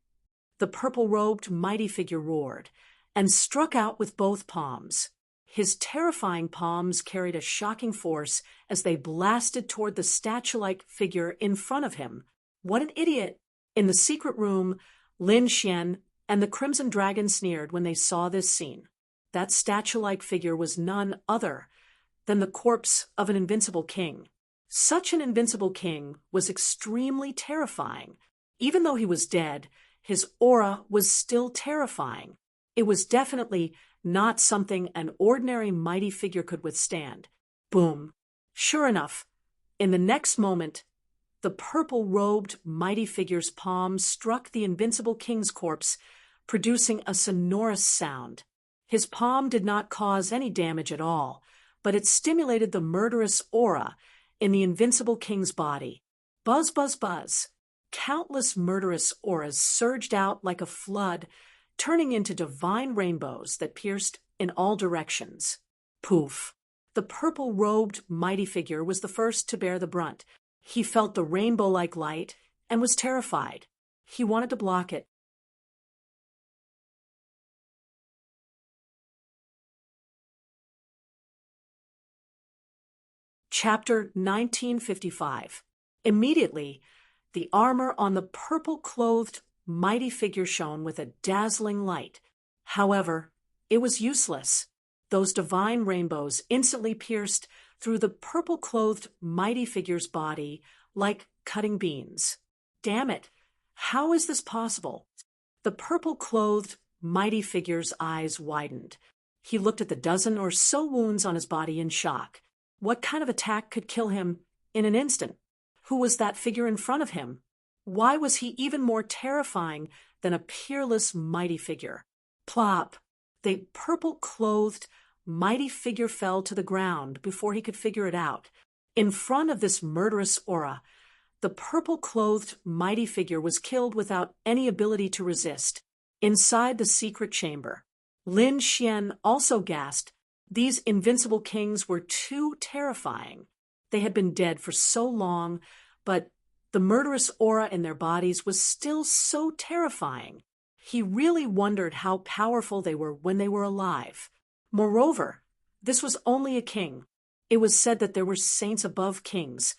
The purple-robed mighty figure roared and struck out with both palms. His terrifying palms carried a shocking force as they blasted toward the statue-like figure in front of him. What an idiot! In the secret room, Lin Xian and the Crimson Dragon sneered when they saw this scene. That statue-like figure was none other than the corpse of an invincible king. Such an invincible king was extremely terrifying. Even though he was dead, his aura was still terrifying. It was definitely not something an ordinary mighty figure could withstand. Boom. Sure enough, in the next moment, the purple-robed mighty figure's palm struck the invincible king's corpse, producing a sonorous sound. His palm did not cause any damage at all, but it stimulated the murderous aura in the invincible king's body. Buzz, buzz, buzz. Countless murderous auras surged out like a flood, turning into divine rainbows that pierced in all directions. Poof. The purple-robed mighty figure was the first to bear the brunt. He felt the rainbow-like light and was terrified. He wanted to block it. Chapter 1955. Immediately, the armor on the purple-clothed mighty figure shone with a dazzling light. However, it was useless. Those divine rainbows instantly pierced through the purple-clothed mighty figure's body like cutting beans. Damn it! How is this possible? The purple-clothed mighty figure's eyes widened. He looked at the dozen or so wounds on his body in shock. What kind of attack could kill him in an instant? Who was that figure in front of him? Why was he even more terrifying than a peerless mighty figure? Plop! The purple-clothed mighty figure fell to the ground before he could figure it out. In front of this murderous aura, the purple-clothed mighty figure was killed without any ability to resist. Inside the secret chamber, Lin Xian also gasped. These invincible kings were too terrifying. They had been dead for so long, but the murderous aura in their bodies was still so terrifying. He really wondered how powerful they were when they were alive. Moreover, this was only a king. It was said that there were saints above kings,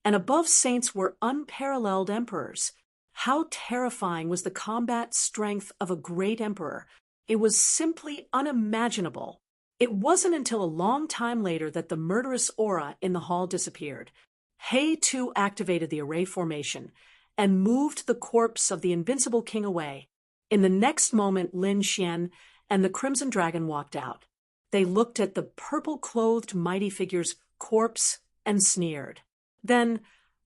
and above saints were unparalleled emperors. How terrifying was the combat strength of a great emperor! It was simply unimaginable. It wasn't until a long time later that the murderous aura in the hall disappeared. He too activated the array formation and moved the corpse of the invincible king away. In the next moment, Lin Xian and the Crimson Dragon walked out. They looked at the purple-clothed mighty figure's corpse and sneered. Then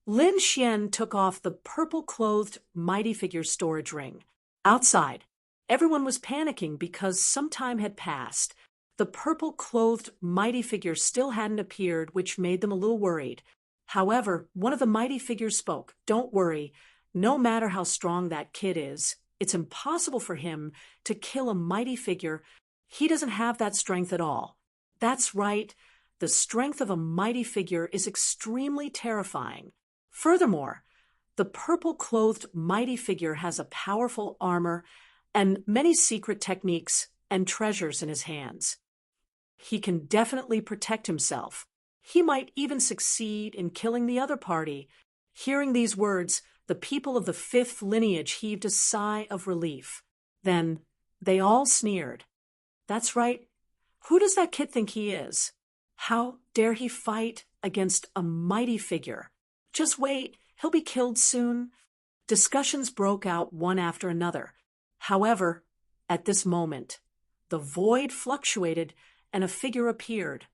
Lin Xian took off the purple-clothed mighty figure's storage ring. Outside, everyone was panicking because some time had passed. The purple-clothed mighty figure still hadn't appeared, which made them a little worried. However, one of the mighty figures spoke. "Don't worry. No matter how strong that kid is, it's impossible for him to kill a mighty figure. He doesn't have that strength at all." That's right. The strength of a mighty figure is extremely terrifying. Furthermore, the purple-clothed mighty figure has a powerful armor and many secret techniques and treasures in his hands. He can definitely protect himself. He might even succeed in killing the other party. Hearing these words, the people of the fifth lineage heaved a sigh of relief. Then they all sneered. That's right. Who does that kid think he is? How dare he fight against a mighty figure? Just wait, he'll be killed soon. Discussions broke out one after another. However, at this moment, the void fluctuated and a figure appeared.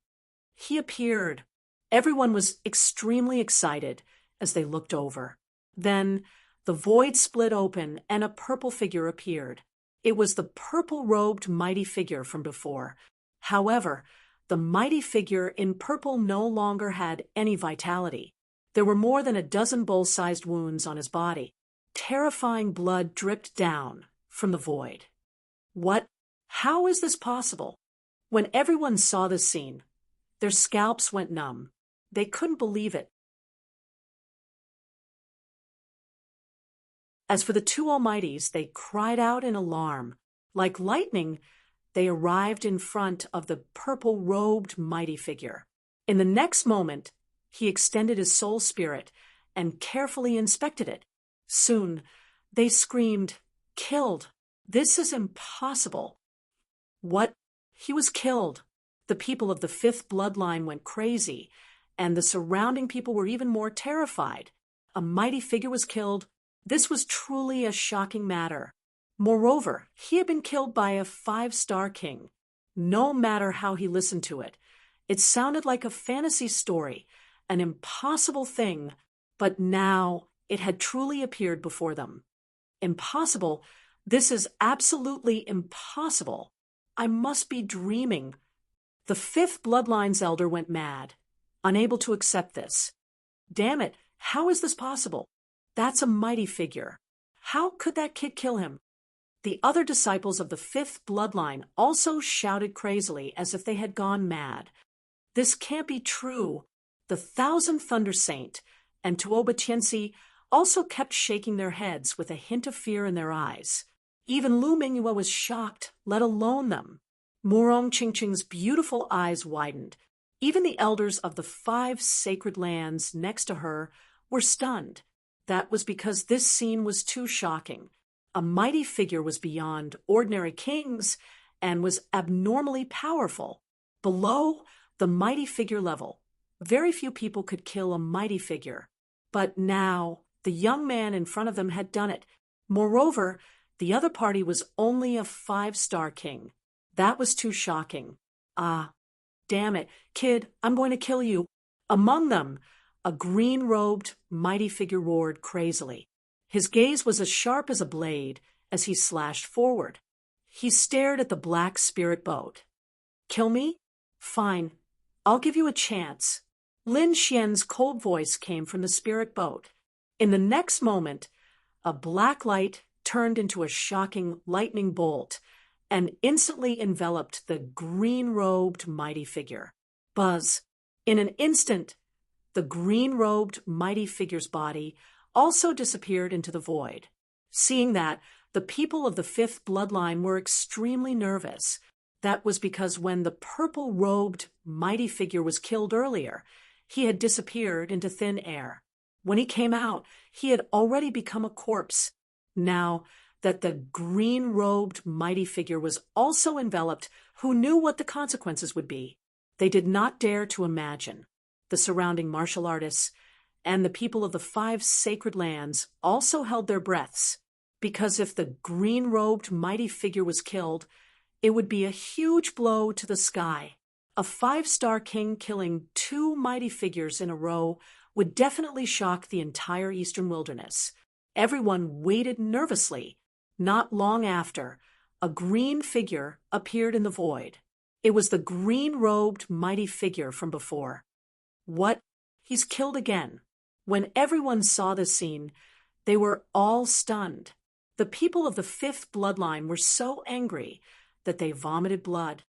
He appeared. Everyone was extremely excited as they looked over. Then the void split open and a purple figure appeared. It was the purple-robed mighty figure from before. However, the mighty figure in purple no longer had any vitality. There were more than a dozen bowl-sized wounds on his body. Terrifying blood dripped down from the void. What? How is this possible? When everyone saw this scene, their scalps went numb. They couldn't believe it. As for the two Almighties, they cried out in alarm. Like lightning, they arrived in front of the purple-robed mighty figure. In the next moment, he extended his soul spirit and carefully inspected it. Soon, they screamed, "Killed! This is impossible!" What? He was killed. The people of the fifth bloodline went crazy, and the surrounding people were even more terrified. A mighty figure was killed. This was truly a shocking matter. Moreover, he had been killed by a 5-star king. No matter how he listened to it, it sounded like a fantasy story, an impossible thing, but now it had truly appeared before them. Impossible? This is absolutely impossible. I must be dreaming. The 5th bloodline's elder went mad, unable to accept this. Damn it, how is this possible? That's a mighty figure. How could that kid kill him? The other disciples of the 5th bloodline also shouted crazily as if they had gone mad. This can't be true. The Thousand Thunder Saint and Tuoba Tianci also kept shaking their heads with a hint of fear in their eyes. Even Lu Mingyue was shocked, let alone them. Murong Qingqing's beautiful eyes widened. Even the elders of the 5 sacred lands next to her were stunned. That was because this scene was too shocking. A mighty figure was beyond ordinary kings and was abnormally powerful. Below the mighty figure level, very few people could kill a mighty figure. But now, the young man in front of them had done it. Moreover, the other party was only a 5-star king. That was too shocking. Ah, damn it, kid, I'm going to kill you. Among them, a green-robed, mighty figure roared crazily. His gaze was as sharp as a blade as he slashed forward. He stared at the black spirit boat. Kill me? Fine. I'll give you a chance. Lin Xian's cold voice came from the spirit boat. In the next moment, a black light turned into a shocking lightning bolt and instantly enveloped the green-robed mighty figure. Buzz. In an instant, the green-robed mighty figure's body also disappeared into the void. Seeing that, the people of the 5th bloodline were extremely nervous. That was because when the purple-robed mighty figure was killed earlier, he had disappeared into thin air. When he came out, he had already become a corpse. Now that the green-robed mighty figure was also enveloped, who knew what the consequences would be? They did not dare to imagine. The surrounding martial artists and the people of the 5 sacred lands also held their breaths, because if the green-robed mighty figure was killed, it would be a huge blow to the sky. A 5-star king killing 2 mighty figures in a row would definitely shock the entire eastern wilderness. Everyone waited nervously. Not long after, a green figure appeared in the void. It was the green-robed mighty figure from before. What? He's killed again. When everyone saw this scene, they were all stunned. The people of the 5th bloodline were so angry that they vomited blood.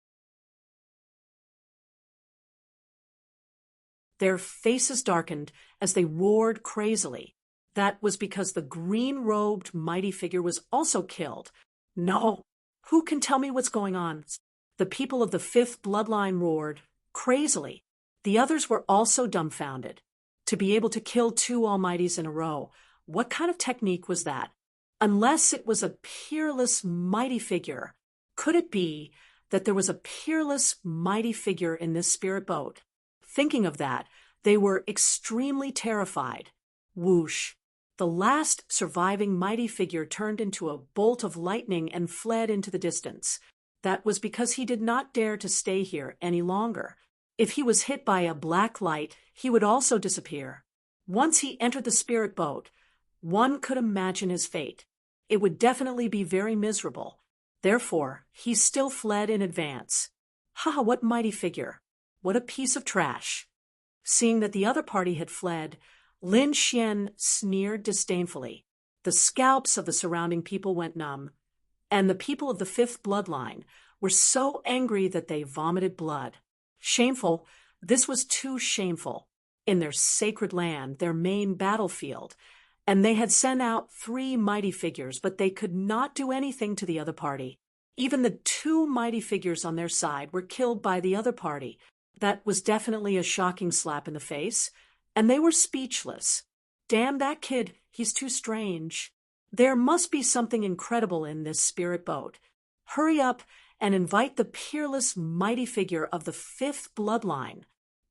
Their faces darkened as they roared crazily. That was because the green-robed mighty figure was also killed. No! Who can tell me what's going on? The people of the 5th bloodline roared crazily. The others were also dumbfounded. To be able to kill 2 almighties in a row, what kind of technique was that? Unless it was a peerless mighty figure, could it be that there was a peerless mighty figure in this spirit boat? Thinking of that, they were extremely terrified. Whoosh! The last surviving mighty figure turned into a bolt of lightning and fled into the distance. That was because he did not dare to stay here any longer. If he was hit by a black light, he would also disappear. Once he entered the spirit boat, one could imagine his fate. It would definitely be very miserable. Therefore, he still fled in advance. Ha! What mighty figure! What a piece of trash! Seeing that the other party had fled, Lin Xian sneered disdainfully. The scalps of the surrounding people went numb, and the people of the 5th bloodline were so angry that they vomited blood. Shameful, this was too shameful. In their sacred land, their main battlefield, and they had sent out 3 mighty figures, but they could not do anything to the other party. Even the 2 mighty figures on their side were killed by the other party. That was definitely a shocking slap in the face, and they were speechless. Damn that kid, he's too strange. There must be something incredible in this spirit boat. Hurry up and invite the peerless mighty figure of the 5th bloodline.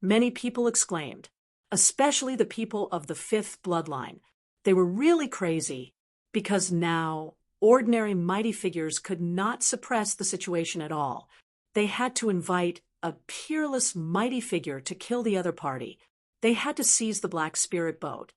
Many people exclaimed, especially the people of the 5th bloodline. They were really crazy, because now ordinary mighty figures could not suppress the situation at all. They had to invite a peerless mighty figure to kill the other party. They had to seize the Black Spirit boat.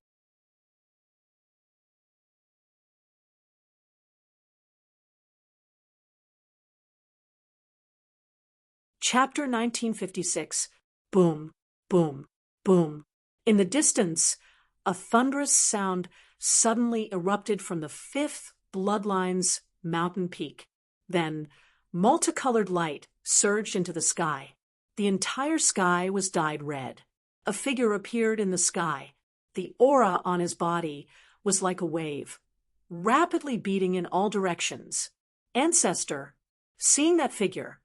Chapter 1956. Boom, boom, boom. In the distance, a thunderous sound suddenly erupted from the fifth bloodline's mountain peak. Then, multicolored light surged into the sky. The entire sky was dyed red. A figure appeared in the sky. The aura on his body was like a wave, rapidly beating in all directions. Ancestor, seeing that figure,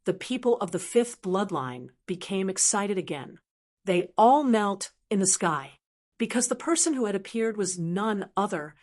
the people of the fifth bloodline became excited again. They all knelt in the sky, because the person who had appeared was none other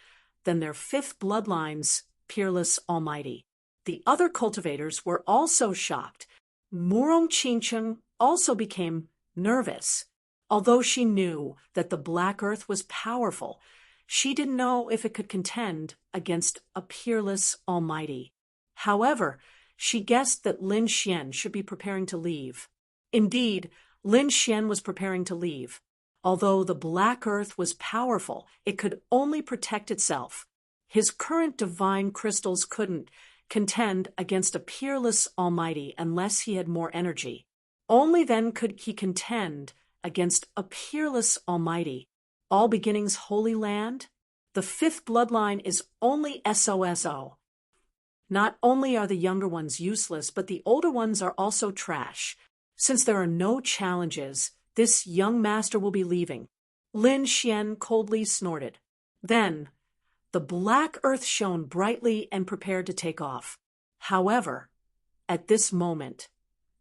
than their fifth bloodline's peerless Almighty. The other cultivators were also shocked. Murong Chincheng also became nervous. Although she knew that the Black Earth was powerful, she didn't know if it could contend against a peerless Almighty. However, she guessed that Lin Xian should be preparing to leave. Indeed, Lin Xian was preparing to leave. Although the Black Earth was powerful, it could only protect itself. His current divine crystals couldn't contend against a peerless Almighty unless he had more energy. Only then could he contend against a peerless Almighty. All Beginnings Holy Land? The fifth bloodline is only SOSO. Not only are the younger ones useless, but the older ones are also trash. Since there are no challenges, this young master will be leaving. Lin Xian coldly snorted. Then, the Black Earth shone brightly and prepared to take off. However, at this moment,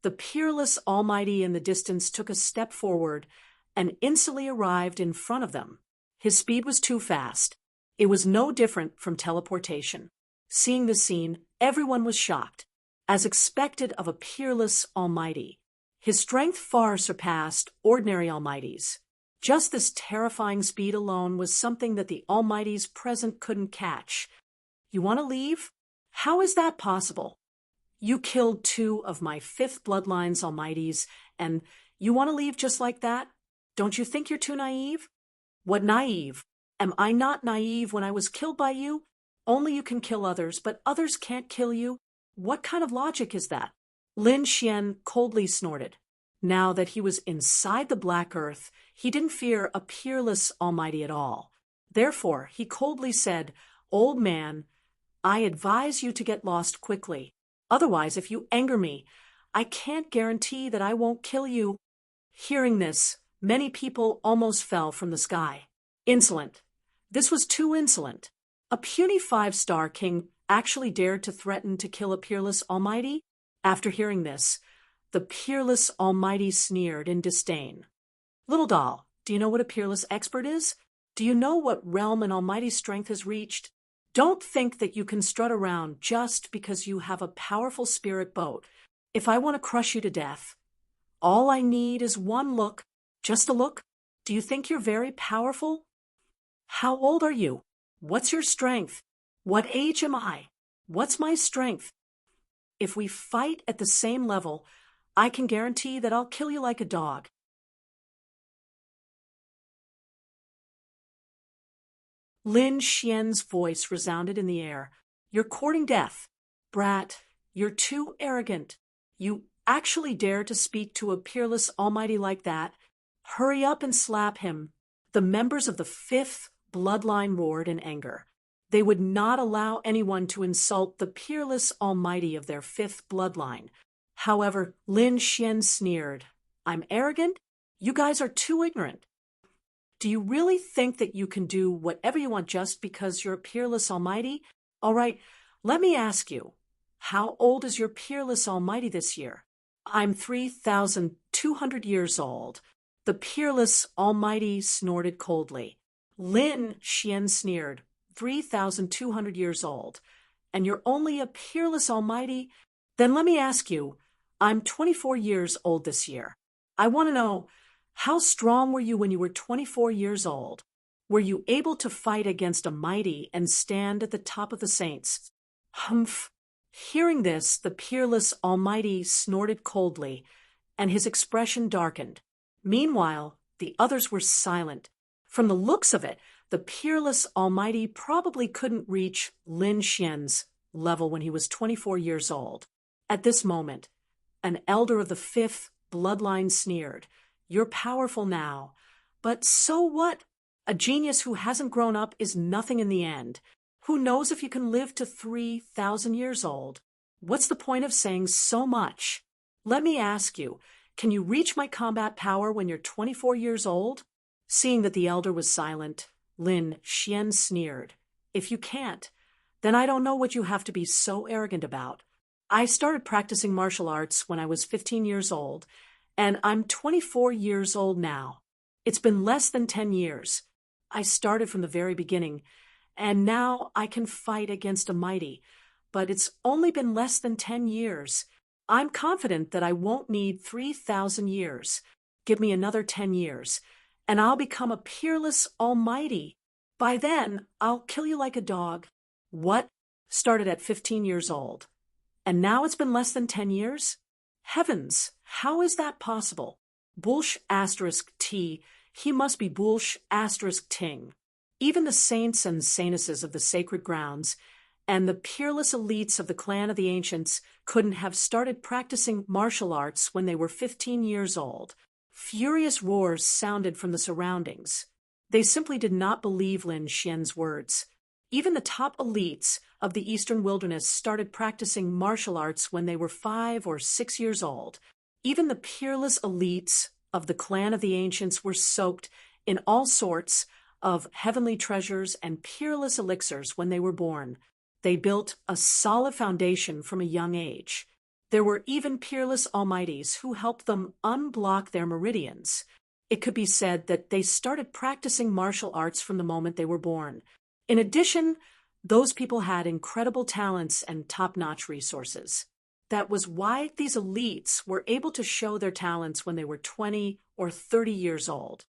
the peerless Almighty in the distance took a step forward and instantly arrived in front of them. His speed was too fast. It was no different from teleportation. Seeing the scene, everyone was shocked, as expected of a peerless Almighty. His strength far surpassed ordinary Almighties. Just this terrifying speed alone was something that the Almighties present couldn't catch. You want to leave? How is that possible? You killed 2 of my fifth bloodline's Almighties, and you want to leave just like that? Don't you think you're too naive? What naive? Am I not naive when I was killed by you? Only you can kill others, but others can't kill you. What kind of logic is that? Lin Xian coldly snorted. Now that he was inside the Black Earth, he didn't fear a peerless Almighty at all. Therefore, he coldly said, "Old man, I advise you to get lost quickly. Otherwise, if you anger me, I can't guarantee that I won't kill you." Hearing this, many people almost fell from the sky. Insolent. This was too insolent. A puny 5-star king actually dared to threaten to kill a peerless Almighty? After hearing this, the peerless Almighty sneered in disdain. Little doll, do you know what a peerless expert is? Do you know what realm an Almighty's strength has reached? Don't think that you can strut around just because you have a powerful spirit boat. If I want to crush you to death, all I need is one look, just a look. Do you think you're very powerful? How old are you? What's your strength? What age am I? What's my strength? If we fight at the same level, I can guarantee that I'll kill you like a dog. Lin Xian's voice resounded in the air. You're courting death. Brat, you're too arrogant. You actually dare to speak to a peerless Almighty like that? Hurry up and slap him. The members of the fifth bloodline roared in anger. They would not allow anyone to insult the peerless Almighty of their fifth bloodline. However, Lin Xian sneered. I'm arrogant? You guys are too ignorant. Do you really think that you can do whatever you want just because you're a peerless Almighty? All right, let me ask you, how old is your peerless Almighty this year? I'm 3,200 years old. The peerless Almighty snorted coldly. Lin Xian sneered. 3,200 years old, and you're only a peerless Almighty? Then let me ask you, I'm 24 years old this year. I want to know, how strong were you when you were 24 years old? Were you able to fight against a mighty and stand at the top of the saints? Humph! Hearing this, the peerless Almighty snorted coldly, and his expression darkened. Meanwhile, the others were silent. From the looks of it, the peerless Almighty probably couldn't reach Lin Xian's level when he was 24 years old. At this moment, an elder of the fifth bloodline sneered, "You're powerful now. But so what? A genius who hasn't grown up is nothing in the end. Who knows if you can live to 3,000 years old? What's the point of saying so much? Let me ask you, can you reach my combat power when you're 24 years old?" Seeing that the elder was silent, Lin Xian sneered, "If you can't, then I don't know what you have to be so arrogant about. I started practicing martial arts when I was 15 years old, and I'm 24 years old now. It's been less than 10 years. I started from the very beginning, and now I can fight against a mighty, but it's only been less than 10 years. I'm confident that I won't need 3,000 years. Give me another 10 years, and I'll become a peerless Almighty. By then, I'll kill you like a dog." What? Started at 15 years old. And now it's been less than 10 years? Heavens, how is that possible? Bulsh asterisk T, he must be Bulsh asterisk Ting. Even the saints and saintesses of the sacred grounds and the peerless elites of the clan of the ancients couldn't have started practicing martial arts when they were 15 years old. Furious roars sounded from the surroundings. They simply did not believe Lin Xian's words. Even the top elites of the eastern wilderness started practicing martial arts when they were 5 or 6 years old. Even the peerless elites of the clan of the ancients were soaked in all sorts of heavenly treasures and peerless elixirs when they were born. They built a solid foundation from a young age. There were even peerless almighties who helped them unblock their meridians. It could be said that they started practicing martial arts from the moment they were born. In addition, those people had incredible talents and top-notch resources. That was why these elites were able to show their talents when they were 20 or 30 years old.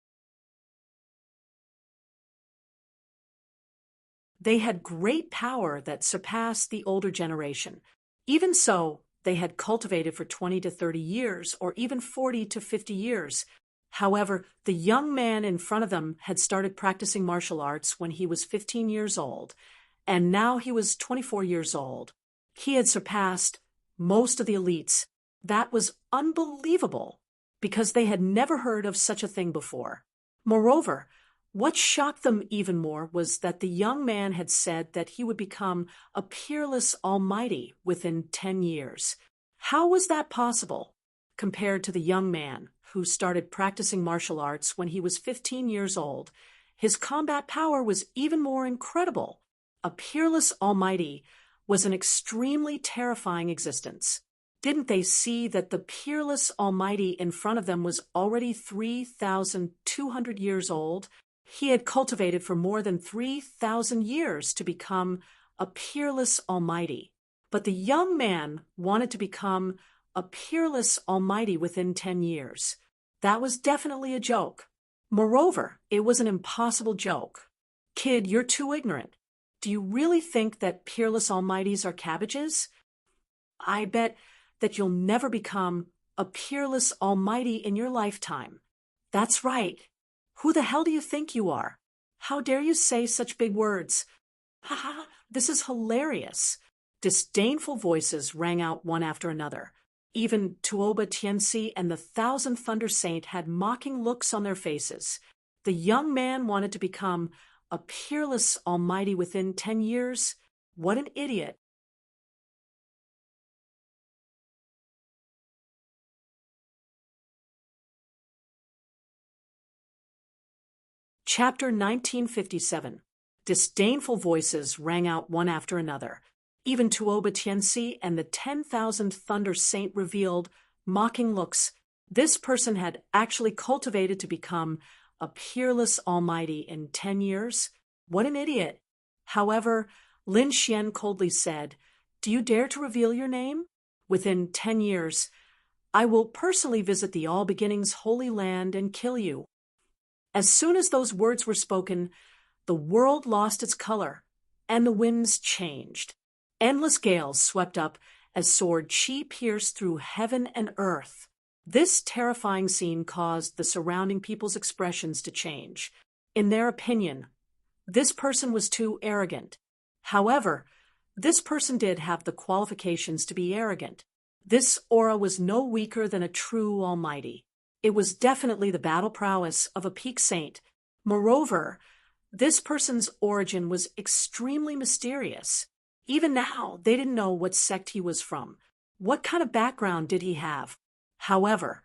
They had great power that surpassed the older generation. Even so, they had cultivated for 20 to 30 years, or even 40 to 50 years. However, the young man in front of them had started practicing martial arts when he was 15 years old, and now he was 24 years old. He had surpassed most of the elites. That was unbelievable, because they had never heard of such a thing before. Moreover, what shocked them even more was that the young man had said that he would become a peerless almighty within 10 years. How was that possible, compared to the young man who started practicing martial arts when he was 15 years old? His combat power was even more incredible. A peerless almighty was an extremely terrifying existence. Didn't they see that the peerless almighty in front of them was already 3,200 years old? He had cultivated for more than 3,000 years to become a peerless almighty. But the young man wanted to become a peerless almighty within 10 years. That was definitely a joke. Moreover, it was an impossible joke. Kid, you're too ignorant. Do you really think that peerless almighties are cabbages? I bet that you'll never become a peerless almighty in your lifetime. That's right. Who the hell do you think you are? How dare you say such big words? Ha ha, this is hilarious. Disdainful voices rang out one after another. Even Tuoba Tianci and the Thousand Thunder Saint had mocking looks on their faces. The young man wanted to become a peerless almighty within 10 years? What an idiot. Chapter 1957. Disdainful voices rang out one after another. Even Tuoba Tianci and the 10,000 Thunder Saint revealed mocking looks. This person had actually cultivated to become a peerless almighty in 10 years? What an idiot. However, Lin Xian coldly said, "Do you dare to reveal your name? Within 10 years, I will personally visit the All Beginnings Holy Land and kill you." As soon as those words were spoken, the world lost its color, and the winds changed. Endless gales swept up as sword chi pierced through heaven and earth. This terrifying scene caused the surrounding people's expressions to change. In their opinion, this person was too arrogant. However, this person did have the qualifications to be arrogant. This aura was no weaker than a true almighty. It was definitely the battle prowess of a peak saint. Moreover, this person's origin was extremely mysterious. Even now, they didn't know what sect he was from. What kind of background did he have? However,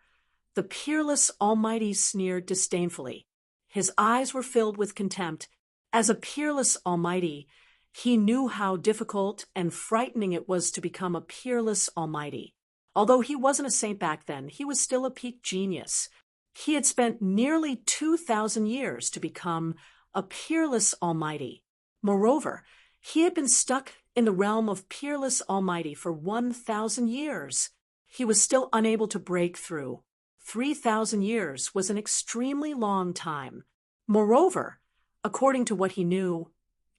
the peerless almighty sneered disdainfully. His eyes were filled with contempt. As a peerless almighty, he knew how difficult and frightening it was to become a peerless almighty. Although he wasn't a saint back then, he was still a peak genius. He had spent nearly 2,000 years to become a peerless almighty. Moreover, he had been stuck in the realm of peerless almighty for 1,000 years. He was still unable to break through. 3,000 years was an extremely long time. Moreover, according to what he knew,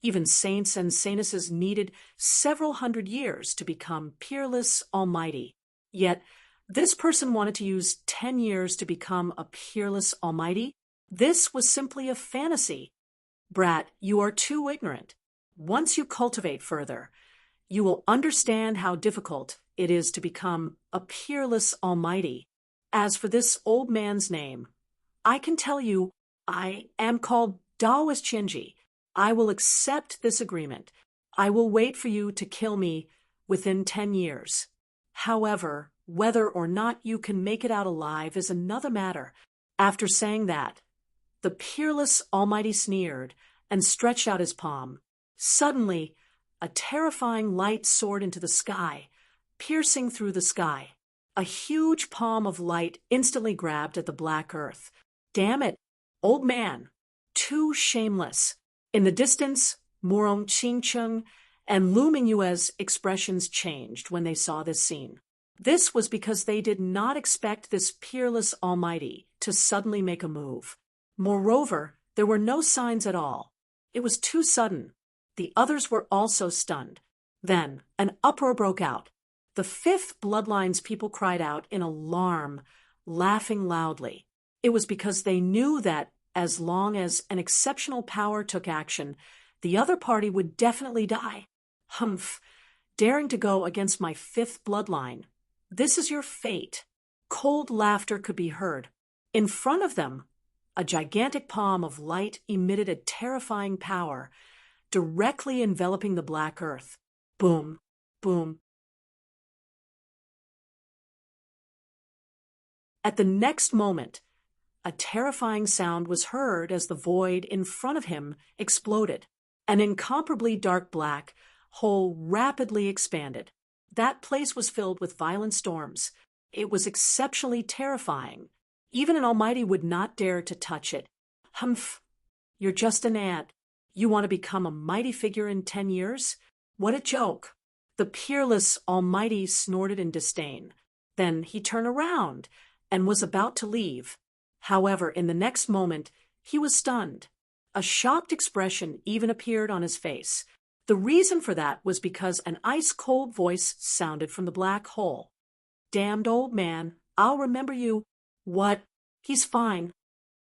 even saints and saintesses needed several hundred years to become peerless almighty. Yet, this person wanted to use 10 years to become a peerless almighty? This was simply a fantasy. Brat, you are too ignorant. Once you cultivate further, you will understand how difficult it is to become a peerless almighty. As for this old man's name, I can tell you, I am called Daoist Chinji. I will accept this agreement. I will wait for you to kill me within 10 years. However, whether or not you can make it out alive is another matter. After saying that, the peerless almighty sneered and stretched out his palm. Suddenly, a terrifying light soared into the sky, piercing through the sky. A huge palm of light instantly grabbed at the black earth. Damn it, old man, too shameless. In the distance, Murong Qingcheng and Lu Mingyue's expressions changed when they saw this scene. This was because they did not expect this peerless almighty to suddenly make a move. Moreover, there were no signs at all. It was too sudden. The others were also stunned. Then, an uproar broke out. The fifth bloodline's people cried out in alarm, laughing loudly. It was because they knew that, as long as an exceptional power took action, the other party would definitely die. Humph, daring to go against my fifth bloodline. This is your fate. Cold laughter could be heard. In front of them, a gigantic palm of light emitted a terrifying power, directly enveloping the black earth. Boom, boom. At the next moment, a terrifying sound was heard as the void in front of him exploded. An incomparably dark black hole rapidly expanded. That place was filled with violent storms. It was exceptionally terrifying. Even an almighty would not dare to touch it. Humph, you're just an ant. You want to become a mighty figure in 10 years? What a joke. The peerless almighty snorted in disdain. Then he turned around and was about to leave. However, in the next moment, he was stunned. A shocked expression even appeared on his face. The reason for that was because an ice-cold voice sounded from the black hole. Damned old man, I'll remember you. What? He's fine.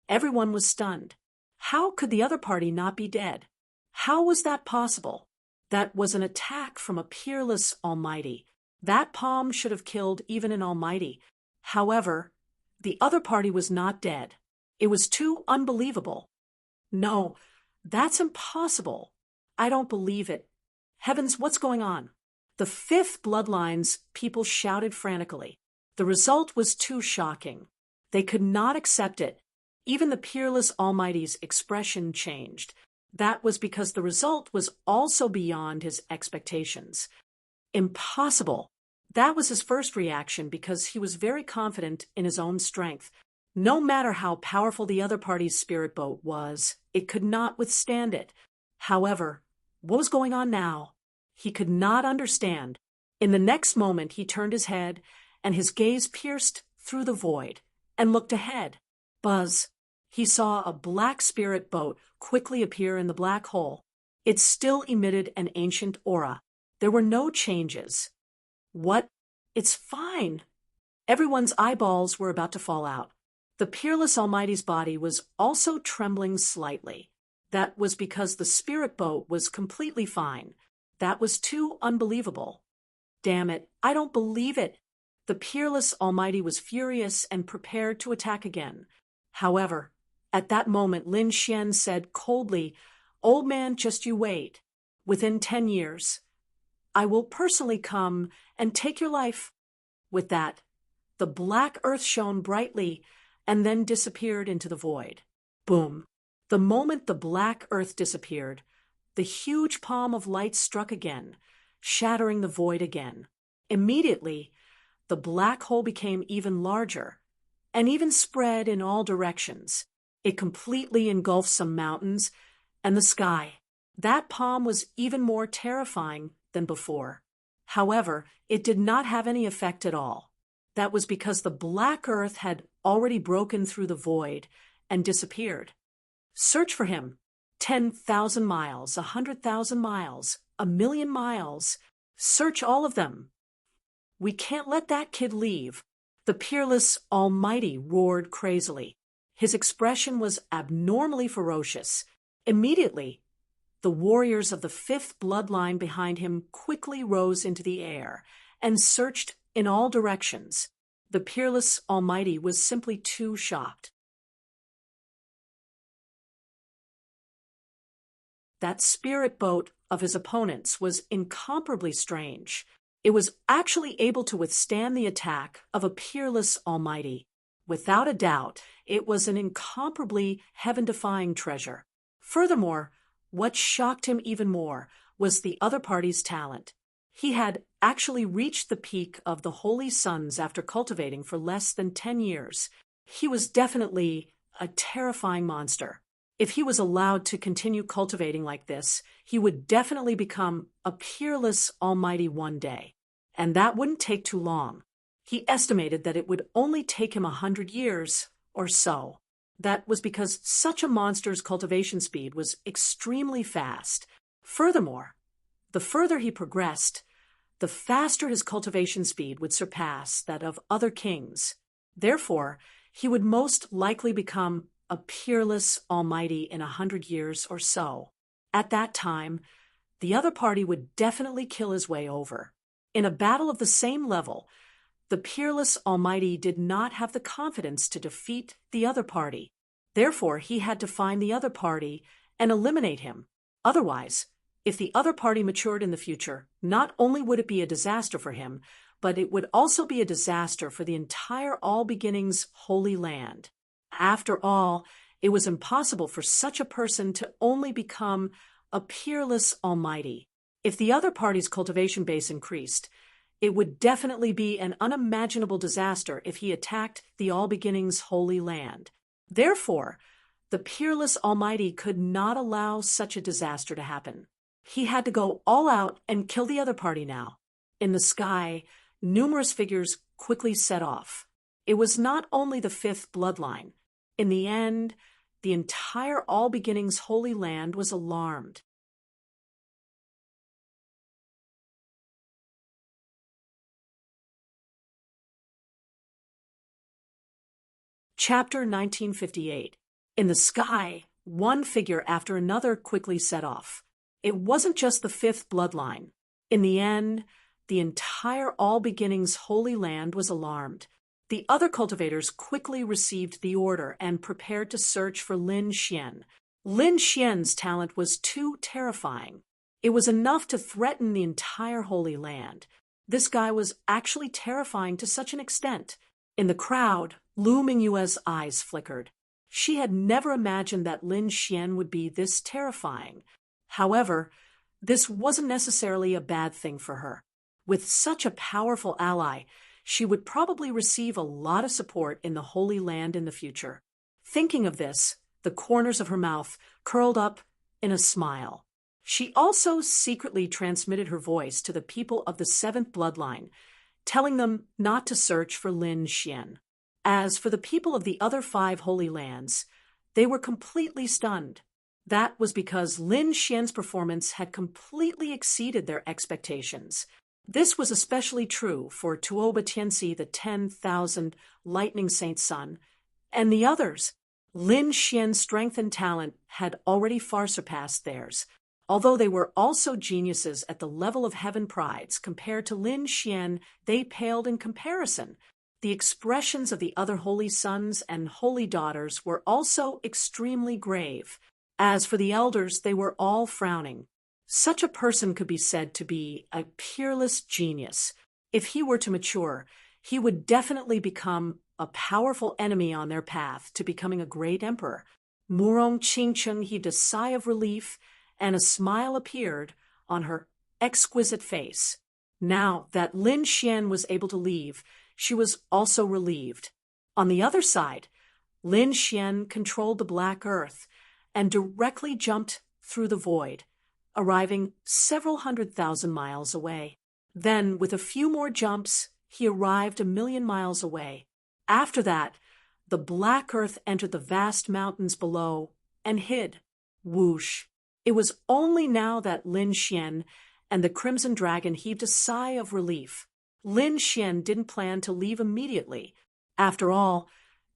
Everyone was stunned. How could the other party not be dead? How was that possible? That was an attack from a peerless almighty. That palm should have killed even an almighty. However, the other party was not dead. It was too unbelievable. No, that's impossible. I don't believe it. Heavens, what's going on? The fifth bloodline's people shouted frantically. The result was too shocking. They could not accept it. Even the peerless almighty's expression changed. That was because the result was also beyond his expectations. Impossible. That was his first reaction because he was very confident in his own strength. No matter how powerful the other party's spirit boat was, it could not withstand it. However, what was going on now? He could not understand. In the next moment, he turned his head, and his gaze pierced through the void and looked ahead. Buzz. he saw a black spirit boat quickly appear in the black hole. It still emitted an ancient aura. There were no changes. What? It's fine. Everyone's eyeballs were about to fall out. The Peerless Almighty's body was also trembling slightly. That was because the spirit boat was completely fine. That was too unbelievable. Damn it, I don't believe it. The Peerless Almighty was furious and prepared to attack again. However, at that moment Lin Xian said coldly, "Old man, just you wait. Within 10 years, I will personally come and take your life." With that, the black earth shone brightly and then disappeared into the void. Boom. The moment the black earth disappeared, the huge palm of light struck again, shattering the void again. Immediately, the black hole became even larger and even spread in all directions. It completely engulfed some mountains and the sky. That palm was even more terrifying than before. However, it did not have any effect at all. That was because the black earth had already broken through the void and disappeared. Search for him. 10,000 miles, 100,000 miles, 1,000,000 miles. Search all of them. We can't let that kid leave. The Peerless Almighty roared crazily. His expression was abnormally ferocious. Immediately, the warriors of the fifth bloodline behind him quickly rose into the air and searched in all directions. The Peerless Almighty was simply too shocked. That spirit boat of his opponents was incomparably strange. It was actually able to withstand the attack of a Peerless Almighty. Without a doubt, it was an incomparably heaven-defying treasure. Furthermore, what shocked him even more was the other party's talent. He had actually reached the peak of the Holy Suns after cultivating for less than 10 years. He was definitely a terrifying monster. If he was allowed to continue cultivating like this, he would definitely become a Peerless Almighty one day. And that wouldn't take too long. He estimated that it would only take him 100 years or so. That was because such a monster's cultivation speed was extremely fast. Furthermore, the further he progressed, the faster his cultivation speed would surpass that of other kings. Therefore, he would most likely become a Peerless Almighty in 100 years or so. At that time, the other party would definitely kill his way over. In a battle of the same level, the Peerless Almighty did not have the confidence to defeat the other party. Therefore, he had to find the other party and eliminate him. Otherwise, if the other party matured in the future, not only would it be a disaster for him, but it would also be a disaster for the entire All Beginnings Holy Land. After all, it was impossible for such a person to only become a Peerless Almighty. If the other party's cultivation base increased, it would definitely be an unimaginable disaster if he attacked the All Beginnings Holy Land. Therefore, the Peerless Almighty could not allow such a disaster to happen. He had to go all out and kill the other party now. In the sky, numerous figures quickly set off. It was not only the fifth bloodline. In the end, the entire All Beginnings Holy Land was alarmed. Chapter 1958. In the sky, one figure after another quickly set off. It wasn't just the fifth bloodline. In the end, the entire All Beginnings Holy Land was alarmed. The other cultivators quickly received the order and prepared to search for Lin Xian. Lin Xian's talent was too terrifying. It was enough to threaten the entire Holy Land. This guy was actually terrifying to such an extent. In the crowd, Lu Mingyue's eyes flickered. She had never imagined that Lin Xian would be this terrifying. However, this wasn't necessarily a bad thing for her. With such a powerful ally, she would probably receive a lot of support in the Holy Land in the future. Thinking of this, the corners of her mouth curled up in a smile. She also secretly transmitted her voice to the people of the seventh bloodline, telling them not to search for Lin Xian. As for the people of the other 5 holy lands, They were completely stunned. That was because Lin Xian's performance had completely exceeded their expectations. This was especially true for Tuoba Tianxi, the 10,000 lightning saint's son, and the others. Lin Xian's strength and talent had already far surpassed theirs. Although they were also geniuses at the level of heaven prides, compared to Lin Xian, they paled in comparison. The expressions of the other holy sons and holy daughters were also extremely grave. As for the elders, they were all frowning. Such a person could be said to be a peerless genius. If he were to mature, he would definitely become a powerful enemy on their path to becoming a great emperor. Murong Qingcheng heaved a sigh of relief, and a smile appeared on her exquisite face. Now that Lin Xian was able to leave, she was also relieved. On the other side, Lin Xian controlled the black earth and directly jumped through the void, arriving several 100,000 miles away. Then, with a few more jumps, he arrived 1,000,000 miles away. After that, the black earth entered the vast mountains below and hid. Whoosh! It was only now that Lin Xian and the Crimson Dragon heaved a sigh of relief. Lin Xian didn't plan to leave immediately. After all,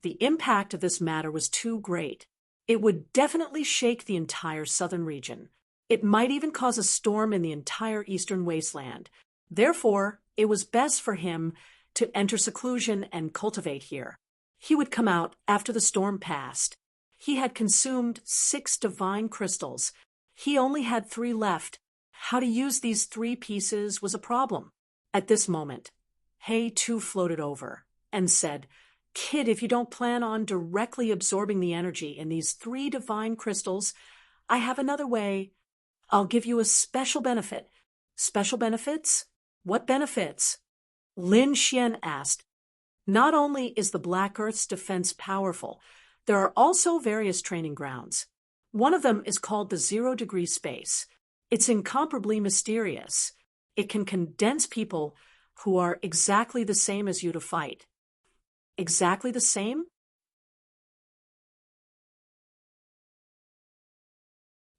the impact of this matter was too great. It would definitely shake the entire southern region. It might even cause a storm in the entire eastern wasteland. Therefore, it was best for him to enter seclusion and cultivate here. He would come out after the storm passed. He had consumed 6 divine crystals. He only had 3 left. How to use these 3 pieces was a problem. At this moment, He too floated over and said, "Kid, if you don't plan on directly absorbing the energy in these 3 divine crystals, I have another way. I'll give you a special benefit." "Special benefits? What benefits?" Lin Xian asked. "Not only is the Black Earth's defense powerful, there are also various training grounds. One of them is called the 0-degree space. It's incomparably mysterious. It can condense people who are exactly the same as you to fight." "Exactly the same?"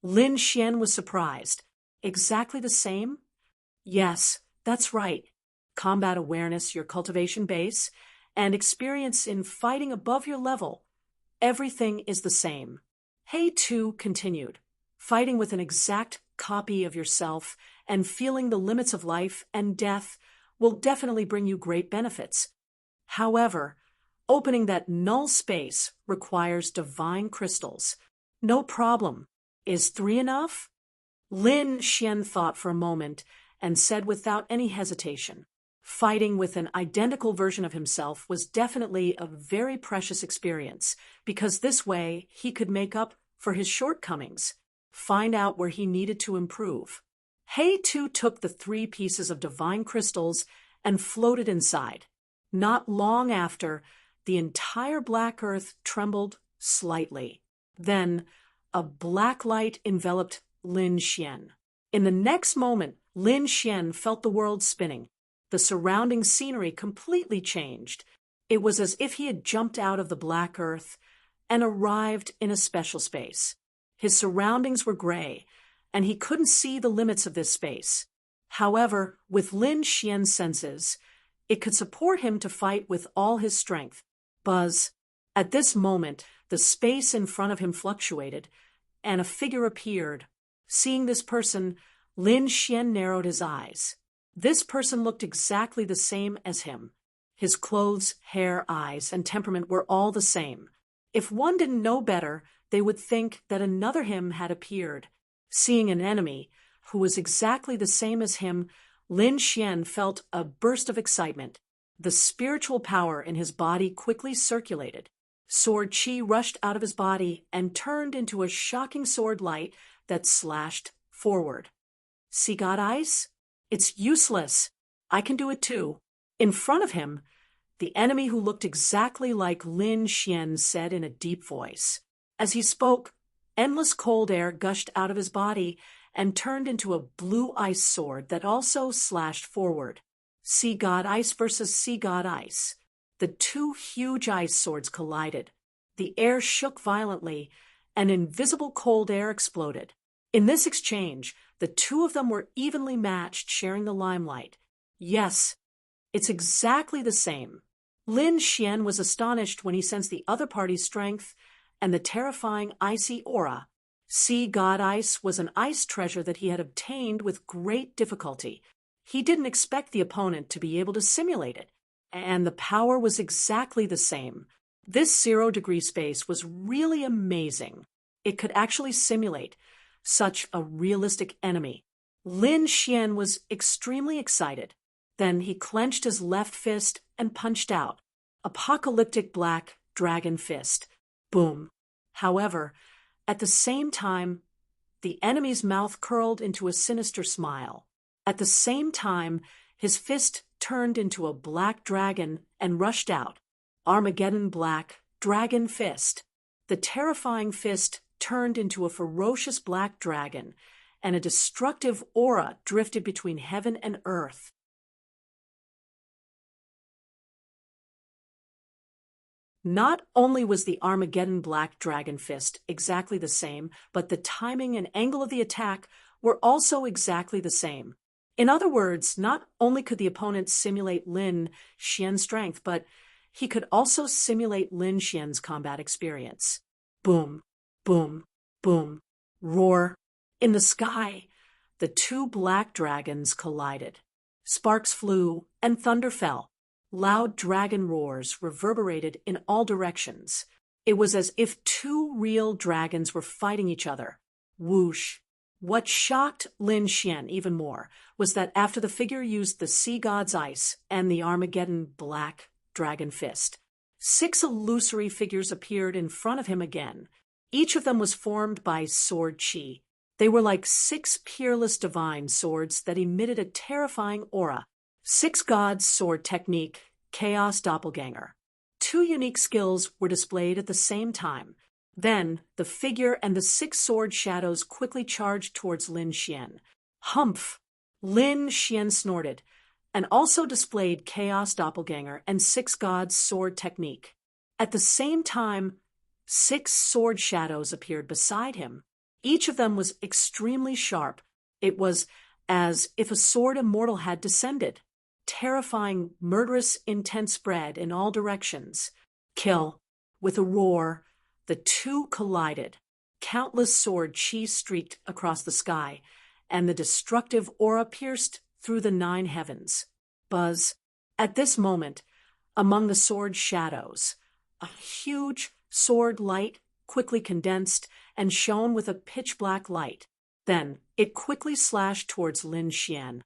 Lin Xian was surprised. "Exactly the same?" "Yes, that's right. Combat awareness, your cultivation base, and experience in fighting above your level. Everything is the same." He too continued. "Fighting with an exact copy of yourself and feeling the limits of life and death will definitely bring you great benefits. However, opening that null space requires divine crystals. No problem. Is 3 enough?" Lin Xian thought for a moment and said without any hesitation. Fighting with an identical version of himself was definitely a very precious experience, because this way he could make up for his shortcomings, find out where he needed to improve. He too took the 3 pieces of divine crystals and floated inside. Not long after, the entire black earth trembled slightly. Then, a black light enveloped Lin Xian. In the next moment, Lin Xian felt the world spinning. The surrounding scenery completely changed. It was as if he had jumped out of the black earth and arrived in a special space. His surroundings were gray, and he couldn't see the limits of this space. However, with Lin Xian's senses, it could support him to fight with all his strength. Buzz. At this moment, the space in front of him fluctuated, and a figure appeared. Seeing this person, Lin Xian narrowed his eyes. This person looked exactly the same as him. His clothes, hair, eyes, and temperament were all the same. If one didn't know better, they would think that another him had appeared. Seeing an enemy who was exactly the same as him, Lin Xian felt a burst of excitement. The spiritual power in his body quickly circulated. Sword chi rushed out of his body and turned into a shocking sword light that slashed forward. "See God Ice? It's useless. I can do it too." In front of him, the enemy who looked exactly like Lin Xian said in a deep voice. As he spoke, endless cold air gushed out of his body and turned into a blue ice sword that also slashed forward. Sea God Ice versus Sea God Ice. The 2 huge ice swords collided. The air shook violently, and invisible cold air exploded. In this exchange, the two of them were evenly matched, sharing the limelight. Yes, it's exactly the same. Lin Xian was astonished when he sensed the other party's strength and the terrifying icy aura. Sea God Ice was an ice treasure that he had obtained with great difficulty. He didn't expect the opponent to be able to simulate it, and the power was exactly the same. This 0-degree space was really amazing. It could actually simulate such a realistic enemy. Lin Xian was extremely excited. Then he clenched his left fist and punched out. Apocalyptic black dragon fist. Boom. However, at the same time, the enemy's mouth curled into a sinister smile. At the same time, his fist turned into a black dragon and rushed out. Armageddon black dragon fist. The terrifying fist turned into a ferocious black dragon, and a destructive aura drifted between heaven and earth. Not only was the Armageddon black dragon fist exactly the same, but the timing and angle of the attack were also exactly the same. In other words, not only could the opponent simulate Lin Xian's strength, but he could also simulate Lin Xian's combat experience. Boom, boom, boom, roar. In the sky, the two black dragons collided. Sparks flew and thunder fell. Loud dragon roars reverberated in all directions. It was as if two real dragons were fighting each other. Whoosh. What shocked Lin Xian even more was that after the figure used the Sea God's Ice and the Armageddon black dragon fist, 6 illusory figures appeared in front of him again. Each of them was formed by sword chi. They were like 6 peerless divine swords that emitted a terrifying aura. 6 gods' sword technique, Chaos Doppelganger. 2 unique skills were displayed at the same time. Then, the figure and the 6 sword shadows quickly charged towards Lin Xian. Humph! Lin Xian snorted, and also displayed Chaos Doppelganger and 6 gods' sword technique. At the same time, 6 sword shadows appeared beside him. Each of them was extremely sharp. It was as if a sword immortal had descended. Terrifying, murderous intent spread in all directions. Kill. With a roar, the two collided. Countless sword chi streaked across the sky, and the destructive aura pierced through the 9 heavens. Buzz. At this moment, among the sword shadows, a huge sword light quickly condensed and shone with a pitch-black light. Then it quickly slashed towards Lin Xian.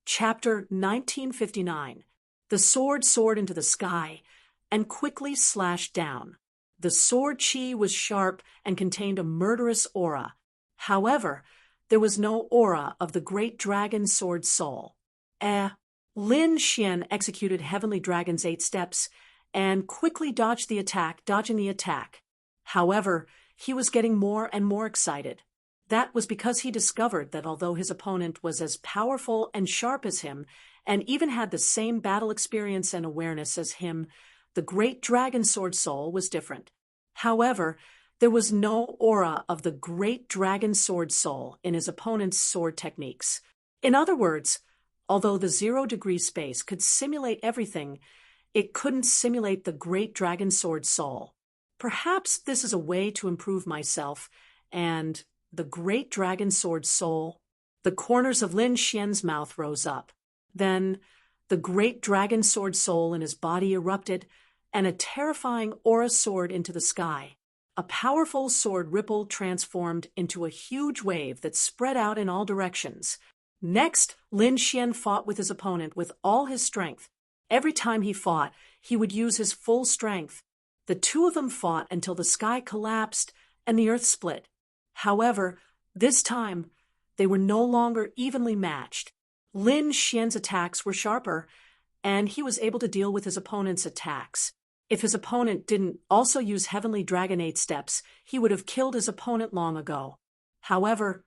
Chapter 1959. The sword soared into the sky and quickly slashed down. The sword chi was sharp and contained a murderous aura. However, there was no aura of the great dragon sword soul. Lin Xian executed Heavenly Dragon's 8 steps and quickly dodging the attack. However, he was getting more and more excited. That was because he discovered that although his opponent was as powerful and sharp as him, and even had the same battle experience and awareness as him, the great dragon sword soul was different. However, there was no aura of the great dragon sword soul in his opponent's sword techniques. In other words, although the 0-degree space could simulate everything, it couldn't simulate the great dragon sword soul. Perhaps this is a way to improve myself and the great dragon sword soul. The corners of Lin Xian's mouth rose up. Then the great dragon sword soul in his body erupted, and a terrifying aura soared into the sky. A powerful sword ripple transformed into a huge wave that spread out in all directions. Next, Lin Xian fought with his opponent with all his strength. Every time he fought, he would use his full strength. The two of them fought until the sky collapsed and the earth split. However, this time, they were no longer evenly matched. Lin Xian's attacks were sharper, and he was able to deal with his opponent's attacks. If his opponent didn't also use Heavenly Dragon 8 steps, he would have killed his opponent long ago. However,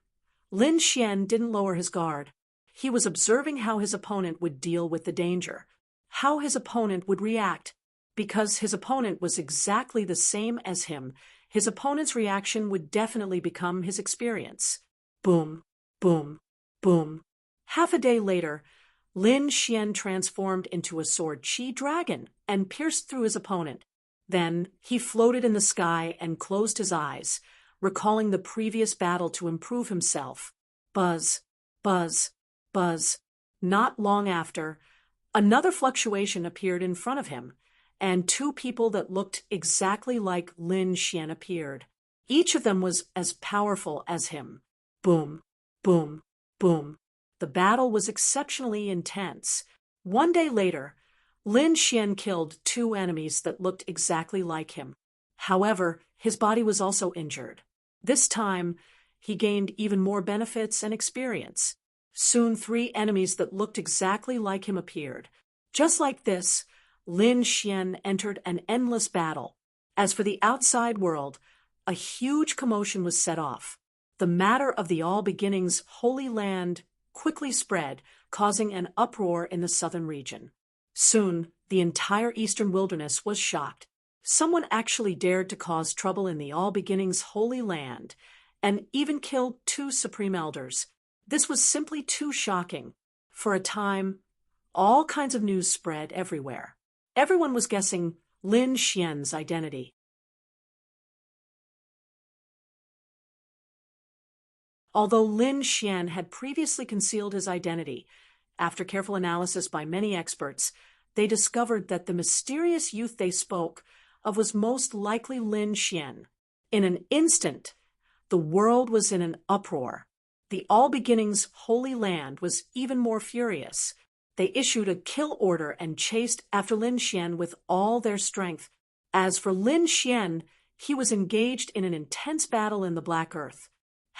Lin Xian didn't lower his guard. He was observing how his opponent would deal with the danger, how his opponent would react. Because his opponent was exactly the same as him, his opponent's reaction would definitely become his experience. Boom, boom, boom. Half a day later, Lin Xian transformed into a sword chi dragon and pierced through his opponent. Then he floated in the sky and closed his eyes, recalling the previous battle to improve himself. Buzz, buzz, buzz. Not long after, another fluctuation appeared in front of him, and two people that looked exactly like Lin Xian appeared. Each of them was as powerful as him. Boom, boom, boom. The battle was exceptionally intense. One day later, Lin Xian killed two enemies that looked exactly like him. However, his body was also injured. This time, he gained even more benefits and experience. Soon 3 enemies that looked exactly like him appeared. Just like this, Lin Xian entered an endless battle. As for the outside world, a huge commotion was set off. The matter of the All Beginnings Holy Land quickly spread, causing an uproar in the southern region. Soon, the entire eastern wilderness was shocked. Someone actually dared to cause trouble in the All Beginnings Holy Land, and even killed 2 supreme elders. This was simply too shocking. For a time, all kinds of news spread everywhere. Everyone was guessing Lin Xian's identity. Although Lin Xian had previously concealed his identity, after careful analysis by many experts, they discovered that the mysterious youth they spoke of was most likely Lin Xian. In an instant, the world was in an uproar. The All Beginnings Holy Land was even more furious. They issued a kill order and chased after Lin Xian with all their strength. As for Lin Xian, he was engaged in an intense battle in the Black Earth.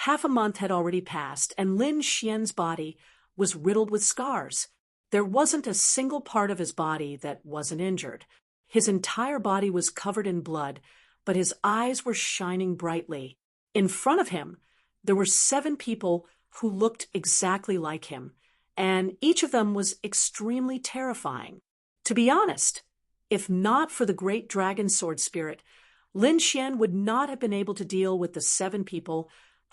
Half a month had already passed, and Lin Xian's body was riddled with scars. There wasn't a single part of his body that wasn't injured. His entire body was covered in blood, but his eyes were shining brightly. In front of him, there were 7 people who looked exactly like him, and each of them was extremely terrifying. To be honest, if not for the great dragon sword spirit, Lin Xian would not have been able to deal with the 7 people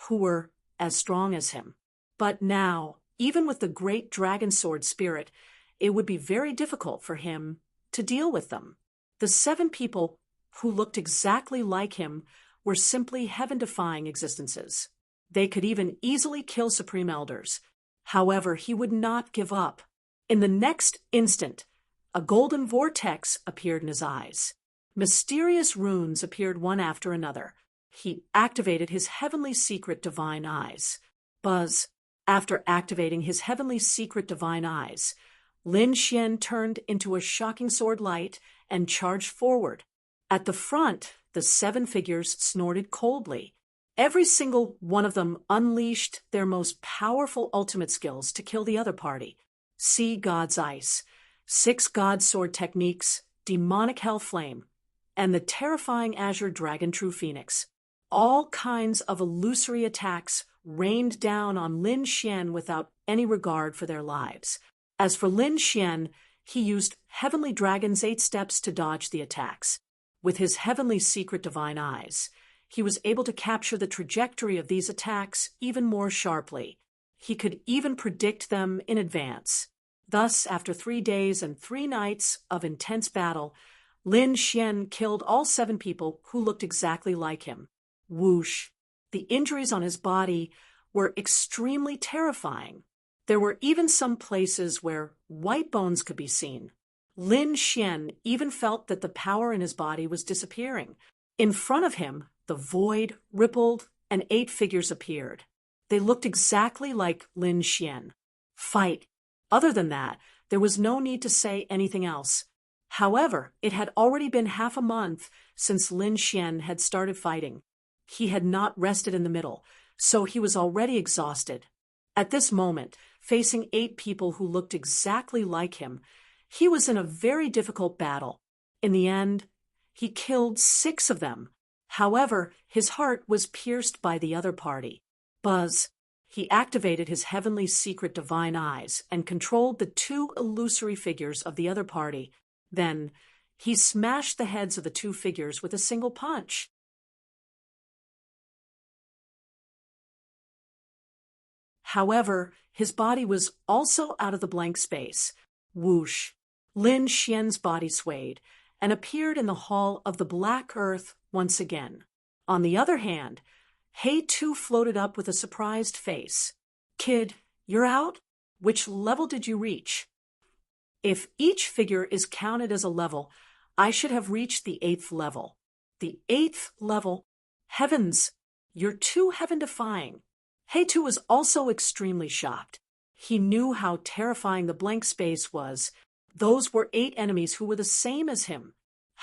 who were as strong as him. But now, even with the great dragon sword spirit, it would be very difficult for him to deal with them. The 7 people who looked exactly like him were simply heaven-defying existences. They could even easily kill supreme elders. However, he would not give up. In the next instant, a golden vortex appeared in his eyes. Mysterious runes appeared one after another. He activated his heavenly secret divine eyes. Buzz. After activating his heavenly secret divine eyes, Lin Xian turned into a shocking sword light and charged forward. At the front, the 7 figures snorted coldly. Every single one of them unleashed their most powerful ultimate skills to kill the other party. Sea God's Ice, 6 God Sword techniques, Demonic Hell Flame, and the terrifying Azure Dragon True Phoenix. All kinds of illusory attacks rained down on Lin Xian without any regard for their lives. As for Lin Xian, he used Heavenly Dragon's 8 steps to dodge the attacks. With his heavenly secret divine eyes, he was able to capture the trajectory of these attacks even more sharply. He could even predict them in advance. Thus, after 3 days and 3 nights of intense battle, Lin Xian killed all 7 people who looked exactly like him. Whoosh! The injuries on his body were extremely terrifying. There were even some places where white bones could be seen. Lin Xian even felt that the power in his body was disappearing. In front of him, the void rippled and 8 figures appeared. They looked exactly like Lin Xian. Fight! Other than that, there was no need to say anything else. However, it had already been half a month since Lin Xian had started fighting. He had not rested in the middle, so he was already exhausted. At this moment, facing 8 people who looked exactly like him, he was in a very difficult battle. In the end, he killed 6 of them. However, his heart was pierced by the other party. Buzz. He activated his heavenly secret divine eyes and controlled the two illusory figures of the other party. Then, he smashed the heads of the two figures with a single punch. However, his body was also out of the blank space. Whoosh! Lin Xian's body swayed and appeared in the hall of the Black Earth once again. On the other hand, He Tu floated up with a surprised face. "Kid, you're out? Which level did you reach?" "If each figure is counted as a level, I should have reached the 8th level." "The 8th level? Heavens, you're too heaven-defying." He Tu was also extremely shocked. He knew how terrifying the blank space was. Those were 8 enemies who were the same as him.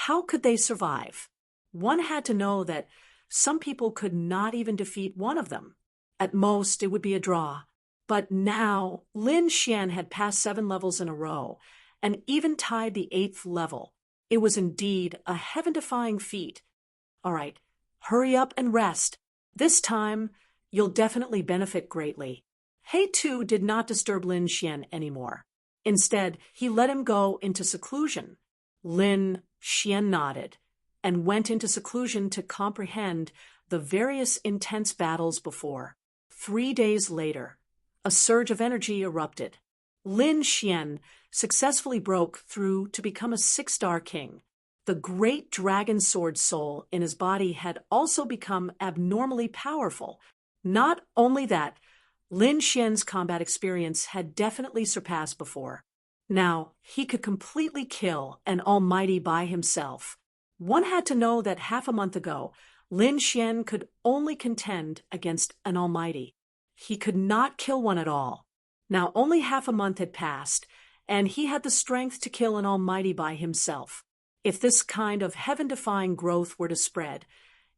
How could they survive? One had to know that some people could not even defeat one of them. At most, it would be a draw. But now, Lin Xian had passed 7 levels in a row, and even tied the 8th level. It was indeed a heaven-defying feat. All right, hurry up and rest. This time, you'll definitely benefit greatly. He Tu did not disturb Lin Xian anymore. Instead, he let him go into seclusion. Lin Xian nodded and went into seclusion to comprehend the various intense battles before. 3 days later, a surge of energy erupted. Lin Xian successfully broke through to become a 6-star king. The great dragon sword soul in his body had also become abnormally powerful. Not only that, Lin Xian's combat experience had definitely surpassed before. Now, he could completely kill an almighty by himself. One had to know that half a month ago, Lin Xian could only contend against an almighty. He could not kill one at all. Now only half a month had passed, and he had the strength to kill an almighty by himself. If this kind of heaven-defying growth were to spread,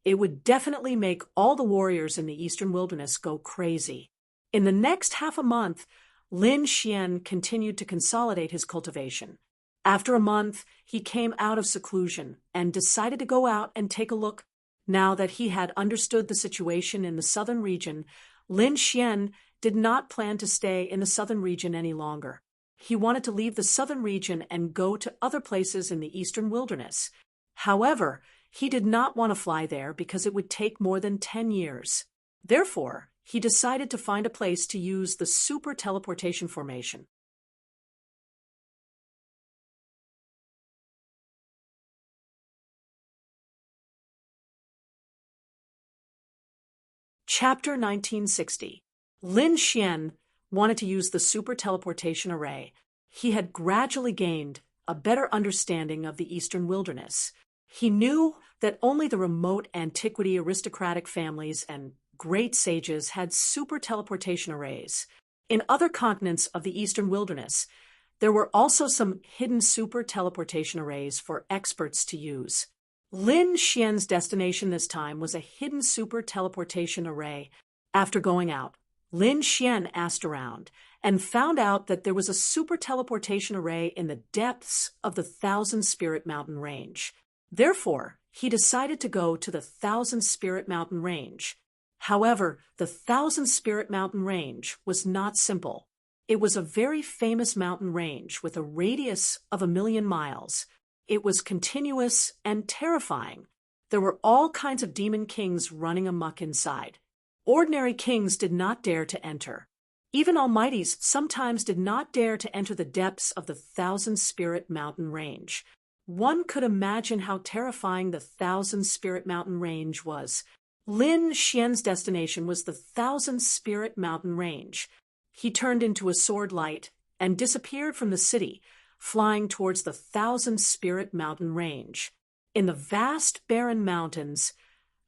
it would definitely make all the warriors in the eastern wilderness go crazy. In the next half a month, Lin Xian continued to consolidate his cultivation. After a month, he came out of seclusion and decided to go out and take a look. Now that he had understood the situation in the southern region, Lin Xian did not plan to stay in the southern region any longer. He wanted to leave the southern region and go to other places in the eastern wilderness. However, he did not want to fly there because it would take more than 10 years. Therefore, he decided to find a place to use the super teleportation formation. Chapter 1960. Lin Xian wanted to use the super teleportation array. He had gradually gained a better understanding of the eastern wilderness. He knew that only the remote antiquity aristocratic families and great sages had super teleportation arrays. In other continents of the eastern wilderness, there were also some hidden super teleportation arrays for experts to use. Lin Xian's destination this time was a hidden super teleportation array. After going out, Lin Xian asked around and found out that there was a super teleportation array in the depths of the Thousand Spirit Mountain Range. Therefore, he decided to go to the Thousand Spirit Mountain Range. However, the Thousand Spirit Mountain Range was not simple. It was a very famous mountain range with a radius of 1,000,000 miles. It was continuous and terrifying. There were all kinds of demon kings running amok inside. Ordinary kings did not dare to enter. Even almighties sometimes did not dare to enter the depths of the Thousand Spirit Mountain Range. One could imagine how terrifying the Thousand Spirit Mountain Range was. Lin Xian's destination was the Thousand Spirit Mountain Range. He turned into a sword light and disappeared from the city, flying towards the Thousand Spirit Mountain Range. In the vast barren mountains,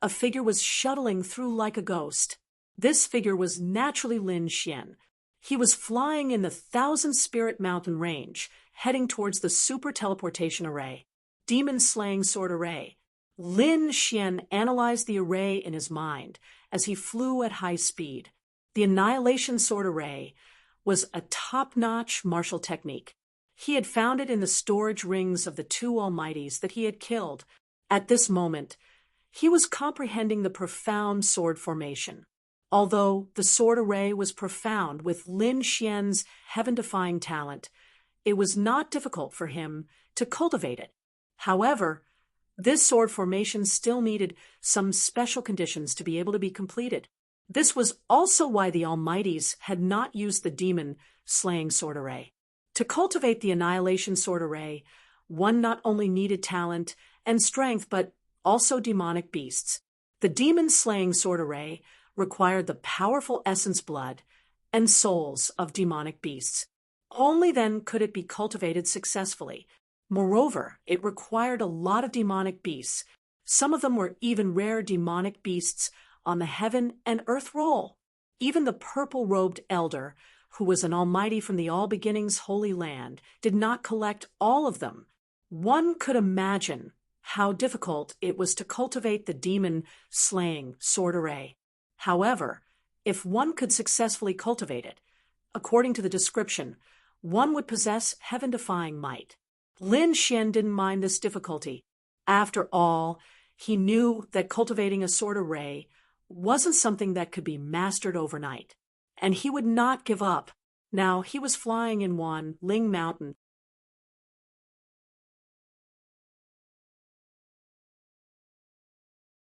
a figure was shuttling through like a ghost. This figure was naturally Lin Xian. He was flying in the Thousand Spirit Mountain Range, heading towards the Super Teleportation Array, Demon Slaying Sword Array. Lin Xian analyzed the array in his mind as he flew at high speed. The Annihilation Sword Array was a top-notch martial technique. He had found it in the storage rings of the 2 almighties that he had killed. At this moment, he was comprehending the profound sword formation. Although the sword array was profound with Lin Xian's heaven-defying talent, it was not difficult for him to cultivate it. However, this sword formation still needed some special conditions to be able to be completed. This was also why the Almighties had not used the demon-slaying sword array. To cultivate the annihilation sword array, one not only needed talent and strength, but also demonic beasts. The demon-slaying sword array required the powerful essence blood and souls of demonic beasts. Only then could it be cultivated successfully. Moreover, it required a lot of demonic beasts. Some of them were even rare demonic beasts on the heaven and earth roll. Even the purple-robed elder, who was an almighty from the All Beginnings Holy Land, did not collect all of them. One could imagine how difficult it was to cultivate the demon-slaying sword array. However, if one could successfully cultivate it, according to the description, one would possess heaven-defying might. Lin Xian didn't mind this difficulty. After all, he knew that cultivating a sword array wasn't something that could be mastered overnight, and he would not give up. Now he was flying in Wanling Mountain.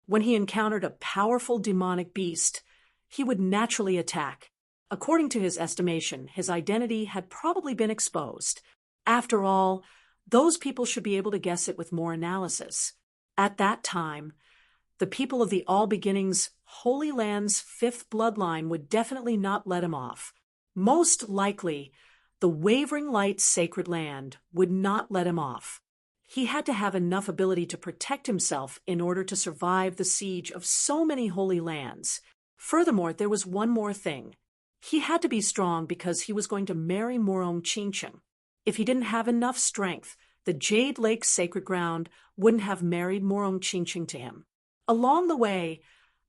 When he encountered a powerful demonic beast, he would naturally attack. According to his estimation, his identity had probably been exposed. After all, those people should be able to guess it with more analysis. At that time, the people of the All Beginnings Holy Land's fifth bloodline would definitely not let him off. Most likely, the Wavering Light Sacred Land would not let him off. He had to have enough ability to protect himself in order to survive the siege of so many holy lands. Furthermore, there was one more thing. He had to be strong because he was going to marry Morong Qingcheng. If he didn't have enough strength, the Jade Lake Sacred Ground wouldn't have married Morong Qingcheng to him. Along the way,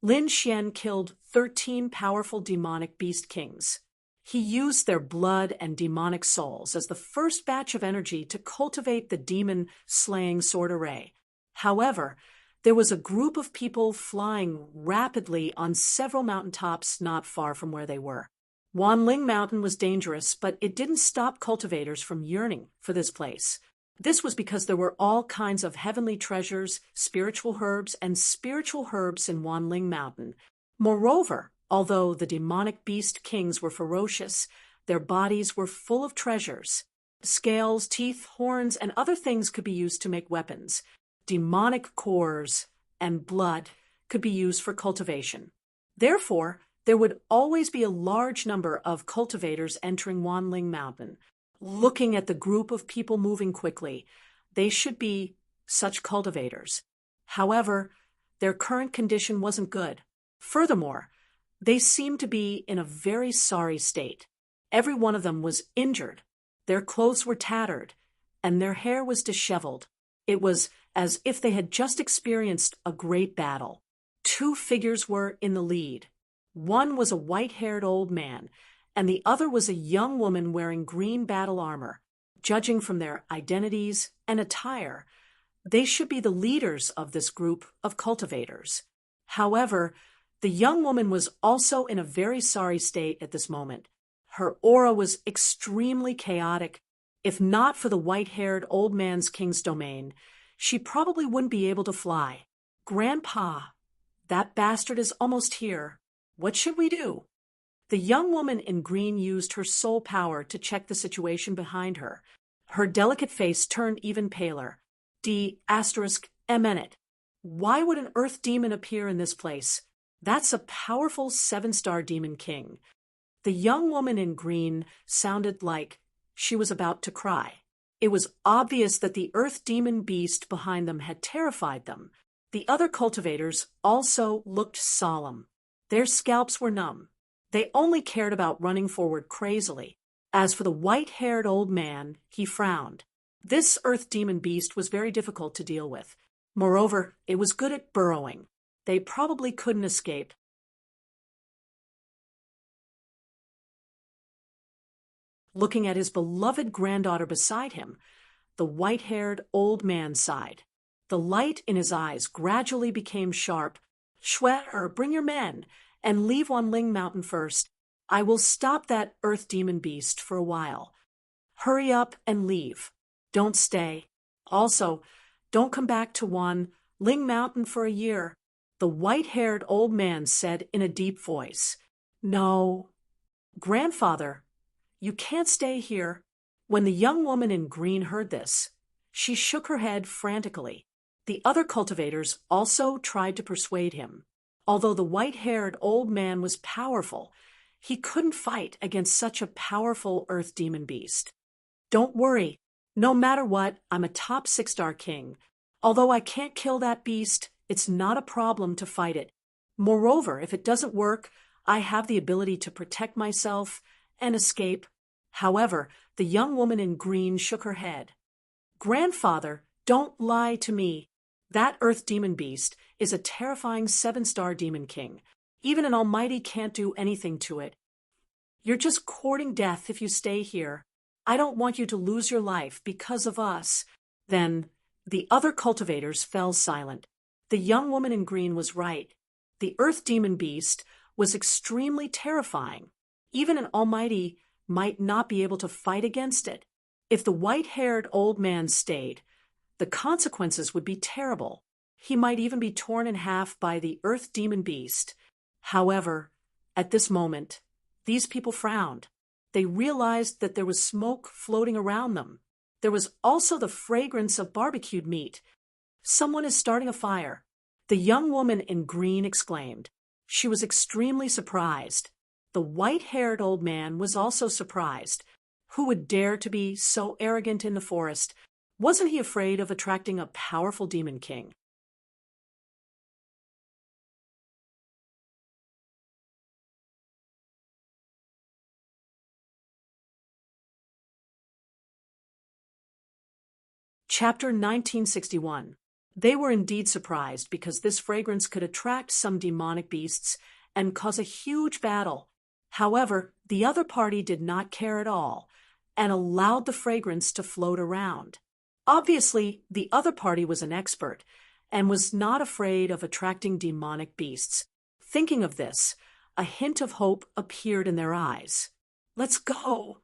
Lin Xian killed 13 powerful demonic beast kings. He used their blood and demonic souls as the first batch of energy to cultivate the demon-slaying sword array. However, there was a group of people flying rapidly on several mountaintops not far from where they were. Wanling Mountain was dangerous, but it didn't stop cultivators from yearning for this place. This was because there were all kinds of heavenly treasures, spiritual herbs in Wanling Mountain. Moreover, although the demonic beast kings were ferocious, their bodies were full of treasures. Scales, teeth, horns, and other things could be used to make weapons. Demonic cores and blood could be used for cultivation. Therefore, there would always be a large number of cultivators entering Wanling Mountain. Looking at the group of people moving quickly, they should be such cultivators. However, their current condition wasn't good. Furthermore, they seemed to be in a very sorry state. Every one of them was injured. Their clothes were tattered, and their hair was disheveled. It was as if they had just experienced a great battle. Two figures were in the lead. One was a white-haired old man, and the other was a young woman wearing green battle armor. Judging from their identities and attire, they should be the leaders of this group of cultivators. However, the young woman was also in a very sorry state at this moment. Her aura was extremely chaotic. If not for the white-haired old man's king's domain, she probably wouldn't be able to fly. "Grandpa, that bastard is almost here. What should we do?" The young woman in green used her soul power to check the situation behind her. Her delicate face turned even paler. D***eminent. Why would an earth demon appear in this place? That's a powerful 7-star demon king. The young woman in green sounded like she was about to cry. It was obvious that the earth demon beast behind them had terrified them. The other cultivators also looked solemn. Their scalps were numb. They only cared about running forward crazily. As for the white-haired old man, he frowned. This earth demon beast was very difficult to deal with. Moreover, it was good at burrowing. They probably couldn't escape. Looking at his beloved granddaughter beside him, the white-haired old man sighed. The light in his eyes gradually became sharp. "Schwerer, bring your men," and leave Wanling Mountain first. I will stop that earth demon beast for a while. Hurry up and leave. Don't stay. Also, don't come back to Wanling Mountain for a year, the white-haired old man said in a deep voice. No, grandfather, you can't stay here. When the young woman in green heard this, she shook her head frantically. The other cultivators also tried to persuade him. Although the white-haired old man was powerful, he couldn't fight against such a powerful earth demon beast. Don't worry. No matter what, I'm a top 6-star king. Although I can't kill that beast, it's not a problem to fight it. Moreover, if it doesn't work, I have the ability to protect myself and escape. However, the young woman in green shook her head. Grandfather, don't lie to me. That earth demon beast is a terrifying 7-star demon king. Even an almighty can't do anything to it. You're just courting death if you stay here. I don't want you to lose your life because of us. Then the other cultivators fell silent. The young woman in green was right. The earth demon beast was extremely terrifying. Even an almighty might not be able to fight against it. If the white-haired old man stayed, the consequences would be terrible. He might even be torn in half by the earth demon beast. However, at this moment, these people frowned. They realized that there was smoke floating around them. There was also the fragrance of barbecued meat. Someone is starting a fire. The young woman in green exclaimed. She was extremely surprised. The white-haired old man was also surprised. Who would dare to be so arrogant in the forest? Wasn't he afraid of attracting a powerful demon king? Chapter 1961. They were indeed surprised because this fragrance could attract some demonic beasts and cause a huge battle. However, the other party did not care at all and allowed the fragrance to float around. Obviously, the other party was an expert and was not afraid of attracting demonic beasts. Thinking of this, a hint of hope appeared in their eyes. Let's go!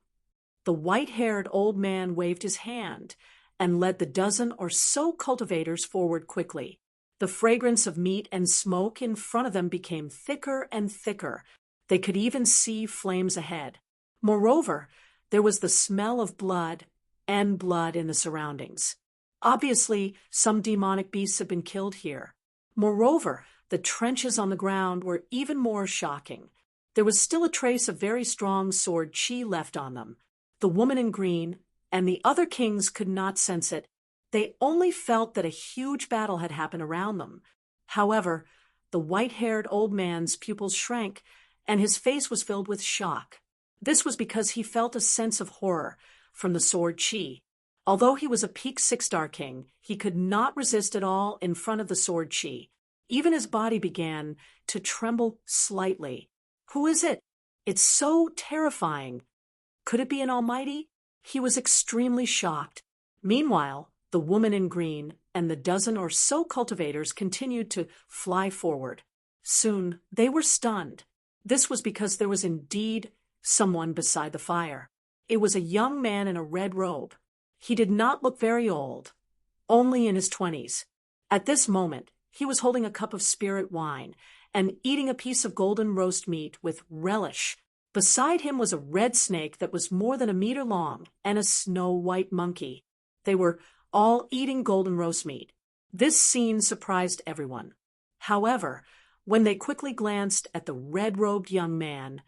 The white-haired old man waved his hand and led the dozen or so cultivators forward quickly. The fragrance of meat and smoke in front of them became thicker and thicker. They could even see flames ahead. Moreover, there was the smell of blood and blood in the surroundings. Obviously, some demonic beasts had been killed here. Moreover, the trenches on the ground were even more shocking. There was still a trace of very strong sword chi left on them. The woman in green and the other kings could not sense it. They only felt that a huge battle had happened around them. However, the white-haired old man's pupils shrank, and his face was filled with shock. This was because he felt a sense of horror from the sword chi. Although he was a peak 6-star king, he could not resist at all in front of the sword chi. Even his body began to tremble slightly. Who is it? It's so terrifying. Could it be an almighty? He was extremely shocked. Meanwhile, the woman in green and the dozen or so cultivators continued to fly forward. Soon, they were stunned. This was because there was indeed someone beside the fire. It was a young man in a red robe. He did not look very old, only in his 20s. At this moment, he was holding a cup of spirit wine and eating a piece of golden roast meat with relish. Beside him was a red snake that was more than a meter long and a snow-white monkey. They were all eating golden roast meat. This scene surprised everyone. However, when they quickly glanced at the red-robed young man,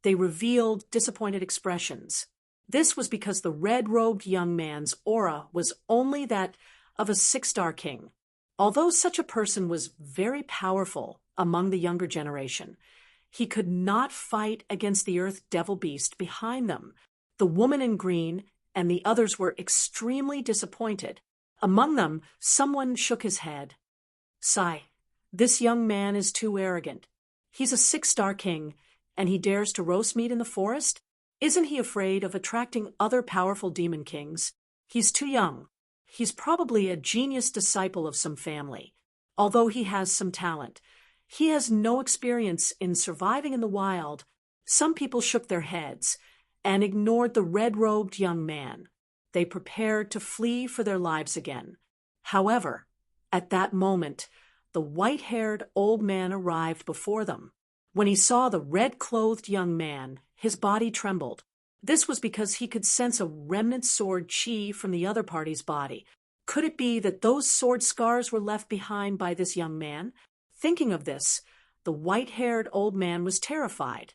they revealed disappointed expressions. This was because the red-robed young man's aura was only that of a 6-star king. Although such a person was very powerful among the younger generation, he could not fight against the earth devil beast behind them. The woman in green and the others were extremely disappointed. Among them, someone shook his head. Sigh, this young man is too arrogant. He's a 6-star king, and he dares to roast meat in the forest? Isn't he afraid of attracting other powerful demon kings? He's too young. He's probably a genius disciple of some family. Although he has some talent, He has no experience in surviving in the wild. Some people shook their heads and ignored the red-robed young man. They prepared to flee for their lives again. However, at that moment, the white-haired old man arrived before them. When he saw the red-clothed young man, his body trembled. This was because he could sense a remnant sword chi from the other party's body. Could it be that those sword scars were left behind by this young man? Thinking of this, the white-haired old man was terrified.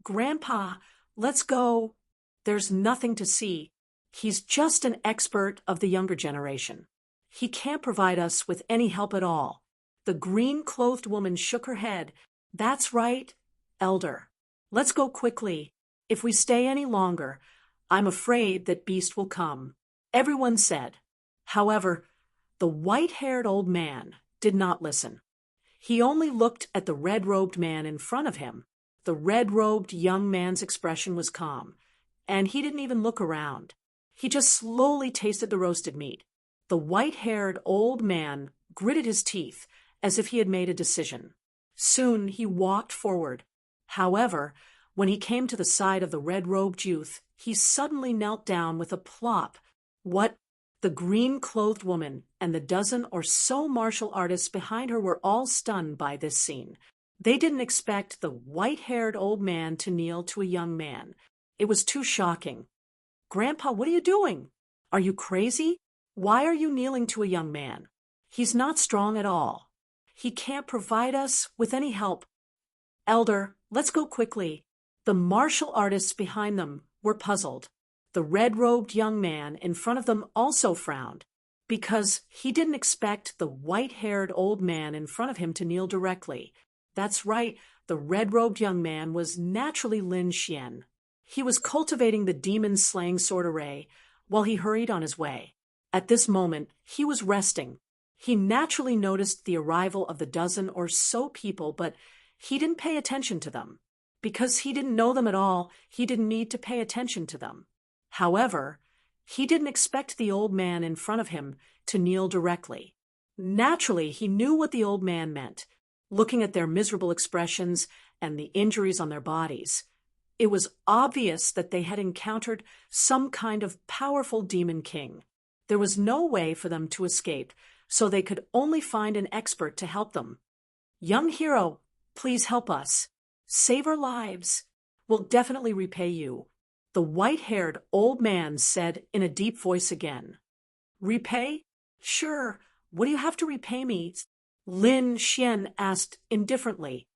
"Grandpa, let's go." "There's nothing to see. He's just an expert of the younger generation. He can't provide us with any help at all." The green-clothed woman shook her head. "That's right, Elder. Let's go quickly. If we stay any longer, I'm afraid that Beast will come," everyone said. However, the white-haired old man did not listen. He only looked at the red-robed man in front of him. The red-robed young man's expression was calm, and he didn't even look around. He just slowly tasted the roasted meat. The white-haired old man gritted his teeth as if he had made a decision. Soon he walked forward. However, when he came to the side of the red-robed youth, he suddenly knelt down with a plop. What? The green-clothed woman and the dozen or so martial artists behind her were all stunned by this scene. They didn't expect the white-haired old man to kneel to a young man. It was too shocking. "Grandpa, what are you doing? Are you crazy? Why are you kneeling to a young man? He's not strong at all. He can't provide us with any help." "Elder, let's go quickly." The martial artists behind them were puzzled. The red-robed young man in front of them also frowned, because he didn't expect the white-haired old man in front of him to kneel directly. That's right, the red-robed young man was naturally Lin Xian. He was cultivating the demon-slaying sword array while he hurried on his way. At this moment, he was resting. He naturally noticed the arrival of the dozen or so people, but he didn't pay attention to them. Because he didn't know them at all, he didn't need to pay attention to them. However, he didn't expect the old man in front of him to kneel directly. Naturally, he knew what the old man meant, looking at their miserable expressions and the injuries on their bodies. It was obvious that they had encountered some kind of powerful demon king. There was no way for them to escape, so they could only find an expert to help them. "Young hero, please help us. Save our lives. We'll definitely repay you," the white-haired old man said in a deep voice again. "Repay? Sure. What do you have to repay me?" Lin Xian asked indifferently.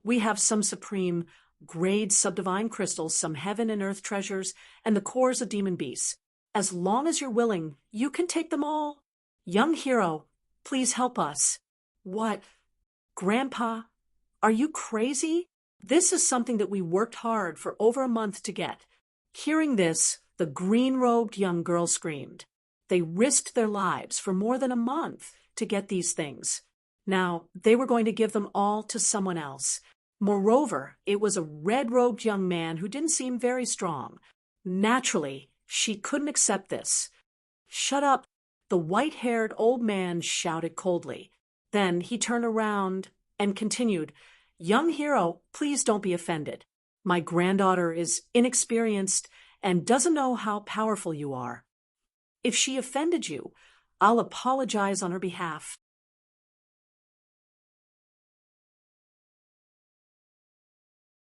"We have some supreme grade subdivine crystals, some heaven and earth treasures, and the cores of demon beasts. As long as you're willing, you can take them all. Young hero, please help us." "What? Grandpa, are you crazy? This is something that we worked hard for over a month to get." Hearing this, the green-robed young girl screamed. They risked their lives for more than a month to get these things. Now, they were going to give them all to someone else. Moreover, it was a red-robed young man who didn't seem very strong. Naturally, she couldn't accept this. "Shut up," the white-haired old man shouted coldly. Then he turned around and continued, "Young hero, please don't be offended. My granddaughter is inexperienced and doesn't know how powerful you are. If she offended you, I'll apologize on her behalf."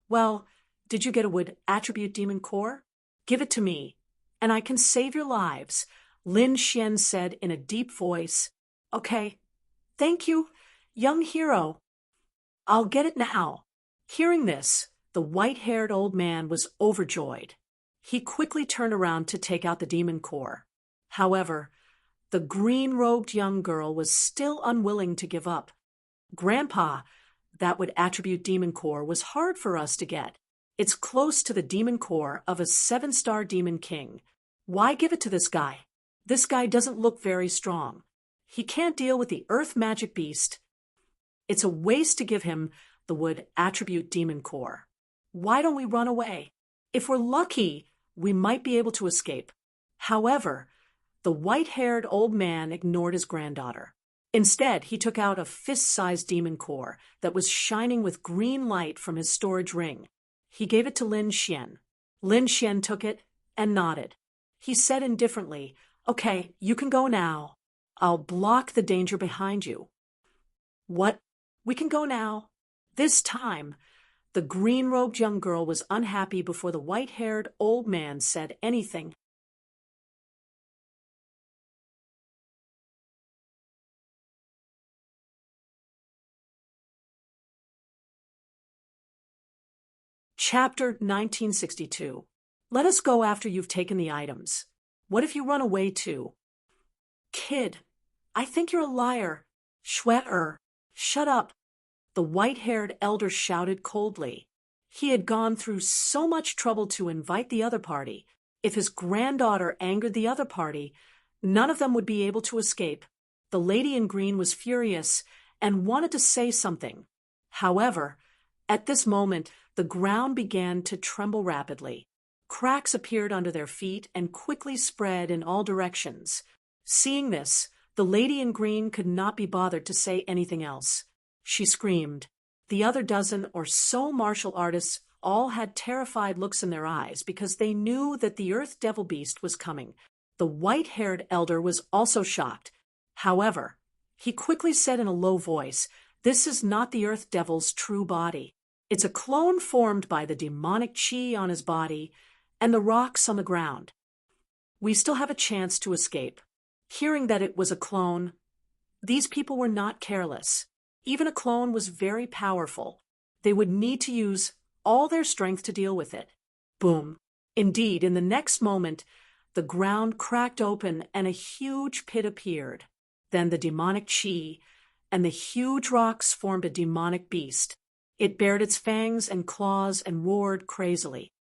"Well, did you get a wood attribute demon core? Give it to me, and I can save your lives," Lin Xian said in a deep voice. "Okay, thank you, young hero. I'll get it now." Hearing this, the white-haired old man was overjoyed. He quickly turned around to take out the demon core. However, the green-robed young girl was still unwilling to give up. "Grandpa, that would attribute demon core was hard for us to get. It's close to the demon core of a 7-star demon king. Why give it to this guy? This guy doesn't look very strong. He can't deal with the earth magic beast. It's a waste to give him the wood attribute demon core. Why don't we run away? If we're lucky, we might be able to escape." However, The white-haired old man ignored his granddaughter. Instead, he took out a fist-sized demon core that was shining with green light from his storage ring. He gave it to Lin Xian. Lin Xian took it and nodded. He said indifferently, "Okay, you can go now. I'll block the danger behind you." "What? We can go now?" This time, the green-robed young girl was unhappy before the white-haired old man said anything. Chapter 1962. Let us go after you've taken the items. What if you run away too? Kid, I think you're a liar. Shut up. The white-haired elder shouted coldly. He had gone through so much trouble to invite the other party. If his granddaughter angered the other party, none of them would be able to escape. The lady in green was furious and wanted to say something. However, at this moment, the ground began to tremble rapidly. Cracks appeared under their feet and quickly spread in all directions. Seeing this, the lady in green could not be bothered to say anything else. She screamed. The other dozen or so martial artists all had terrified looks in their eyes because they knew that the Earth Devil Beast was coming. The white-haired elder was also shocked. However, he quickly said in a low voice, "This is not the Earth Devil's true body. It's a clone formed by the demonic chi on his body and the rocks on the ground. We still have a chance to escape." Hearing that it was a clone, these people were not careless. Even a clone was very powerful. They would need to use all their strength to deal with it. Boom. Indeed, in the next moment, the ground cracked open and a huge pit appeared. Then the demonic chi and the huge rocks formed a demonic beast. It bared its fangs and claws and roared crazily.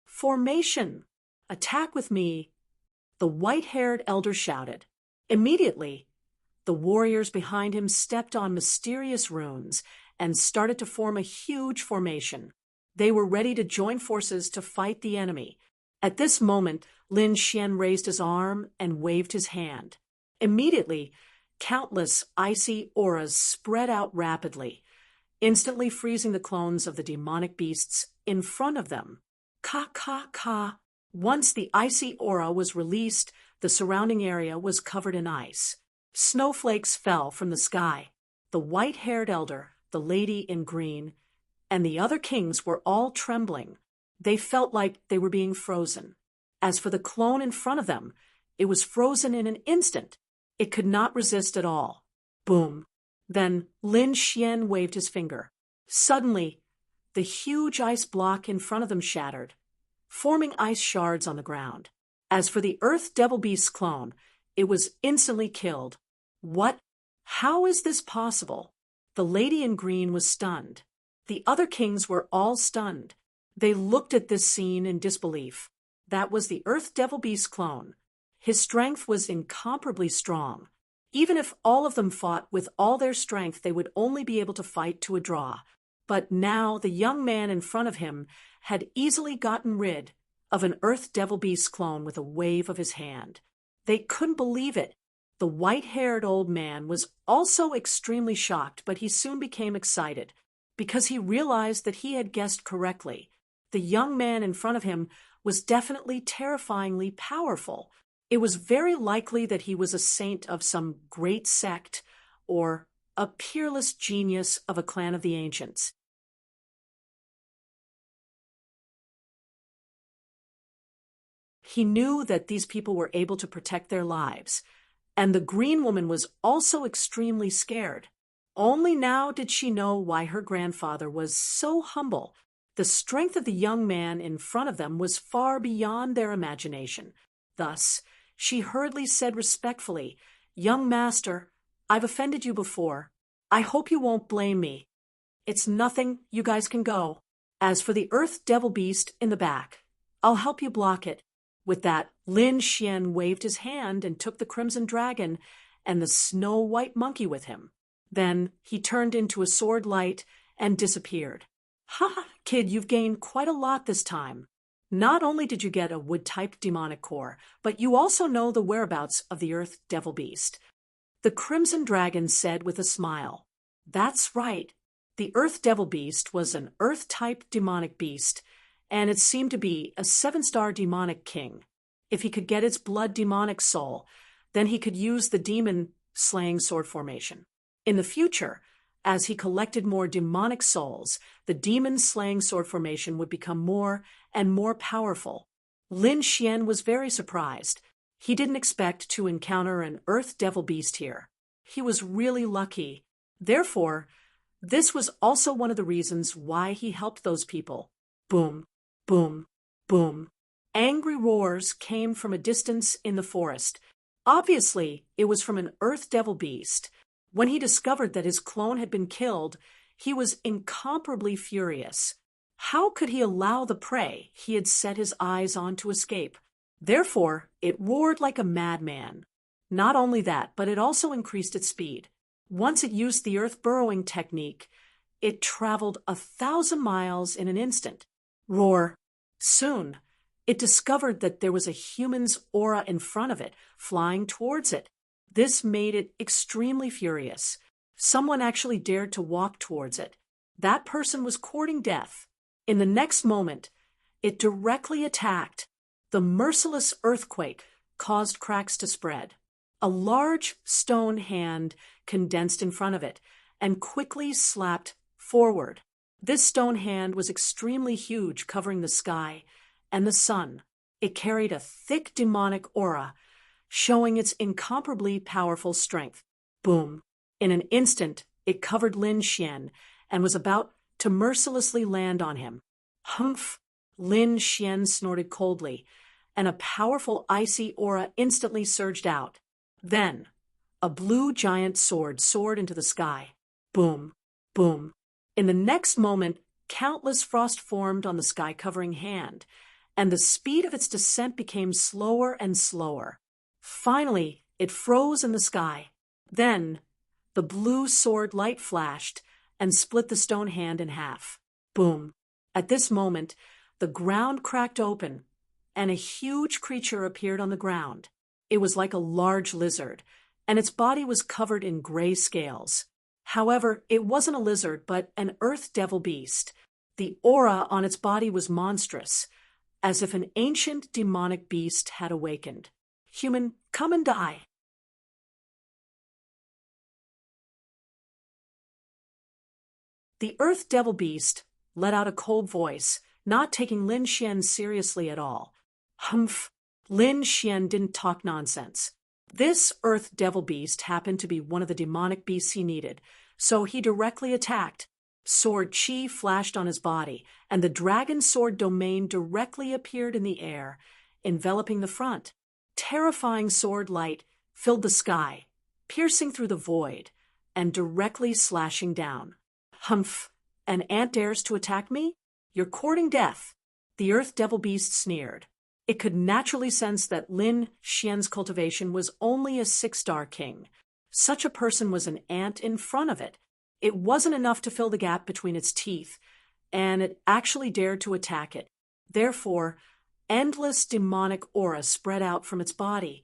"Formation! Attack with me!" the white-haired elder shouted. Immediately, the warriors behind him stepped on mysterious runes and started to form a huge formation. They were ready to join forces to fight the enemy. At this moment, Lin Xian raised his arm and waved his hand. Immediately, countless icy auras spread out rapidly, instantly freezing the clones of the demonic beasts in front of them. Ka ka ka. Once the icy aura was released, the surrounding area was covered in ice. Snowflakes fell from the sky. The white-haired elder, the lady in green, and the other kings were all trembling. They felt like they were being frozen. As for the clone in front of them, it was frozen in an instant. It could not resist at all. Boom. Then Lin Xian waved his finger. Suddenly, the huge ice block in front of them shattered, forming ice shards on the ground. As for the Earth Devil Beast's clone, it was instantly killed. What? How is this possible? The lady in green was stunned. The other kings were all stunned. They looked at this scene in disbelief. That was the Earth Devil Beast's clone. His strength was incomparably strong. Even if all of them fought with all their strength, they would only be able to fight to a draw. But now the young man in front of him had easily gotten rid of an Earth Devil Beast clone with a wave of his hand. They couldn't believe it. The white-haired old man was also extremely shocked, but he soon became excited because he realized that he had guessed correctly. The young man in front of him was definitely terrifyingly powerful. It was very likely that he was a saint of some great sect or a peerless genius of a clan of the ancients. He knew that these people were able to protect their lives, and the green woman was also extremely scared. Only now did she know why her grandfather was so humble. The strength of the young man in front of them was far beyond their imagination. Thus, she hurriedly said respectfully, "Young master, I've offended you before. I hope you won't blame me. It's nothing, you guys can go. As for the Earth Devil Beast in the back, I'll help you block it." With that, Lin Xian waved his hand and took the Crimson Dragon and the snow-white monkey with him. Then he turned into a sword light and disappeared. "Ha, kid, you've gained quite a lot this time. Not only did you get a wood-type demonic core, but you also know the whereabouts of the Earth Devil Beast. The Crimson Dragon said with a smile. That's right. The Earth Devil Beast was an Earth-type demonic beast, and it seemed to be a 7-star demonic king. If he could get its blood demonic soul, then he could use the demon-slaying sword formation. In the future, as he collected more demonic souls, the demon-slaying sword formation would become more and more powerful. Lin Xian was very surprised. He didn't expect to encounter an Earth Devil Beast here. He was really lucky. Therefore, this was also one of the reasons why he helped those people. Boom, boom, boom. Angry roars came from a distance in the forest. Obviously, it was from an Earth Devil Beast. When he discovered that his clone had been killed, he was incomparably furious. How could he allow the prey he had set his eyes on to escape? Therefore, it roared like a madman. Not only that, but it also increased its speed. Once it used the earth burrowing technique, it traveled 1,000 miles in an instant. Roar. Soon, it discovered that there was a human's aura in front of it, flying towards it. This made it extremely furious. Someone actually dared to walk towards it. That person was courting death. In the next moment, it directly attacked. The merciless earthquake caused cracks to spread. A large stone hand condensed in front of it and quickly slapped forward. This stone hand was extremely huge, covering the sky and the sun. It carried a thick demonic aura, showing its incomparably powerful strength. Boom. In an instant, it covered Lin Xian and was about to mercilessly land on him. Humph! Lin Xian snorted coldly, and a powerful icy aura instantly surged out. Then, a blue giant sword soared into the sky. Boom! Boom! In the next moment, countless frost formed on the sky-covering hand, and the speed of its descent became slower and slower. Finally, it froze in the sky. Then, the blue sword light flashed and split the stone hand in half. Boom! At this moment, the ground cracked open, and a huge creature appeared on the ground. It was like a large lizard, and its body was covered in gray scales. However, it wasn't a lizard, but an Earth Devil Beast. The aura on its body was monstrous, as if an ancient demonic beast had awakened. Human, come and die. The Earth Devil Beast let out a cold voice, not taking Lin Xian seriously at all. Humph! Lin Xian didn't talk nonsense. This Earth Devil Beast happened to be one of the demonic beasts he needed, so he directly attacked. Sword Chi flashed on his body, and the dragon sword domain directly appeared in the air, enveloping the front. Terrifying sword light filled the sky, piercing through the void, and directly slashing down. Humph! An ant dares to attack me? You're courting death. The Earth Devil Beast sneered. It could naturally sense that Lin Xian's cultivation was only a 6-star king. Such a person was an ant in front of it. It wasn't enough to fill the gap between its teeth, and it actually dared to attack it. Therefore, endless demonic aura spread out from its body,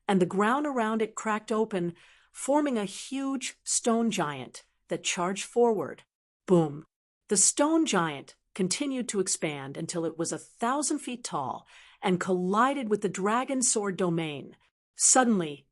and the ground around it cracked open, forming a huge stone giant that charged forward. Boom! The stone giant continued to expand until it was 1,000 feet tall and collided with the dragon sword domain. Suddenly,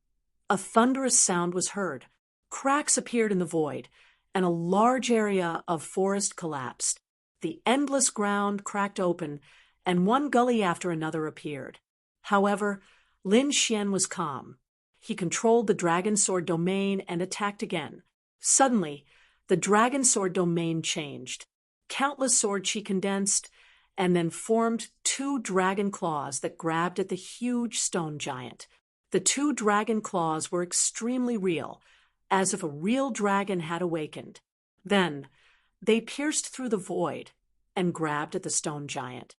a thunderous sound was heard. Cracks appeared in the void, and a large area of forest collapsed. The endless ground cracked open, and one gully after another appeared. However, Lin Xian was calm. He controlled the dragon sword domain and attacked again. Suddenly, the dragon sword domain changed. Countless sword chi condensed, and then formed 2 dragon claws that grabbed at the huge stone giant. The 2 dragon claws were extremely real, as if a real dragon had awakened. Then, they pierced through the void and grabbed at the stone giant.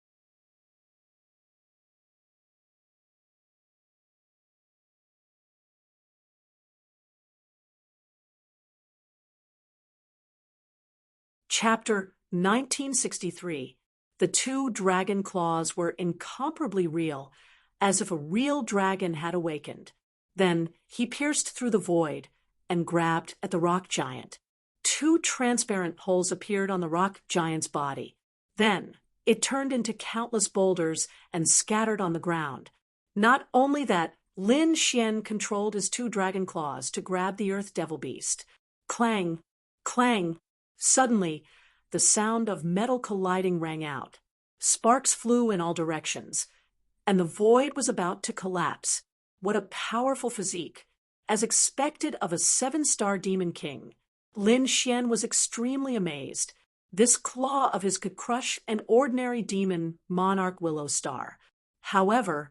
Chapter 1963. The two dragon claws were incomparably real, as if a real dragon had awakened. Then he pierced through the void and grabbed at the rock giant. Two transparent holes appeared on the rock giant's body. Then it turned into countless boulders and scattered on the ground. Not only that, Lin Xian controlled his two dragon claws to grab the earth devil beast. Clang, clang. Suddenly, the sound of metal colliding rang out. Sparks flew in all directions, and the void was about to collapse. What a powerful physique! As expected of a 7-star demon king, Lin Xian was extremely amazed. This claw of his could crush an ordinary demon monarch willow star. However,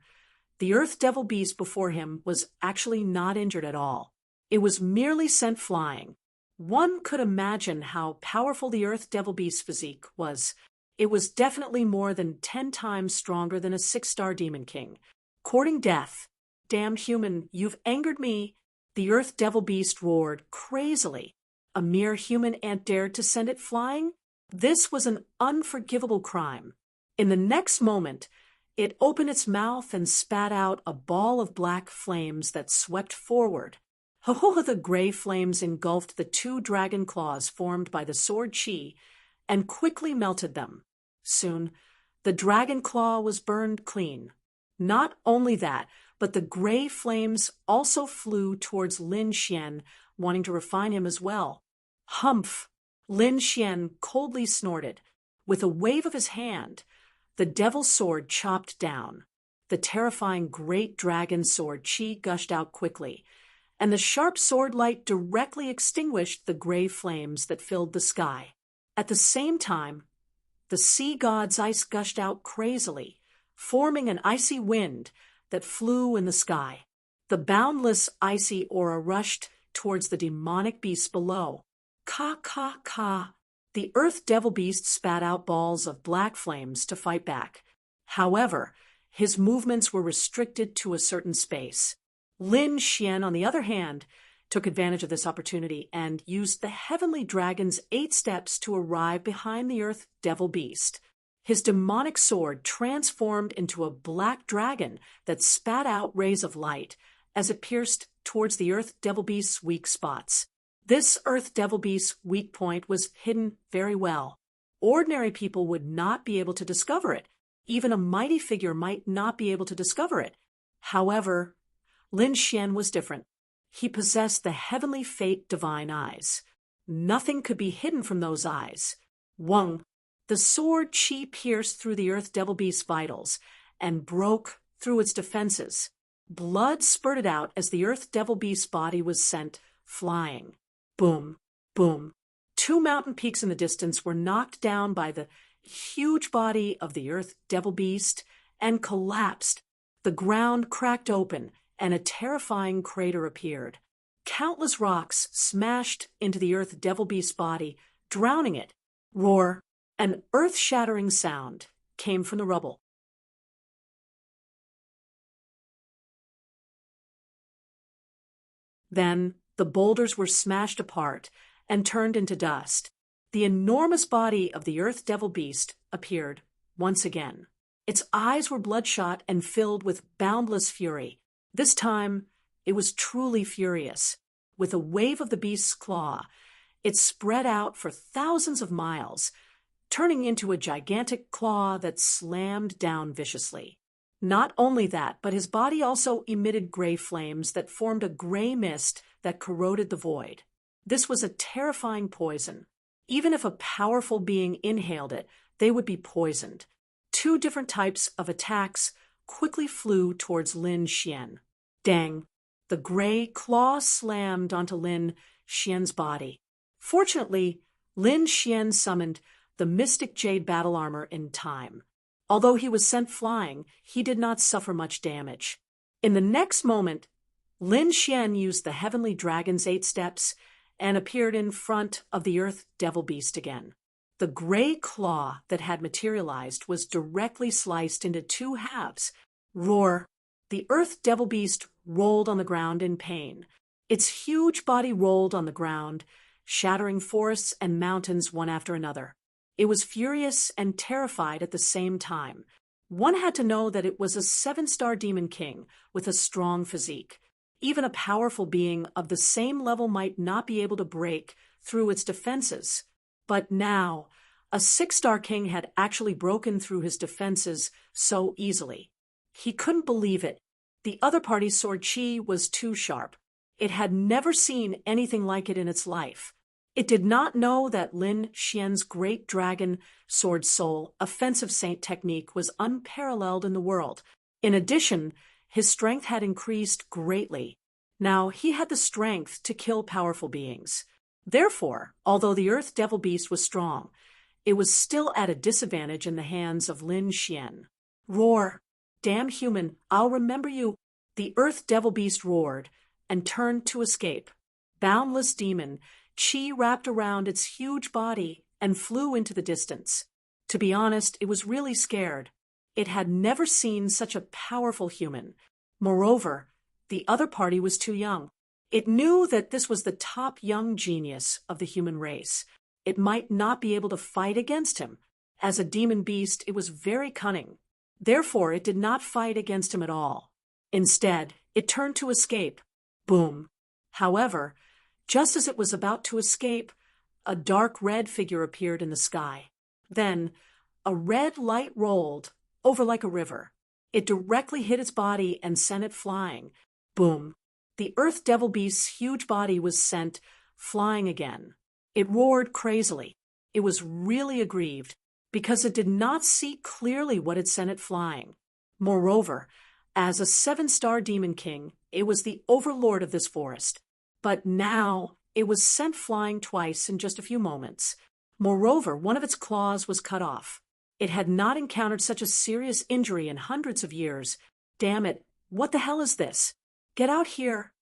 the earth devil beast before him was actually not injured at all. It was merely sent flying. One could imagine how powerful the earth devil beast's physique was. It was definitely more than 10 times stronger than a 6-star demon king. Courting death. Damned human, you've angered me. The earth devil beast roared crazily. A mere human ant dared to send it flying? This was an unforgivable crime. In the next moment, it opened its mouth and spat out a ball of black flames that swept forward. The gray flames engulfed the two dragon claws formed by the sword chi and quickly melted them. Soon, the dragon claw was burned clean. Not only that, but the gray flames also flew towards Lin Xian, wanting to refine him as well. Humph! Lin Xian coldly snorted. With a wave of his hand, the devil's sword chopped down. The terrifying great dragon sword chi gushed out quickly, and the sharp sword light directly extinguished the gray flames that filled the sky. At the same time, the sea god's ice gushed out crazily, forming an icy wind that flew in the sky. The boundless icy aura rushed towards the demonic beasts below. Ka, ka, ka. The earth devil beast spat out balls of black flames to fight back. However, his movements were restricted to a certain space. Lin Xian, on the other hand, took advantage of this opportunity and used the heavenly dragon's 8 steps to arrive behind the earth devil beast. His demonic sword transformed into a black dragon that spat out rays of light as it pierced towards the earth devil beast's weak spots. This earth devil beast's weak point was hidden very well. Ordinary people would not be able to discover it. Even a mighty figure might not be able to discover it. However, Lin Xian was different. He possessed the heavenly fate divine eyes. Nothing could be hidden from those eyes. Weng, the sword chi pierced through the earth devil beast's vitals and broke through its defenses. Blood spurted out as the earth devil beast's body was sent flying. Boom, boom. 2 mountain peaks in the distance were knocked down by the huge body of the earth devil beast and collapsed. The ground cracked open and a terrifying crater appeared. Countless rocks smashed into the earth devil beast's body, drowning it. Roar! An earth-shattering sound came from the rubble. Then the boulders were smashed apart and turned into dust. The enormous body of the earth devil beast appeared once again. Its eyes were bloodshot and filled with boundless fury. This time, it was truly furious. With a wave of the beast's claw, it spread out for thousands of miles, turning into a gigantic claw that slammed down viciously. Not only that, but his body also emitted gray flames that formed a gray mist that corroded the void. This was a terrifying poison. Even if a powerful being inhaled it, they would be poisoned. 2 different types of attacks quickly flew towards Lin Xian. Dang! The gray claw slammed onto Lin Xian's body. Fortunately, Lin Xian summoned the mystic jade battle armor in time. Although he was sent flying, he did not suffer much damage. In the next moment, Lin Xian used the heavenly dragon's 8 steps and appeared in front of the earth devil beast again. The gray claw that had materialized was directly sliced into 2 halves. Roar! The earth devil beast rolled on the ground in pain. Its huge body rolled on the ground, shattering forests and mountains one after another. It was furious and terrified at the same time. One had to know that it was a seven-star demon king with a strong physique. Even a powerful being of the same level might not be able to break through its defenses. But now, a six-star king had actually broken through his defenses so easily. He couldn't believe it. The other party's sword chi was too sharp. It had never seen anything like it in its life. It did not know that Lin Xian's great dragon sword soul offensive saint technique was unparalleled in the world. In addition, his strength had increased greatly. Now he had the strength to kill powerful beings. Therefore, although the Earth Devil Beast was strong, it was still at a disadvantage in the hands of Lin Xian. Roar! Damn human, I'll remember you! The Earth Devil Beast roared and turned to escape. Boundless demon, chi wrapped around its huge body and flew into the distance. To be honest, it was really scared. It had never seen such a powerful human. Moreover, the other party was too young. It knew that this was the top young genius of the human race. It might not be able to fight against him. As a demon beast, it was very cunning. Therefore, it did not fight against him at all. Instead, it turned to escape. Boom. However, just as it was about to escape, a dark red figure appeared in the sky. Then, a red light rolled over like a river. It directly hit its body and sent it flying. Boom. The Earth Devil Beast's huge body was sent flying again. It roared crazily. It was really aggrieved because it did not see clearly what had sent it flying. Moreover, as a seven-star demon king, it was the overlord of this forest. But now it was sent flying twice in just a few moments. Moreover, one of its claws was cut off. It had not encountered such a serious injury in hundreds of years. Damn it, what the hell is this? Get out here!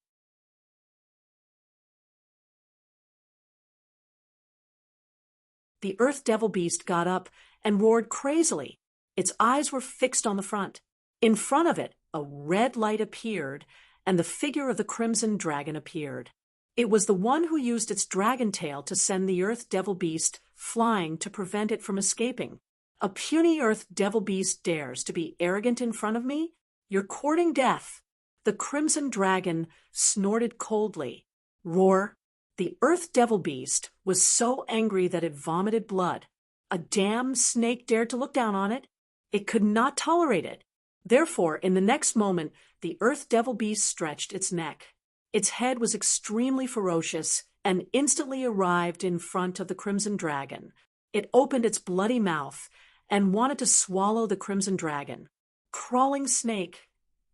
The Earth Devil Beast got up and roared crazily. Its eyes were fixed on the front. In front of it, a red light appeared, and the figure of the Crimson Dragon appeared. It was the one who used its dragon tail to send the Earth Devil Beast flying to prevent it from escaping. A puny Earth Devil Beast dares to be arrogant in front of me? You're courting death. The Crimson Dragon snorted coldly. Roar! The Earth Devil Beast was so angry that it vomited blood. A damn snake dared to look down on it. It could not tolerate it. Therefore, in the next moment, the Earth Devil Beast stretched its neck. Its head was extremely ferocious and instantly arrived in front of the Crimson Dragon. It opened its bloody mouth and wanted to swallow the Crimson Dragon. Crawling snake,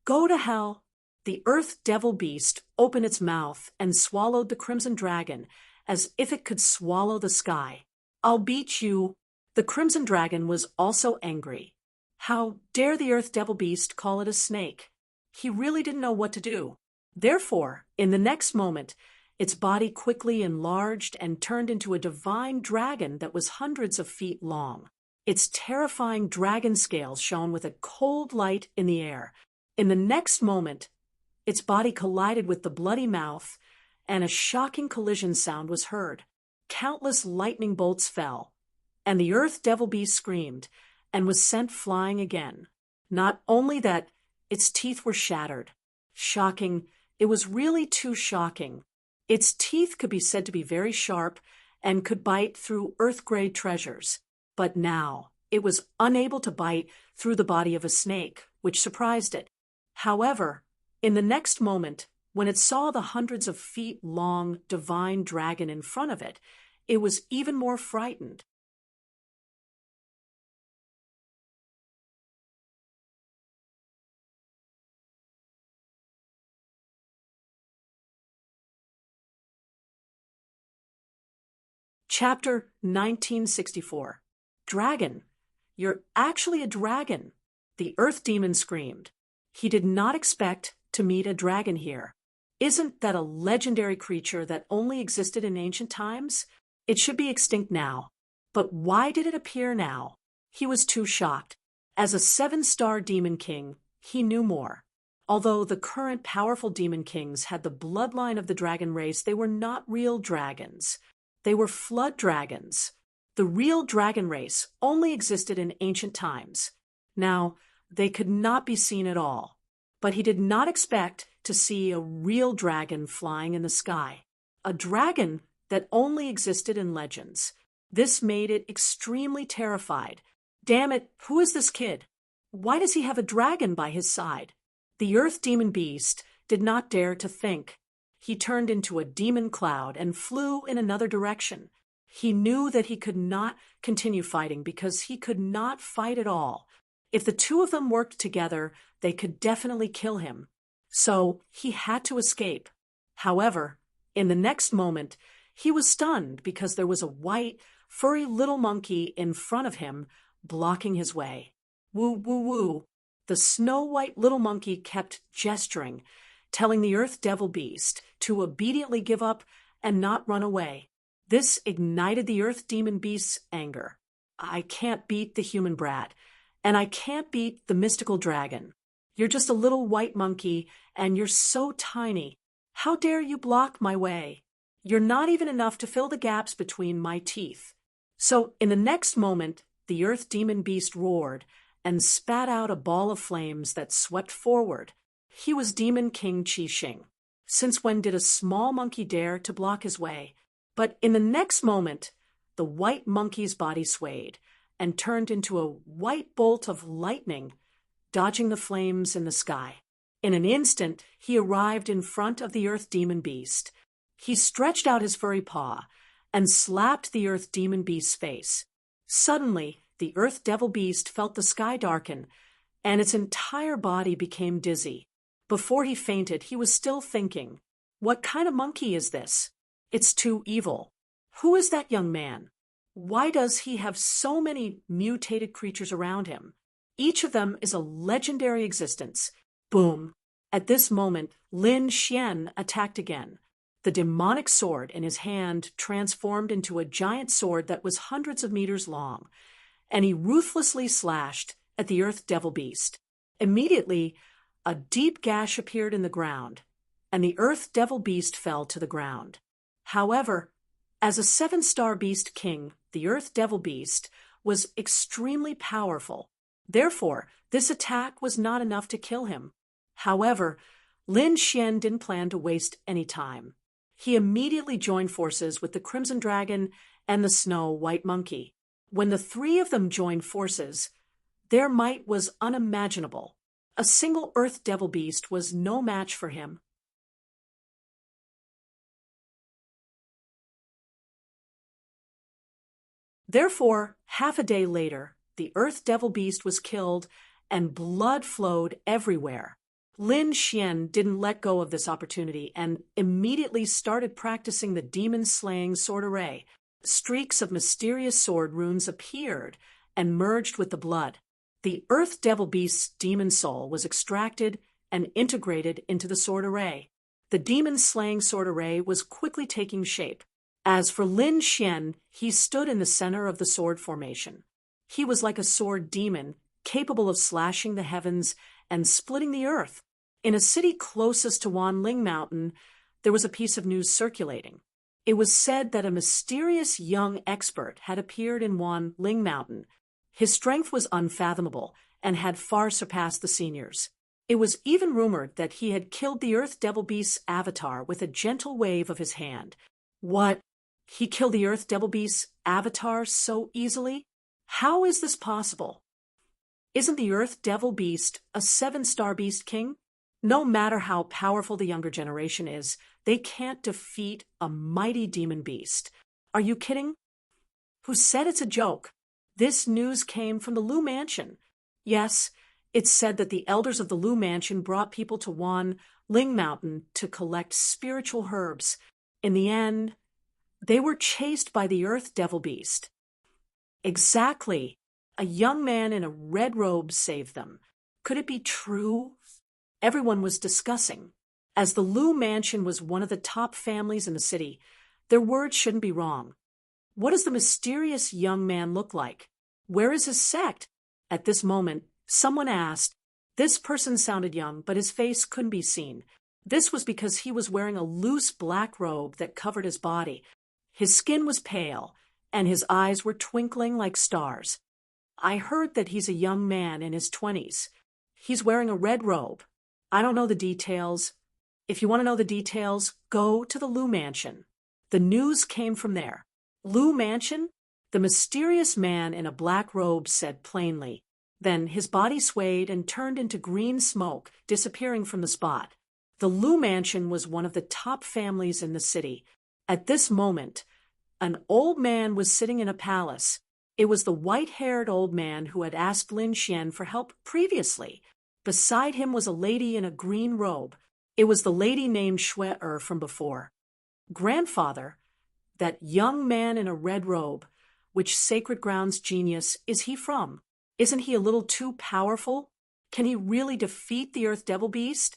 go to hell! The Earth Devil Beast opened its mouth and swallowed the Crimson Dragon as if it could swallow the sky. I'll beat you! The Crimson Dragon was also angry. How dare the Earth Devil Beast call it a snake? He really didn't know what to do. Therefore, in the next moment, its body quickly enlarged and turned into a divine dragon that was hundreds of feet long. Its terrifying dragon scales shone with a cold light in the air. In the next moment, its body collided with the bloody mouth, and a shocking collision sound was heard. Countless lightning bolts fell, and the Earth Devil Beast screamed and was sent flying again. Not only that, its teeth were shattered. Shocking. It was really too shocking. Its teeth could be said to be very sharp and could bite through earth-grade treasures. But now it was unable to bite through the body of a snake, which surprised it. However, in the next moment, when it saw the hundreds of feet long divine dragon in front of it, it was even more frightened. Chapter 1964. Dragon. You're actually a dragon, the Earth Demon screamed. He did not expect to meet a dragon here. Isn't that a legendary creature that only existed in ancient times? It should be extinct now. But why did it appear now? He was too shocked. As a seven-star demon king, he knew more. Although the current powerful demon kings had the bloodline of the dragon race, they were not real dragons. They were flood dragons. The real dragon race only existed in ancient times. Now, they could not be seen at all, but he did not expect to see a real dragon flying in the sky. A dragon that only existed in legends. This made it extremely terrified. Damn it, who is this kid? Why does he have a dragon by his side? The earth demon beast did not dare to think. He turned into a demon cloud and flew in another direction. He knew that he could not continue fighting because he could not fight at all. If the two of them worked together, they could definitely kill him. So he had to escape. However, in the next moment, he was stunned because there was a white, furry little monkey in front of him, blocking his way. Woo, woo, woo. The snow-white little monkey kept gesturing, telling the earth devil beast to obediently give up and not run away. This ignited the earth demon beast's anger. I can't beat the human brat, and I can't beat the mystical dragon. You're just a little white monkey, and you're so tiny. How dare you block my way? You're not even enough to fill the gaps between my teeth. So in the next moment, the earth demon beast roared and spat out a ball of flames that swept forward. He was Demon King Qixing. Since when did a small monkey dare to block his way? But in the next moment, the white monkey's body swayed and turned into a white bolt of lightning, dodging the flames in the sky. In an instant, he arrived in front of the earth demon beast. He stretched out his furry paw and slapped the earth demon beast's face. Suddenly, the earth devil beast felt the sky darken, and its entire body became dizzy. Before he fainted, he was still thinking, "What kind of monkey is this? It's too evil. Who is that young man? Why does he have so many mutated creatures around him? Each of them is a legendary existence." Boom! At this moment, Lin Xian attacked again. The demonic sword in his hand transformed into a giant sword that was hundreds of meters long, and he ruthlessly slashed at the earth devil beast. Immediately, a deep gash appeared in the ground, and the earth devil beast fell to the ground. However, as a 7-star beast king, the earth devil beast was extremely powerful. Therefore, this attack was not enough to kill him. However, Lin Xian didn't plan to waste any time. He immediately joined forces with the Crimson Dragon and the Snow White Monkey. When the three of them joined forces, their might was unimaginable. A single earth devil beast was no match for him. Therefore, half a day later, the earth devil beast was killed and blood flowed everywhere. Lin Xian didn't let go of this opportunity and immediately started practicing the demon-slaying sword array. Streaks of mysterious sword runes appeared and merged with the blood. The earth devil beast's demon soul was extracted and integrated into the sword array. The demon-slaying sword array was quickly taking shape. As for Lin Xian, he stood in the center of the sword formation. He was like a sword demon, capable of slashing the heavens and splitting the earth. In a city closest to Wanling Mountain, there was a piece of news circulating. It was said that a mysterious young expert had appeared in Wanling Mountain. His strength was unfathomable and had far surpassed the seniors. It was even rumored that he had killed the Earth Devil Beast's avatar with a gentle wave of his hand. What? He killed the Earth Devil Beast's avatar so easily? How is this possible? Isn't the Earth Devil Beast a 7-star beast king? No matter how powerful the younger generation is, they can't defeat a mighty demon beast. Are you kidding? Who said it's a joke? This news came from the Lu Mansion. Yes, it's said that the elders of the Lu Mansion brought people to Wanling Mountain to collect spiritual herbs. In the end, they were chased by the Earth Devil Beast. Exactly. A young man in a red robe saved them. Could it be true? Everyone was discussing. As the Lu Mansion was one of the top families in the city, their words shouldn't be wrong. What does the mysterious young man look like? Where is his sect? At this moment, someone asked. This person sounded young, but his face couldn't be seen. This was because he was wearing a loose black robe that covered his body. His skin was pale, and his eyes were twinkling like stars. I heard that he's a young man in his 20s. He's wearing a red robe. I don't know the details. If you want to know the details, go to the Liu Mansion. The news came from there. Liu Mansion? The mysterious man in a black robe said plainly. Then his body swayed and turned into green smoke, disappearing from the spot. The Liu Mansion was one of the top families in the city. At this moment, an old man was sitting in a palace. It was the white-haired old man who had asked Lin Xian for help previously. Beside him was a lady in a green robe. It was the lady named Shui from before. Grandfather, that young man in a red robe, which sacred grounds genius is he from? Isn't he a little too powerful? Can he really defeat the Earth Devil Beast?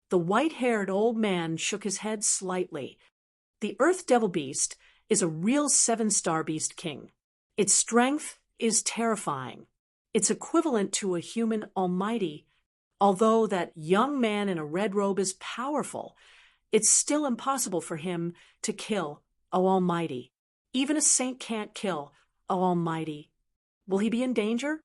The white-haired old man shook his head slightly. The Earth Devil Beast is a real 7-star beast king. Its strength is terrifying. It's equivalent to a human almighty. Although that young man in a red robe is powerful, it's still impossible for him to kill a almighty. Even a saint can't kill a almighty. Will he be in danger?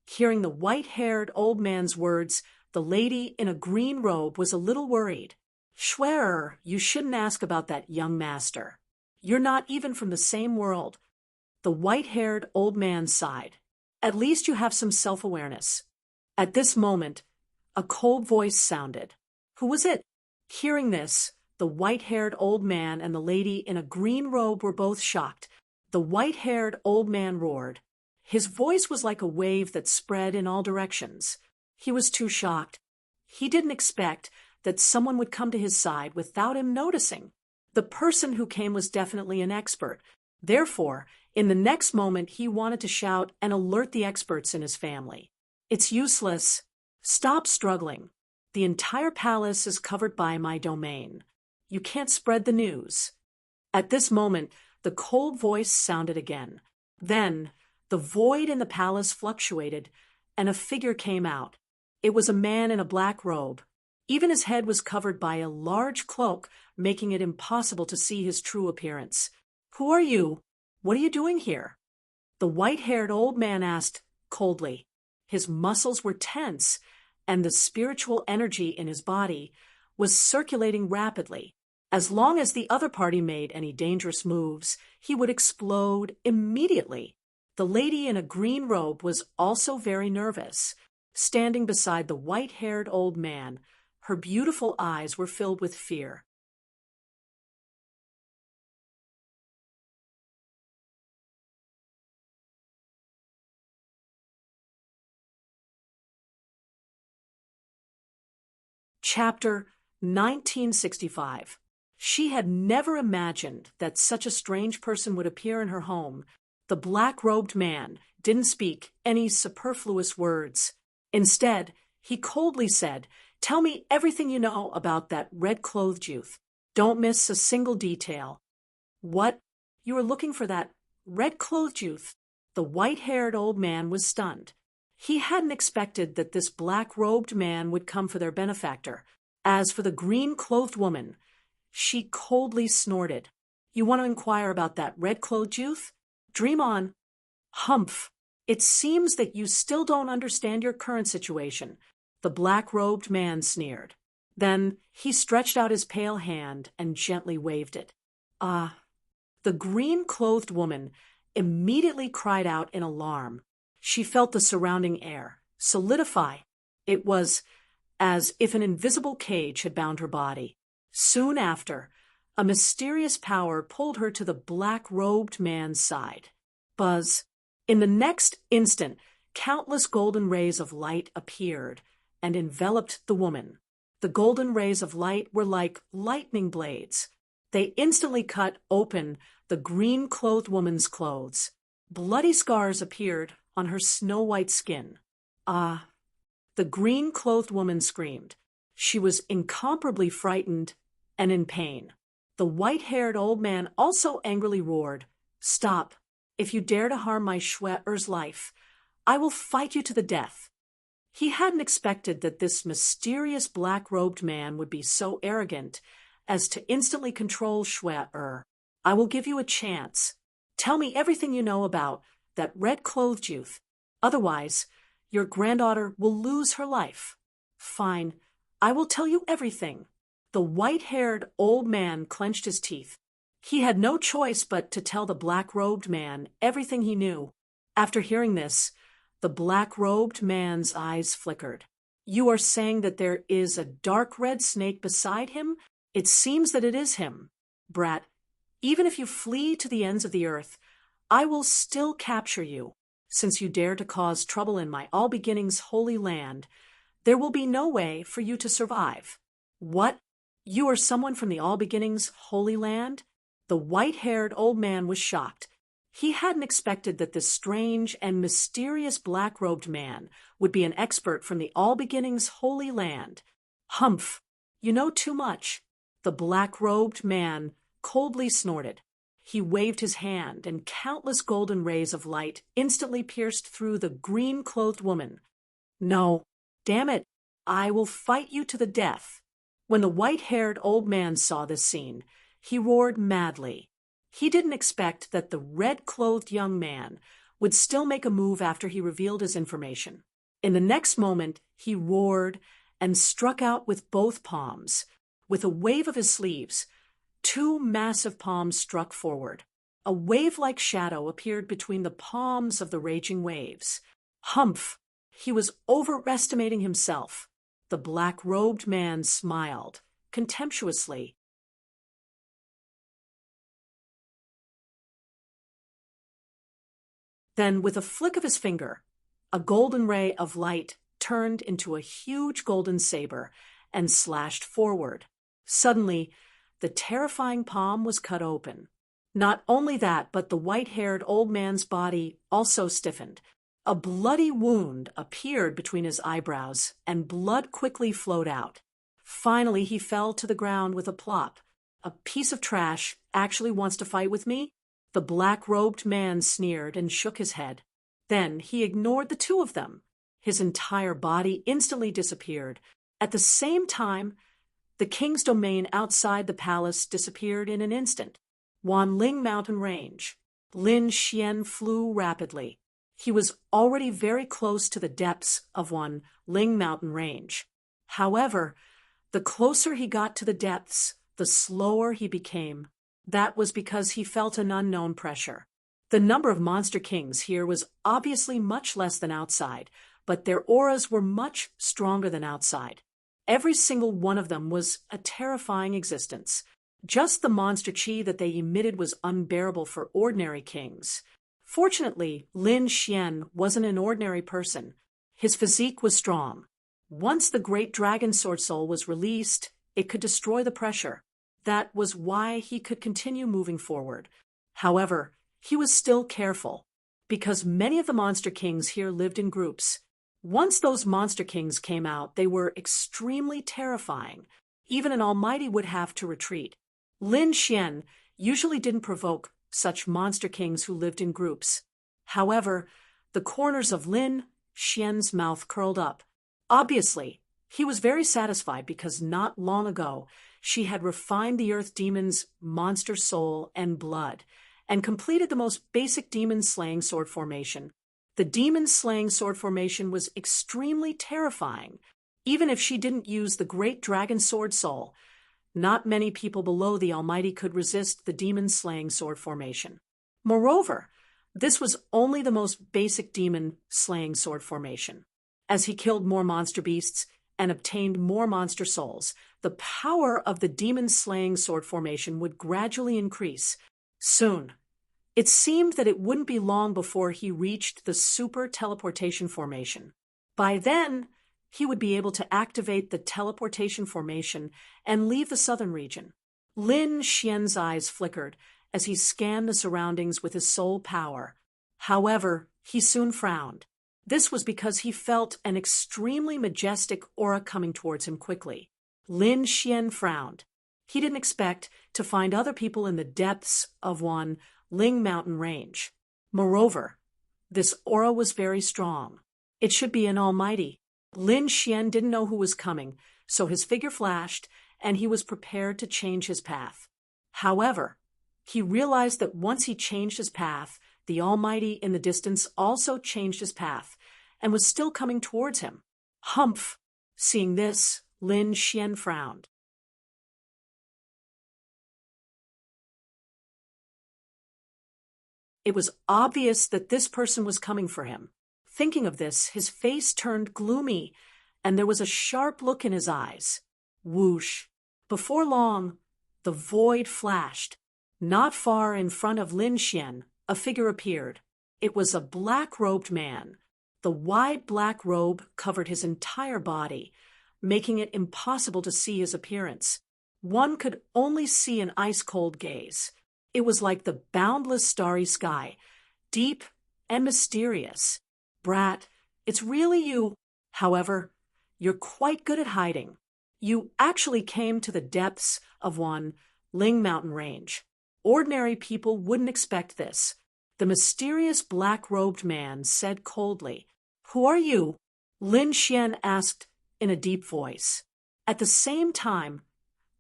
Hearing the white-haired old man's words, the lady in a green robe was a little worried. Shui, you shouldn't ask about that young master. You're not even from the same world. The white-haired old man sighed. At least you have some self-awareness. At this moment, a cold voice sounded. Who was it? Hearing this, the white-haired old man and the lady in a green robe were both shocked. The white-haired old man roared. His voice was like a wave that spread in all directions. He was too shocked. He didn't expect that someone would come to his side without him noticing. The person who came was definitely an expert. Therefore, in the next moment, he wanted to shout and alert the experts in his family. It's useless. Stop struggling. The entire palace is covered by my domain. You can't spread the news. At this moment, the cold voice sounded again. Then, the void in the palace fluctuated, and a figure came out. It was a man in a black robe. Even his head was covered by a large cloak, making it impossible to see his true appearance. Who are you? What are you doing here? The white-haired old man asked coldly. His muscles were tense, and the spiritual energy in his body was circulating rapidly. As long as the other party made any dangerous moves, he would explode immediately. The lady in a green robe was also very nervous. Standing beside the white-haired old man, her beautiful eyes were filled with fear. Chapter 1965. She had never imagined that such a strange person would appear in her home. The black-robed man didn't speak any superfluous words. Instead, he coldly said, "Tell me everything you know about that red-clothed youth. Don't miss a single detail." What? You were looking for that red-clothed youth? The white-haired old man was stunned. He hadn't expected that this black-robed man would come for their benefactor. As for the green-clothed woman, she coldly snorted. You want to inquire about that red-clothed youth? Dream on. Humph! It seems that you still don't understand your current situation, the black-robed man sneered. Then he stretched out his pale hand and gently waved it. Ah! The green-clothed woman immediately cried out in alarm. She felt the surrounding air solidify. It was as if an invisible cage had bound her body. Soon after, a mysterious power pulled her to the black-robed man's side. Buzz. In the next instant, countless golden rays of light appeared and enveloped the woman. The golden rays of light were like lightning blades. They instantly cut open the green-clothed woman's clothes. Bloody scars appeared on her snow-white skin. Ah! The green-clothed woman screamed. She was incomparably frightened and in pain. The white-haired old man also angrily roared, "Stop! If you dare to harm my Shui-er's life, I will fight you to the death." He hadn't expected that this mysterious black-robed man would be so arrogant as to instantly control Shwe. I will give you a chance. Tell me everything you know about that red-clothed youth. Otherwise, your granddaughter will lose her life. Fine, I will tell you everything. The white-haired old man clenched his teeth. He had no choice but to tell the black-robed man everything he knew. After hearing this, the black-robed man's eyes flickered. You are saying that there is a dark red snake beside him? It seems that it is him. Brat, even if you flee to the ends of the earth, I will still capture you. Since you dare to cause trouble in my All Beginnings holy land, there will be no way for you to survive. What? You are someone from the All Beginnings holy land? The white-haired old man was shocked. He hadn't expected that this strange and mysterious black-robed man would be an expert from the All Beginnings holy land. Humph! You know too much. The black-robed man coldly snorted. He waved his hand, and countless golden rays of light instantly pierced through the green-clothed woman. No, damn it, I will fight you to the death. When the white-haired old man saw this scene, he roared madly. He didn't expect that the red-clothed young man would still make a move after he revealed his information. In the next moment, he roared and struck out with both palms. With a wave of his sleeves, two massive palms struck forward. A wave-like shadow appeared between the palms of the raging waves. Humph! He was overestimating himself. The black-robed man smiled contemptuously. Then, with a flick of his finger, a golden ray of light turned into a huge golden saber and slashed forward. Suddenly, the terrifying palm was cut open. Not only that, but the white-haired old man's body also stiffened. A bloody wound appeared between his eyebrows, and blood quickly flowed out. Finally, he fell to the ground with a plop. A piece of trash actually wants to fight with me? The black-robed man sneered and shook his head. Then he ignored the two of them. His entire body instantly disappeared. At the same time, the king's domain outside the palace disappeared in an instant. Wanling Mountain Range. Lin Xian flew rapidly. He was already very close to the depths of Wanling Mountain Range. However, the closer he got to the depths, the slower he became. That was because he felt an unknown pressure. The number of monster kings here was obviously much less than outside, but their auras were much stronger than outside. Every single one of them was a terrifying existence. Just the monster chi that they emitted was unbearable for ordinary kings. Fortunately, Lin Xian wasn't an ordinary person. His physique was strong. Once the great dragon sword soul was released, it could destroy the pressure. That was why he could continue moving forward. However, he was still careful, because many of the monster kings here lived in groups. Once those monster kings came out, they were extremely terrifying. Even an almighty would have to retreat. Lin Xian usually didn't provoke such monster kings who lived in groups. However, the corners of Lin Xian's mouth curled up. Obviously, he was very satisfied because not long ago, she had refined the earth demon's monster soul and blood, and completed the most basic demon-slaying sword formation. The demon-slaying sword formation was extremely terrifying. Even if she didn't use the great dragon sword soul, not many people below the Almighty could resist the demon-slaying sword formation. Moreover, this was only the most basic demon-slaying sword formation. As he killed more monster beasts and obtained more monster souls, the power of the demon-slaying sword formation would gradually increase. Soon, it seemed that it wouldn't be long before he reached the super teleportation formation. By then, he would be able to activate the teleportation formation and leave the southern region. Lin Xian's eyes flickered as he scanned the surroundings with his soul power. However, he soon frowned. This was because he felt an extremely majestic aura coming towards him quickly. Lin Xian frowned. He didn't expect to find other people in the depths of Wanling Mountain Range. Moreover, this aura was very strong. It should be an almighty. Lin Xian didn't know who was coming, so his figure flashed, and he was prepared to change his path. However, he realized that once he changed his path, the Almighty in the distance also changed his path, and was still coming towards him. Humph! Seeing this, Lin Xian frowned. It was obvious that this person was coming for him. Thinking of this, his face turned gloomy, and there was a sharp look in his eyes. Whoosh! Before long, the void flashed. Not far in front of Lin Xian, a figure appeared. It was a black-robed man. The wide black robe covered his entire body, making it impossible to see his appearance. One could only see an ice-cold gaze. It was like the boundless starry sky, deep and mysterious. Brat, it's really you. However, you're quite good at hiding. You actually came to the depths of one Ling Mountain Range. Ordinary people wouldn't expect this. The mysterious black-robed man said coldly. Who are you? Lin Xian asked in a deep voice. At the same time,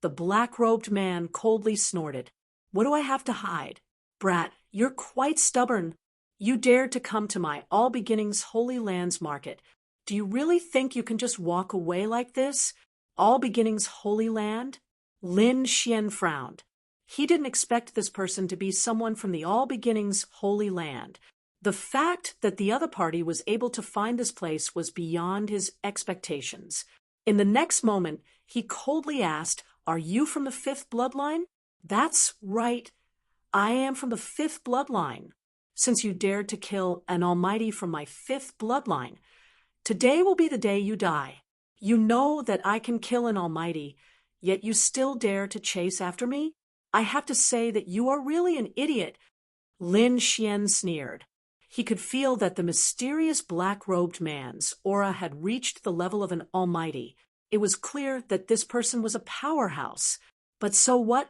the black-robed man coldly snorted. What do I have to hide? Brat, you're quite stubborn. You dared to come to my All Beginnings Holy Lands market. Do you really think you can just walk away like this? All Beginnings Holy Land? Lin Xian frowned. He didn't expect this person to be someone from the All Beginnings Holy Land. The fact that the other party was able to find this place was beyond his expectations. In the next moment, he coldly asked, Are you from the fifth bloodline? That's right. I am from the fifth bloodline. Since you dared to kill an almighty from my fifth bloodline, today will be the day you die. You know that I can kill an almighty, yet you still dare to chase after me? I have to say that you are really an idiot. Lin Xian sneered. He could feel that the mysterious black-robed man's aura had reached the level of an almighty. It was clear that this person was a powerhouse. But so what?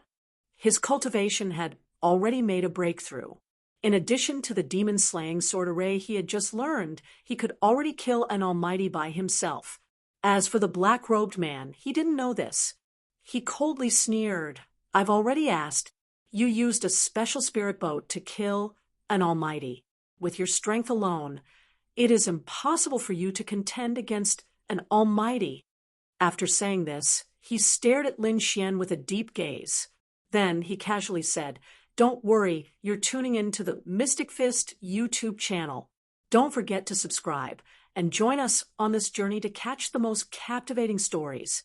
His cultivation had already made a breakthrough. In addition to the demon-slaying sword array he had just learned, he could already kill an almighty by himself. As for the black-robed man, he didn't know this. He coldly sneered. I've already asked. You used a special spirit boat to kill an almighty. With your strength alone, it is impossible for you to contend against an almighty. After saying this, he stared at Lin Xian with a deep gaze. Then he casually said, Don't worry, you're tuning into the Mystic Fist YouTube channel. Don't forget to subscribe and join us on this journey to catch the most captivating stories.